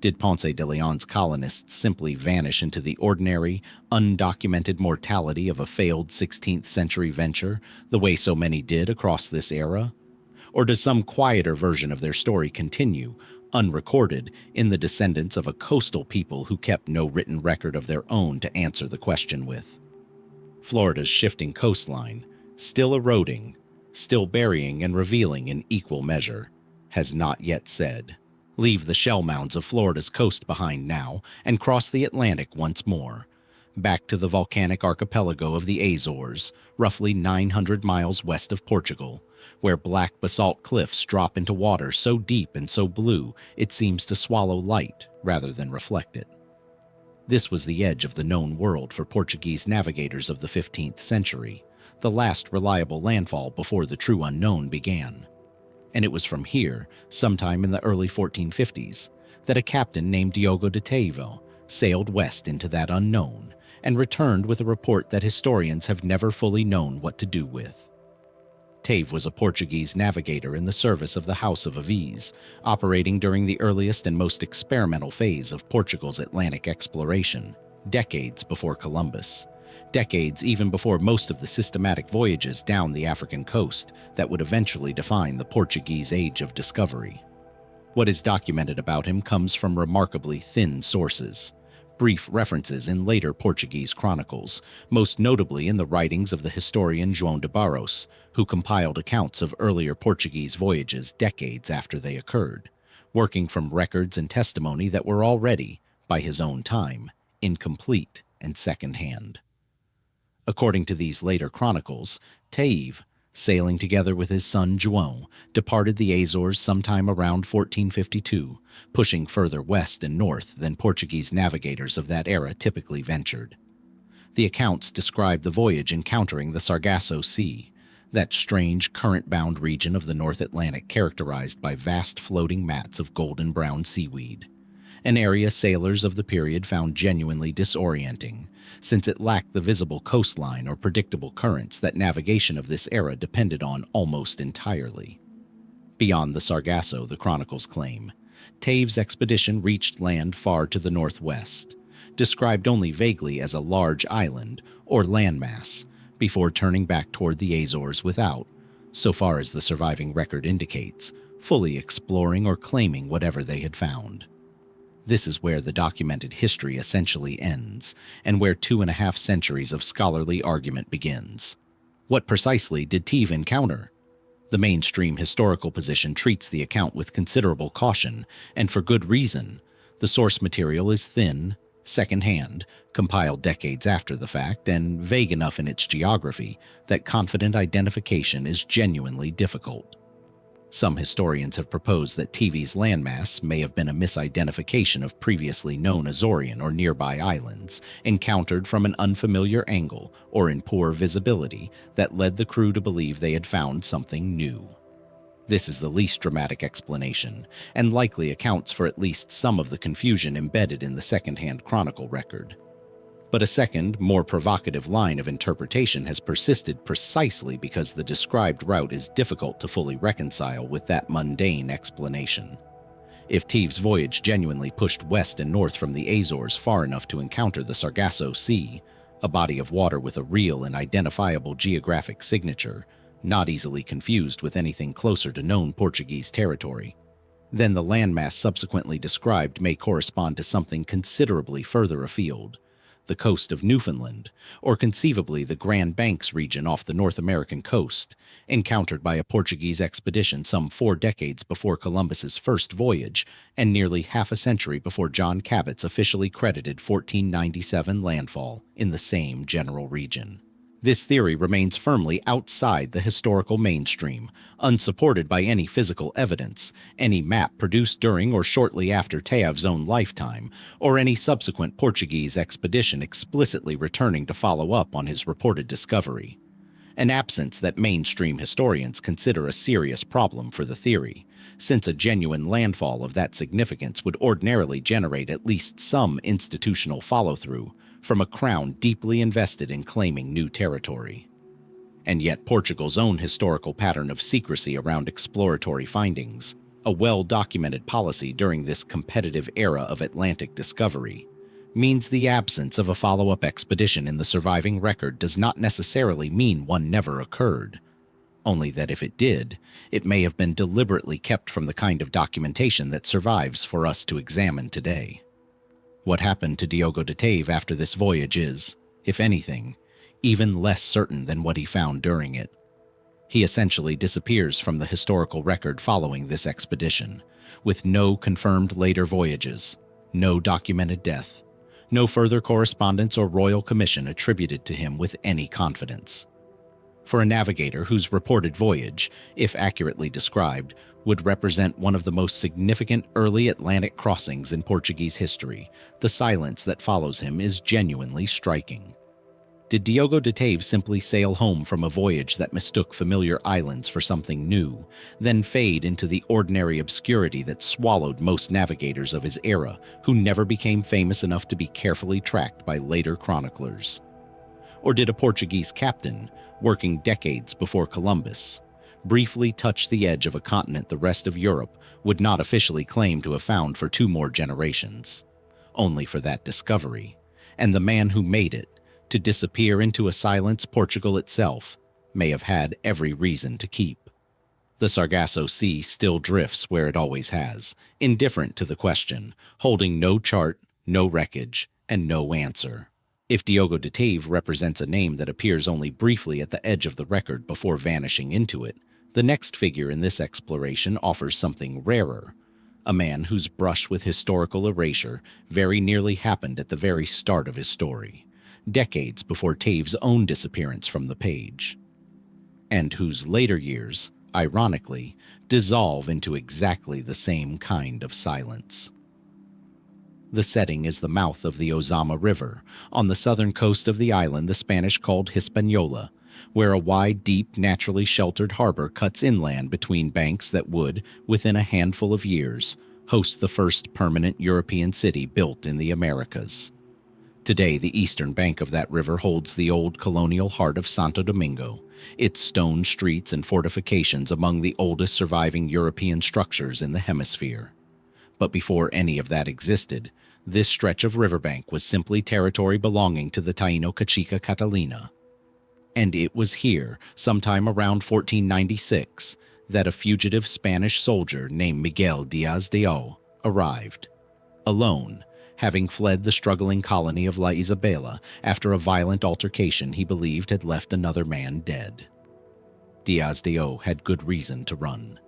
Did Ponce de Leon's colonists simply vanish into the ordinary, undocumented mortality of a failed 16th century venture, the way so many did across this era? Or does some quieter version of their story continue, unrecorded, in the descendants of a coastal people who kept no written record of their own to answer the question with? Florida's shifting coastline, still eroding, still burying and revealing in equal measure, has not yet said, leave the shell mounds of Florida's coast behind now and cross the Atlantic once more, back to the volcanic archipelago of the Azores, roughly 900 miles west of Portugal, where black basalt cliffs drop into water so deep and so blue it seems to swallow light rather than reflect it. This was the edge of the known world for Portuguese navigators of the 15th century, the last reliable landfall before the true unknown began. And it was from here, sometime in the early 1450s, that a captain named Diogo de Teivo sailed west into that unknown and returned with a report that historians have never fully known what to do with. Teive was a Portuguese navigator in the service of the House of Aviz, operating during the earliest and most experimental phase of Portugal's Atlantic exploration, decades before Columbus, decades even before most of the systematic voyages down the African coast that would eventually define the Portuguese Age of Discovery. What is documented about him comes from remarkably thin sources. Brief references in later Portuguese chronicles, most notably in the writings of the historian João de Barros, who compiled accounts of earlier Portuguese voyages decades after they occurred, working from records and testimony that were already, by his own time, incomplete and second-hand. According to these later chronicles, Teive, sailing together with his son João, departed the Azores sometime around 1452, pushing further west and north than Portuguese navigators of that era typically ventured. The accounts describe the voyage encountering the Sargasso Sea, that strange current-bound region of the North Atlantic characterized by vast floating mats of golden-brown seaweed, an area sailors of the period found genuinely disorienting, since it lacked the visible coastline or predictable currents that navigation of this era depended on almost entirely. Beyond the Sargasso, the chronicles claim, Teive's expedition reached land far to the northwest, described only vaguely as a large island or landmass, before turning back toward the Azores without, so far as the surviving record indicates, fully exploring or claiming whatever they had found. This is where the documented history essentially ends, and where 2.5 centuries of scholarly argument begins. What precisely did Teve encounter? The mainstream historical position treats the account with considerable caution, and for good reason. The source material is thin, second-hand, compiled decades after the fact, and vague enough in its geography that confident identification is genuinely difficult. Some historians have proposed that Teve's landmass may have been a misidentification of previously known Azorean or nearby islands, encountered from an unfamiliar angle or in poor visibility that led the crew to believe they had found something new. This is the least dramatic explanation, and likely accounts for at least some of the confusion embedded in the second-hand chronicle record. But a second, more provocative line of interpretation has persisted precisely because the described route is difficult to fully reconcile with that mundane explanation. If Teve's voyage genuinely pushed west and north from the Azores far enough to encounter the Sargasso Sea, a body of water with a real and identifiable geographic signature, not easily confused with anything closer to known Portuguese territory, then the landmass subsequently described may correspond to something considerably further afield, the coast of Newfoundland, or conceivably the Grand Banks region off the North American coast, encountered by a Portuguese expedition some 4 decades before Columbus's first voyage and nearly half a century before John Cabot's officially credited 1497 landfall in the same general region. This theory remains firmly outside the historical mainstream, unsupported by any physical evidence, any map produced during or shortly after Teve's own lifetime, or any subsequent Portuguese expedition explicitly returning to follow up on his reported discovery. An absence that mainstream historians consider a serious problem for the theory, since a genuine landfall of that significance would ordinarily generate at least some institutional follow-through from a crown deeply invested in claiming new territory. And yet Portugal's own historical pattern of secrecy around exploratory findings, a well-documented policy during this competitive era of Atlantic discovery, means the absence of a follow-up expedition in the surviving record does not necessarily mean one never occurred, only that if it did, it may have been deliberately kept from the kind of documentation that survives for us to examine today. What happened to Diogo de Teve after this voyage is, if anything, even less certain than what he found during it. He essentially disappears from the historical record following this expedition, with no confirmed later voyages, no documented death, no further correspondence or royal commission attributed to him with any confidence. For a navigator whose reported voyage, if accurately described, would represent one of the most significant early Atlantic crossings in Portuguese history, the silence that follows him is genuinely striking. Did Diogo de Teve simply sail home from a voyage that mistook familiar islands for something new, then fade into the ordinary obscurity that swallowed most navigators of his era who never became famous enough to be carefully tracked by later chroniclers? Or did a Portuguese captain, working decades before Columbus, briefly touch the edge of a continent the rest of Europe would not officially claim to have found for 2 more generations, only for that discovery, and the man who made it, to disappear into a silence Portugal itself may have had every reason to keep? The Sargasso Sea still drifts where it always has, indifferent to the question, holding no chart, no wreckage, and no answer. If Diogo de Teve represents a name that appears only briefly at the edge of the record before vanishing into it, the next figure in this exploration offers something rarer, a man whose brush with historical erasure very nearly happened at the very start of his story, decades before Teve's own disappearance from the page, and whose later years, ironically, dissolve into exactly the same kind of silence. The setting is the mouth of the Ozama River, on the southern coast of the island the Spanish called Hispaniola, where a wide, deep, naturally sheltered harbor cuts inland between banks that would, within a handful of years, host the first permanent European city built in the Americas. Today, the eastern bank of that river holds the old colonial heart of Santo Domingo, its stone streets and fortifications among the oldest surviving European structures in the hemisphere. But before any of that existed, this stretch of riverbank was simply territory belonging to the Taino Cachica Catalina. And it was here, sometime around 1496, that a fugitive Spanish soldier named Miguel Diaz de O arrived, alone, having fled the struggling colony of La Isabela after a violent altercation he believed had left another man dead. Diaz de O had good reason to run.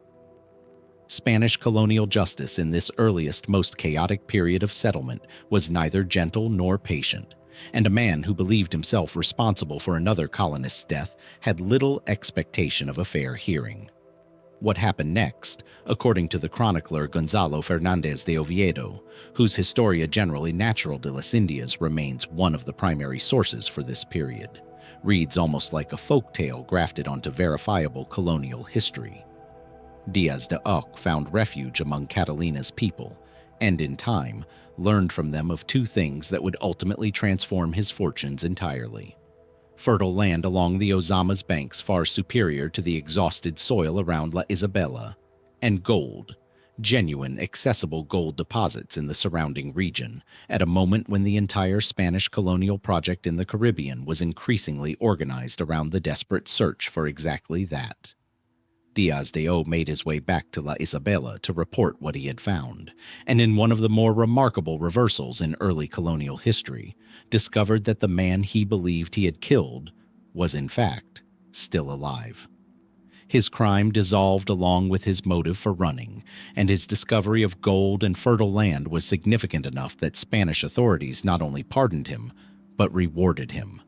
Spanish colonial justice in this earliest, most chaotic period of settlement was neither gentle nor patient, and a man who believed himself responsible for another colonist's death had little expectation of a fair hearing. What happened next, according to the chronicler Gonzalo Fernández de Oviedo, whose Historia General y Natural de las Indias remains one of the primary sources for this period, reads almost like a folk tale grafted onto verifiable colonial history. Diaz de Oc found refuge among Catalina's people, and in time learned from them of two things that would ultimately transform his fortunes entirely: fertile land along the Ozama's banks far superior to the exhausted soil around La Isabela, and gold, genuine, accessible gold deposits in the surrounding region, at a moment when the entire Spanish colonial project in the Caribbean was increasingly organized around the desperate search for exactly that. Diaz de O made his way back to La Isabela to report what he had found, and in one of the more remarkable reversals in early colonial history, discovered that the man he believed he had killed was in fact still alive. His crime dissolved along with his motive for running, and his discovery of gold and fertile land was significant enough that Spanish authorities not only pardoned him, but rewarded him.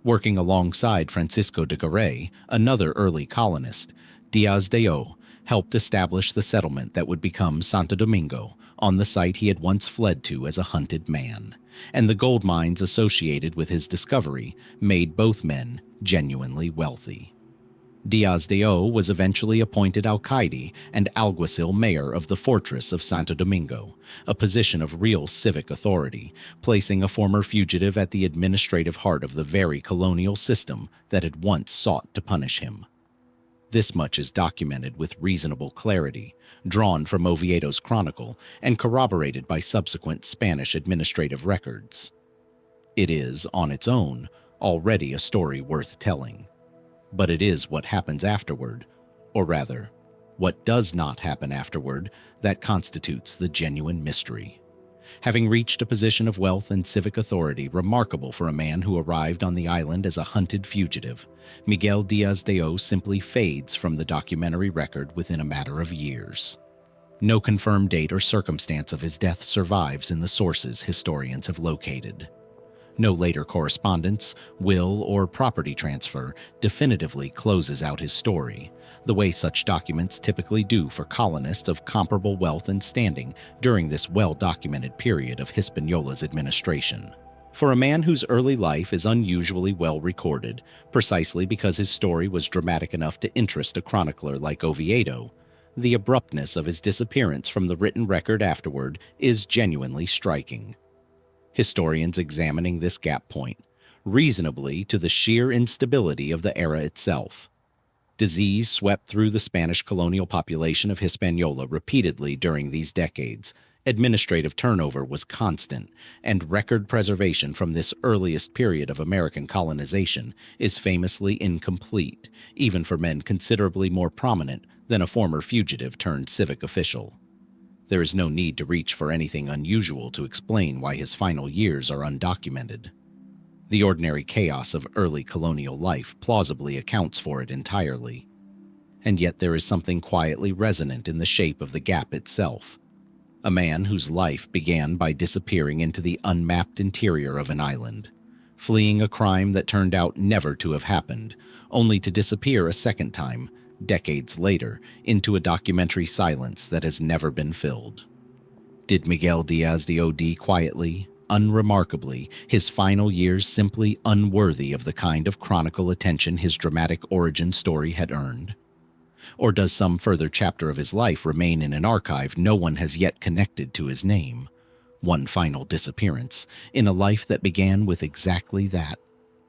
Working alongside Francisco de Garay, another early colonist, Diaz de O helped establish the settlement that would become Santo Domingo, on the site he had once fled to as a hunted man, and the gold mines associated with his discovery made both men genuinely wealthy. Diaz de O was eventually appointed alcaide and alguacil mayor of the fortress of Santo Domingo, a position of real civic authority, placing a former fugitive at the administrative heart of the very colonial system that had once sought to punish him. This much is documented with reasonable clarity, drawn from Oviedo's chronicle and corroborated by subsequent Spanish administrative records. It is, on its own, already a story worth telling. But it is what happens afterward, or rather, what does not happen afterward, that constitutes the genuine mystery. Having reached a position of wealth and civic authority remarkable for a man who arrived on the island as a hunted fugitive, Miguel Diaz de O simply fades from the documentary record within a matter of years. No confirmed date or circumstance of his death survives in the sources historians have located. No later correspondence, will, or property transfer definitively closes out his story, the way such documents typically do for colonists of comparable wealth and standing during this well-documented period of Hispaniola's administration. For a man whose early life is unusually well recorded, precisely because his story was dramatic enough to interest a chronicler like Oviedo, the abruptness of his disappearance from the written record afterward is genuinely striking. Historians examining this gap point, reasonably to the sheer instability of the era itself. Disease swept through the Spanish colonial population of Hispaniola repeatedly during these decades. Administrative turnover was constant, and record preservation from this earliest period of American colonization is famously incomplete, even for men considerably more prominent than a former fugitive turned civic official. There is no need to reach for anything unusual to explain why his final years are undocumented. The ordinary chaos of early colonial life plausibly accounts for it entirely. And yet there is something quietly resonant in the shape of the gap itself. A man whose life began by disappearing into the unmapped interior of an island, fleeing a crime that turned out never to have happened, only to disappear a second time, decades later, into a documentary silence that has never been filled. Did Miguel Diaz de O.D. quietly, unremarkably, his final years simply unworthy of the kind of chronicle attention his dramatic origin story had earned? Or does some further chapter of his life remain in an archive no one has yet connected to his name? One final disappearance, in a life that began with exactly that,